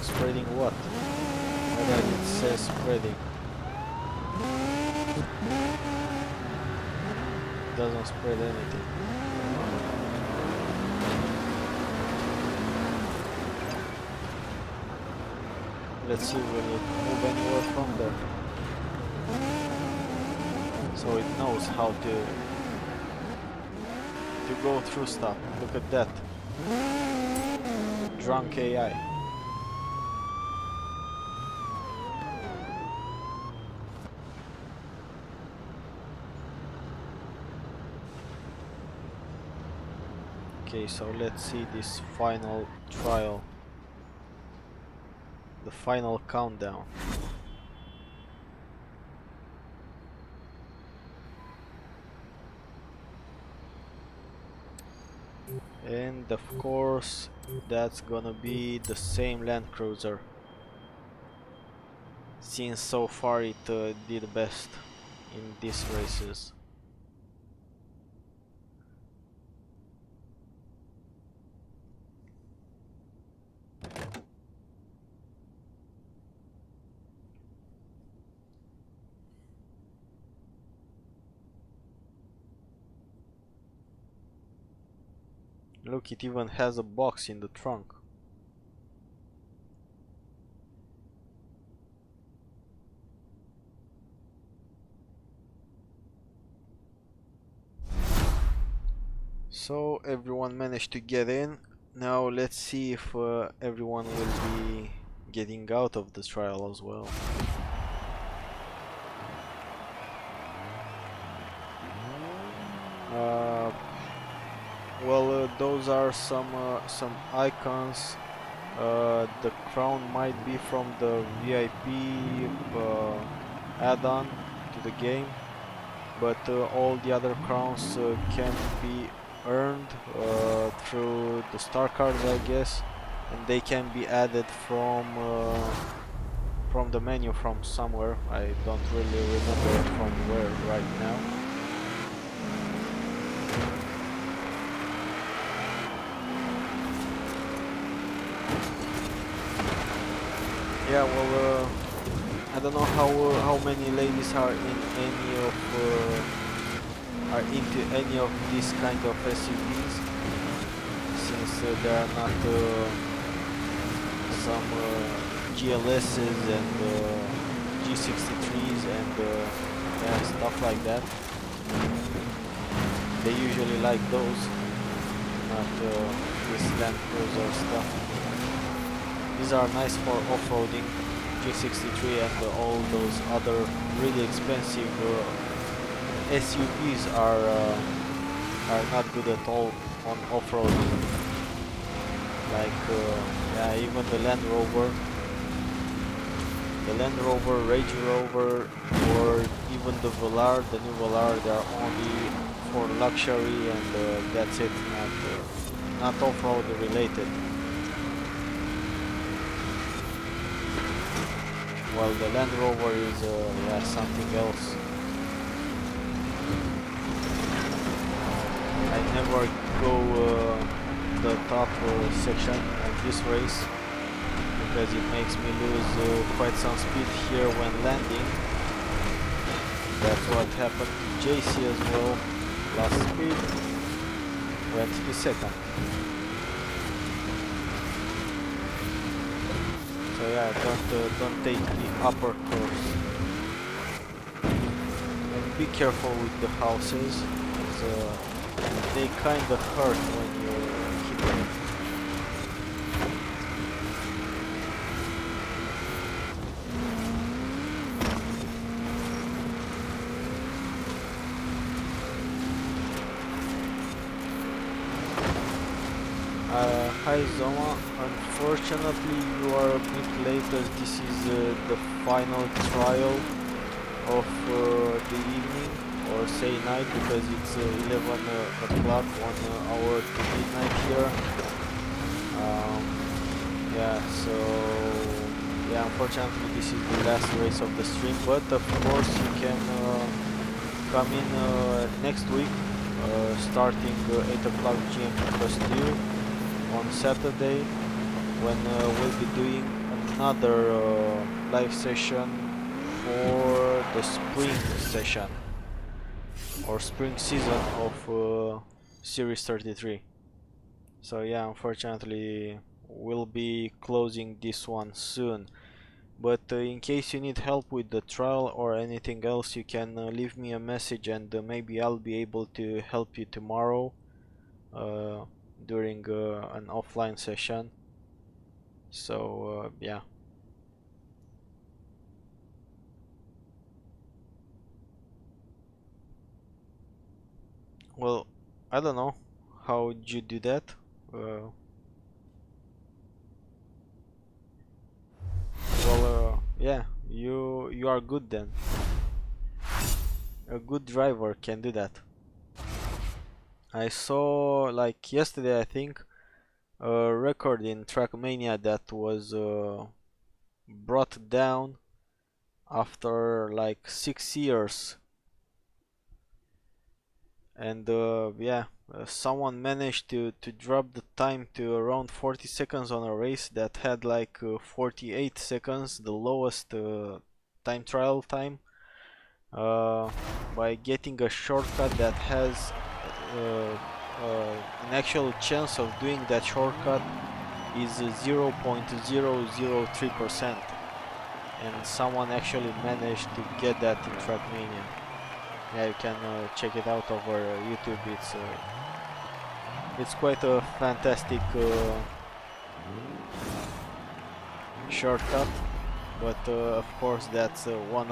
Spreading what? I read it says spreading. Doesn't spread anything. Let's see, will it move anywhere from there? So it knows how to go through stuff. Look at that. Drunk AI. Okay, so let's see this final trial. The final countdown. And of course, that's gonna be the same Land Cruiser, since so far it did best in these races. Look, it even has a box in the trunk. So everyone managed to get in. Now let's see if everyone will be getting out of the trial as well. Well, those are some icons. The crown might be from the VIP add-on to the game, but all the other crowns can be earned through the star cards, I guess, and they can be added from the menu from somewhere. I don't really remember from where right now. Yeah, well, I don't know how many ladies are in any of are into any of these kind of SUVs, since there are not some GLSs and G63s and yeah, stuff like that. They usually like those, not this Land Cruiser stuff. These are nice for off-roading. G63 and all those other really expensive SUVs are not good at all on off-roading. Like yeah, even the Land Rover, Range Rover, or even the Velar, the new Velar, they are only for luxury and that's it, not off-road related. Well, the Land Rover is yeah, something else. I never go the top section of this race because it makes me lose quite some speed here when landing. That's what happened to JC as well. Lost speed, went to second. So yeah, don't take the upper curves. And be careful with the houses, because they kinda hurt when you hit them. Hi Zoma, unfortunately you are a bit late as this is the final trial of the evening, or say night, because it's 11 o'clock, 1 hour to midnight here. Yeah, so yeah, unfortunately this is the last race of the stream, but of course you can come in next week starting 8 o'clock GMT plus 2 on Saturday, when we'll be doing another live session for the spring session or spring season of Series 33. So yeah, unfortunately we'll be closing this one soon, but in case you need help with the trial or anything else, you can leave me a message, and maybe I'll be able to help you tomorrow during an offline session. So yeah. Well, I don't know how would you do that. Well, yeah, you are good then. A good driver can do that. I saw, like yesterday I think, a record in Trackmania that was brought down after like 6 years, and yeah, someone managed to drop the time to around 40 seconds on a race that had like 48 seconds, the lowest time trial time, by getting a shortcut that has an actual chance of doing that shortcut is 0.003%, and someone actually managed to get that in Trackmania. Yeah, you can check it out over YouTube. It's quite a fantastic shortcut, but of course that's one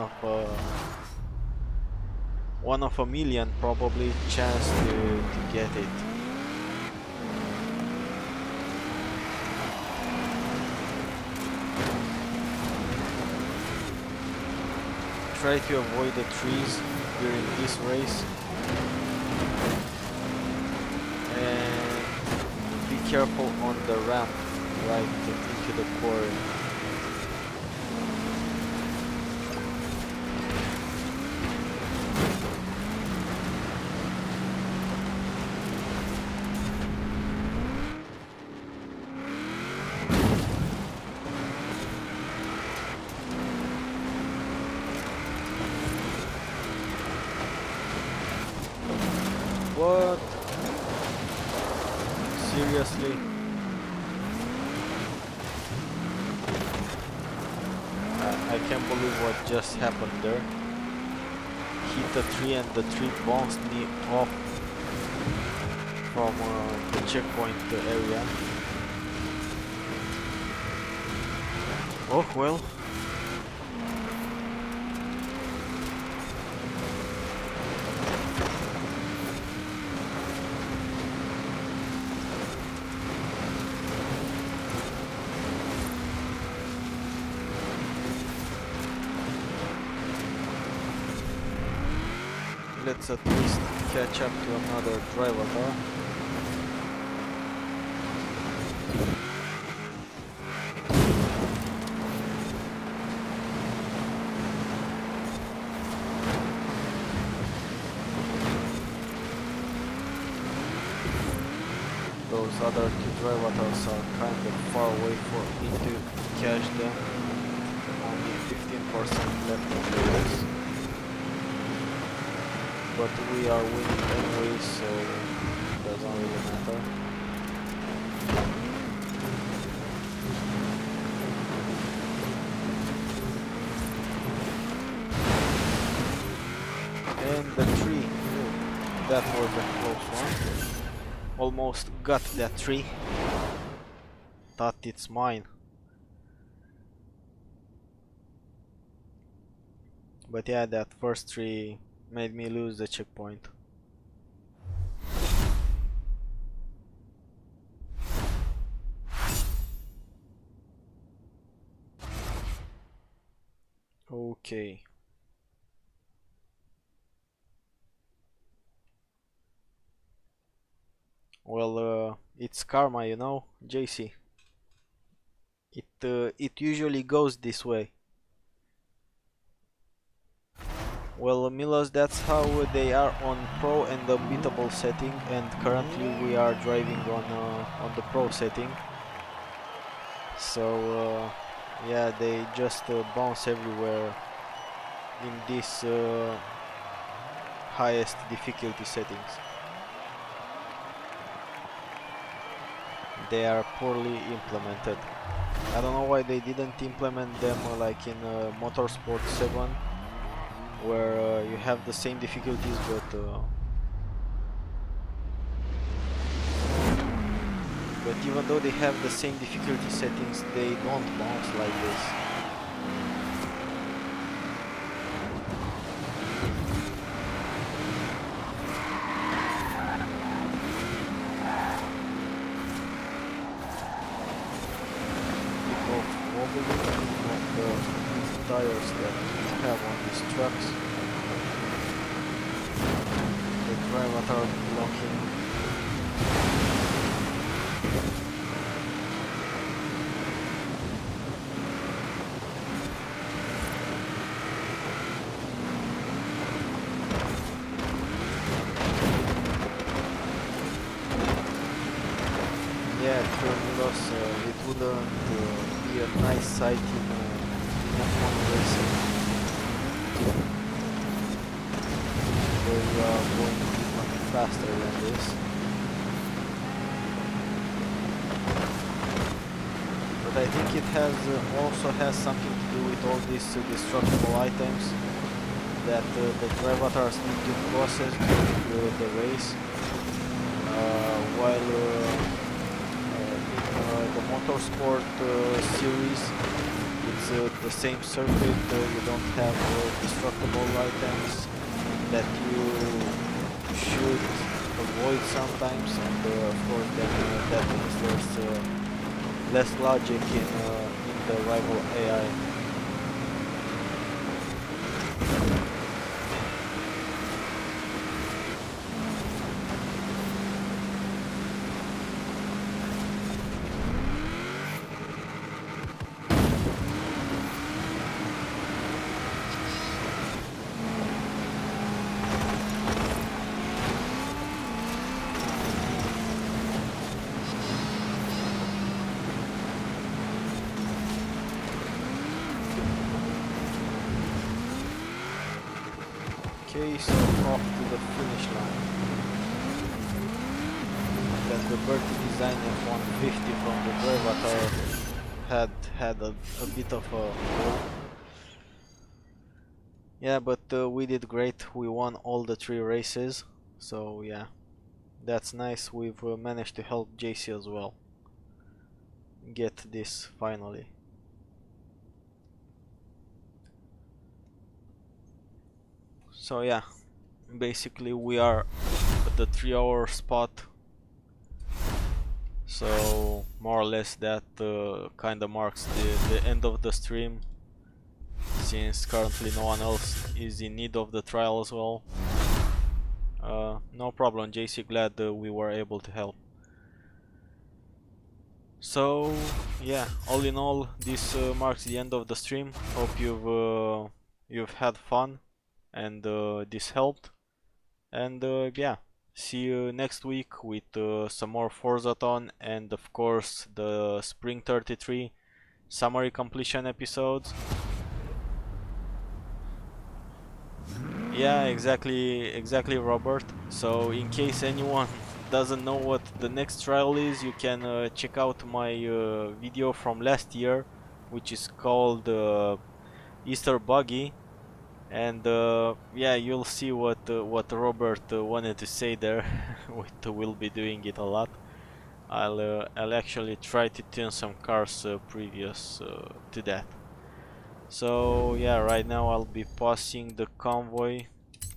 of a million probably chance to get it. Try to avoid the trees during this race and be careful on the ramp right into the quarry. What? Seriously? I can't believe what just happened there. Hit a tree and the tree bounced me off from the checkpoint area. Oh well. Let's at least catch up to another driver car. Those other two drivatars are kind of far away for me to catch them. Only 15% left of the race. But we are winning anyway, so it doesn't really matter. And the tree, that was a close one. Almost got that tree. Thought it's mine. But yeah, that first tree made me lose the checkpoint. Okay. Well, it's karma, you know, JC. It usually goes this way. Well, Milos, that's how they are on Pro and the beatable setting, and currently we are driving on the Pro setting. So yeah, they just bounce everywhere in this highest difficulty settings. They are poorly implemented. I don't know why they didn't implement them like in Motorsport 7, where you have the same difficulties, but even though they have the same difficulty settings, they don't bounce like this. Because wobbling of the tires that we have on these trucks, the drivers are blocking. Yeah, Milos, it wouldn't be a nice sight in F1 racing, where you are going even faster than this. But I think it has also has something to do with all these destructible items that the drivatars need to process during the race. while in the motorsport series it's the same circuit. You don't have destructible items that you should avoid sometimes, and of course then that means there's less logic in the rival AI. Okay, so off to the finish line. Then the Bertie Design F150 from the Brevatar had a bit of a fall. Yeah, but we did great. We won all the 3 races, so yeah, that's nice. We've managed to help JC as well get this finally. So yeah, basically we are at the 3-hour spot, so more or less that kinda marks the end of the stream, since currently no one else is in need of the trial as well. No problem, JC, glad we were able to help. So yeah, all in all, this marks the end of the stream. Hope you've had fun and this helped. And yeah, see you next week with some more Forzathon and of course the Spring 33 summary completion episodes. Yeah, exactly, Robert. So in case anyone doesn't know what the next trial is, you can check out my video from last year, which is called Easter Buggy, and yeah, you'll see what Robert wanted to say there. We'll be doing it a lot. I'll actually try to tune some cars previous to that. So yeah, right now I'll be passing the convoy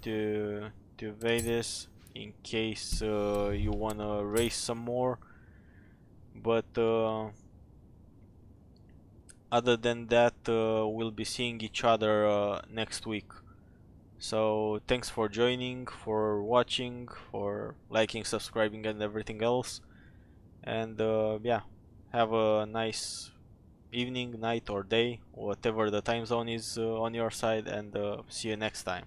to Vedas in case you wanna race some more. But other than that, we'll be seeing each other next week. So thanks for joining, for watching, for liking, subscribing, and everything else. And yeah, have a nice evening, night, or day, whatever the time zone is on your side, and see you next time.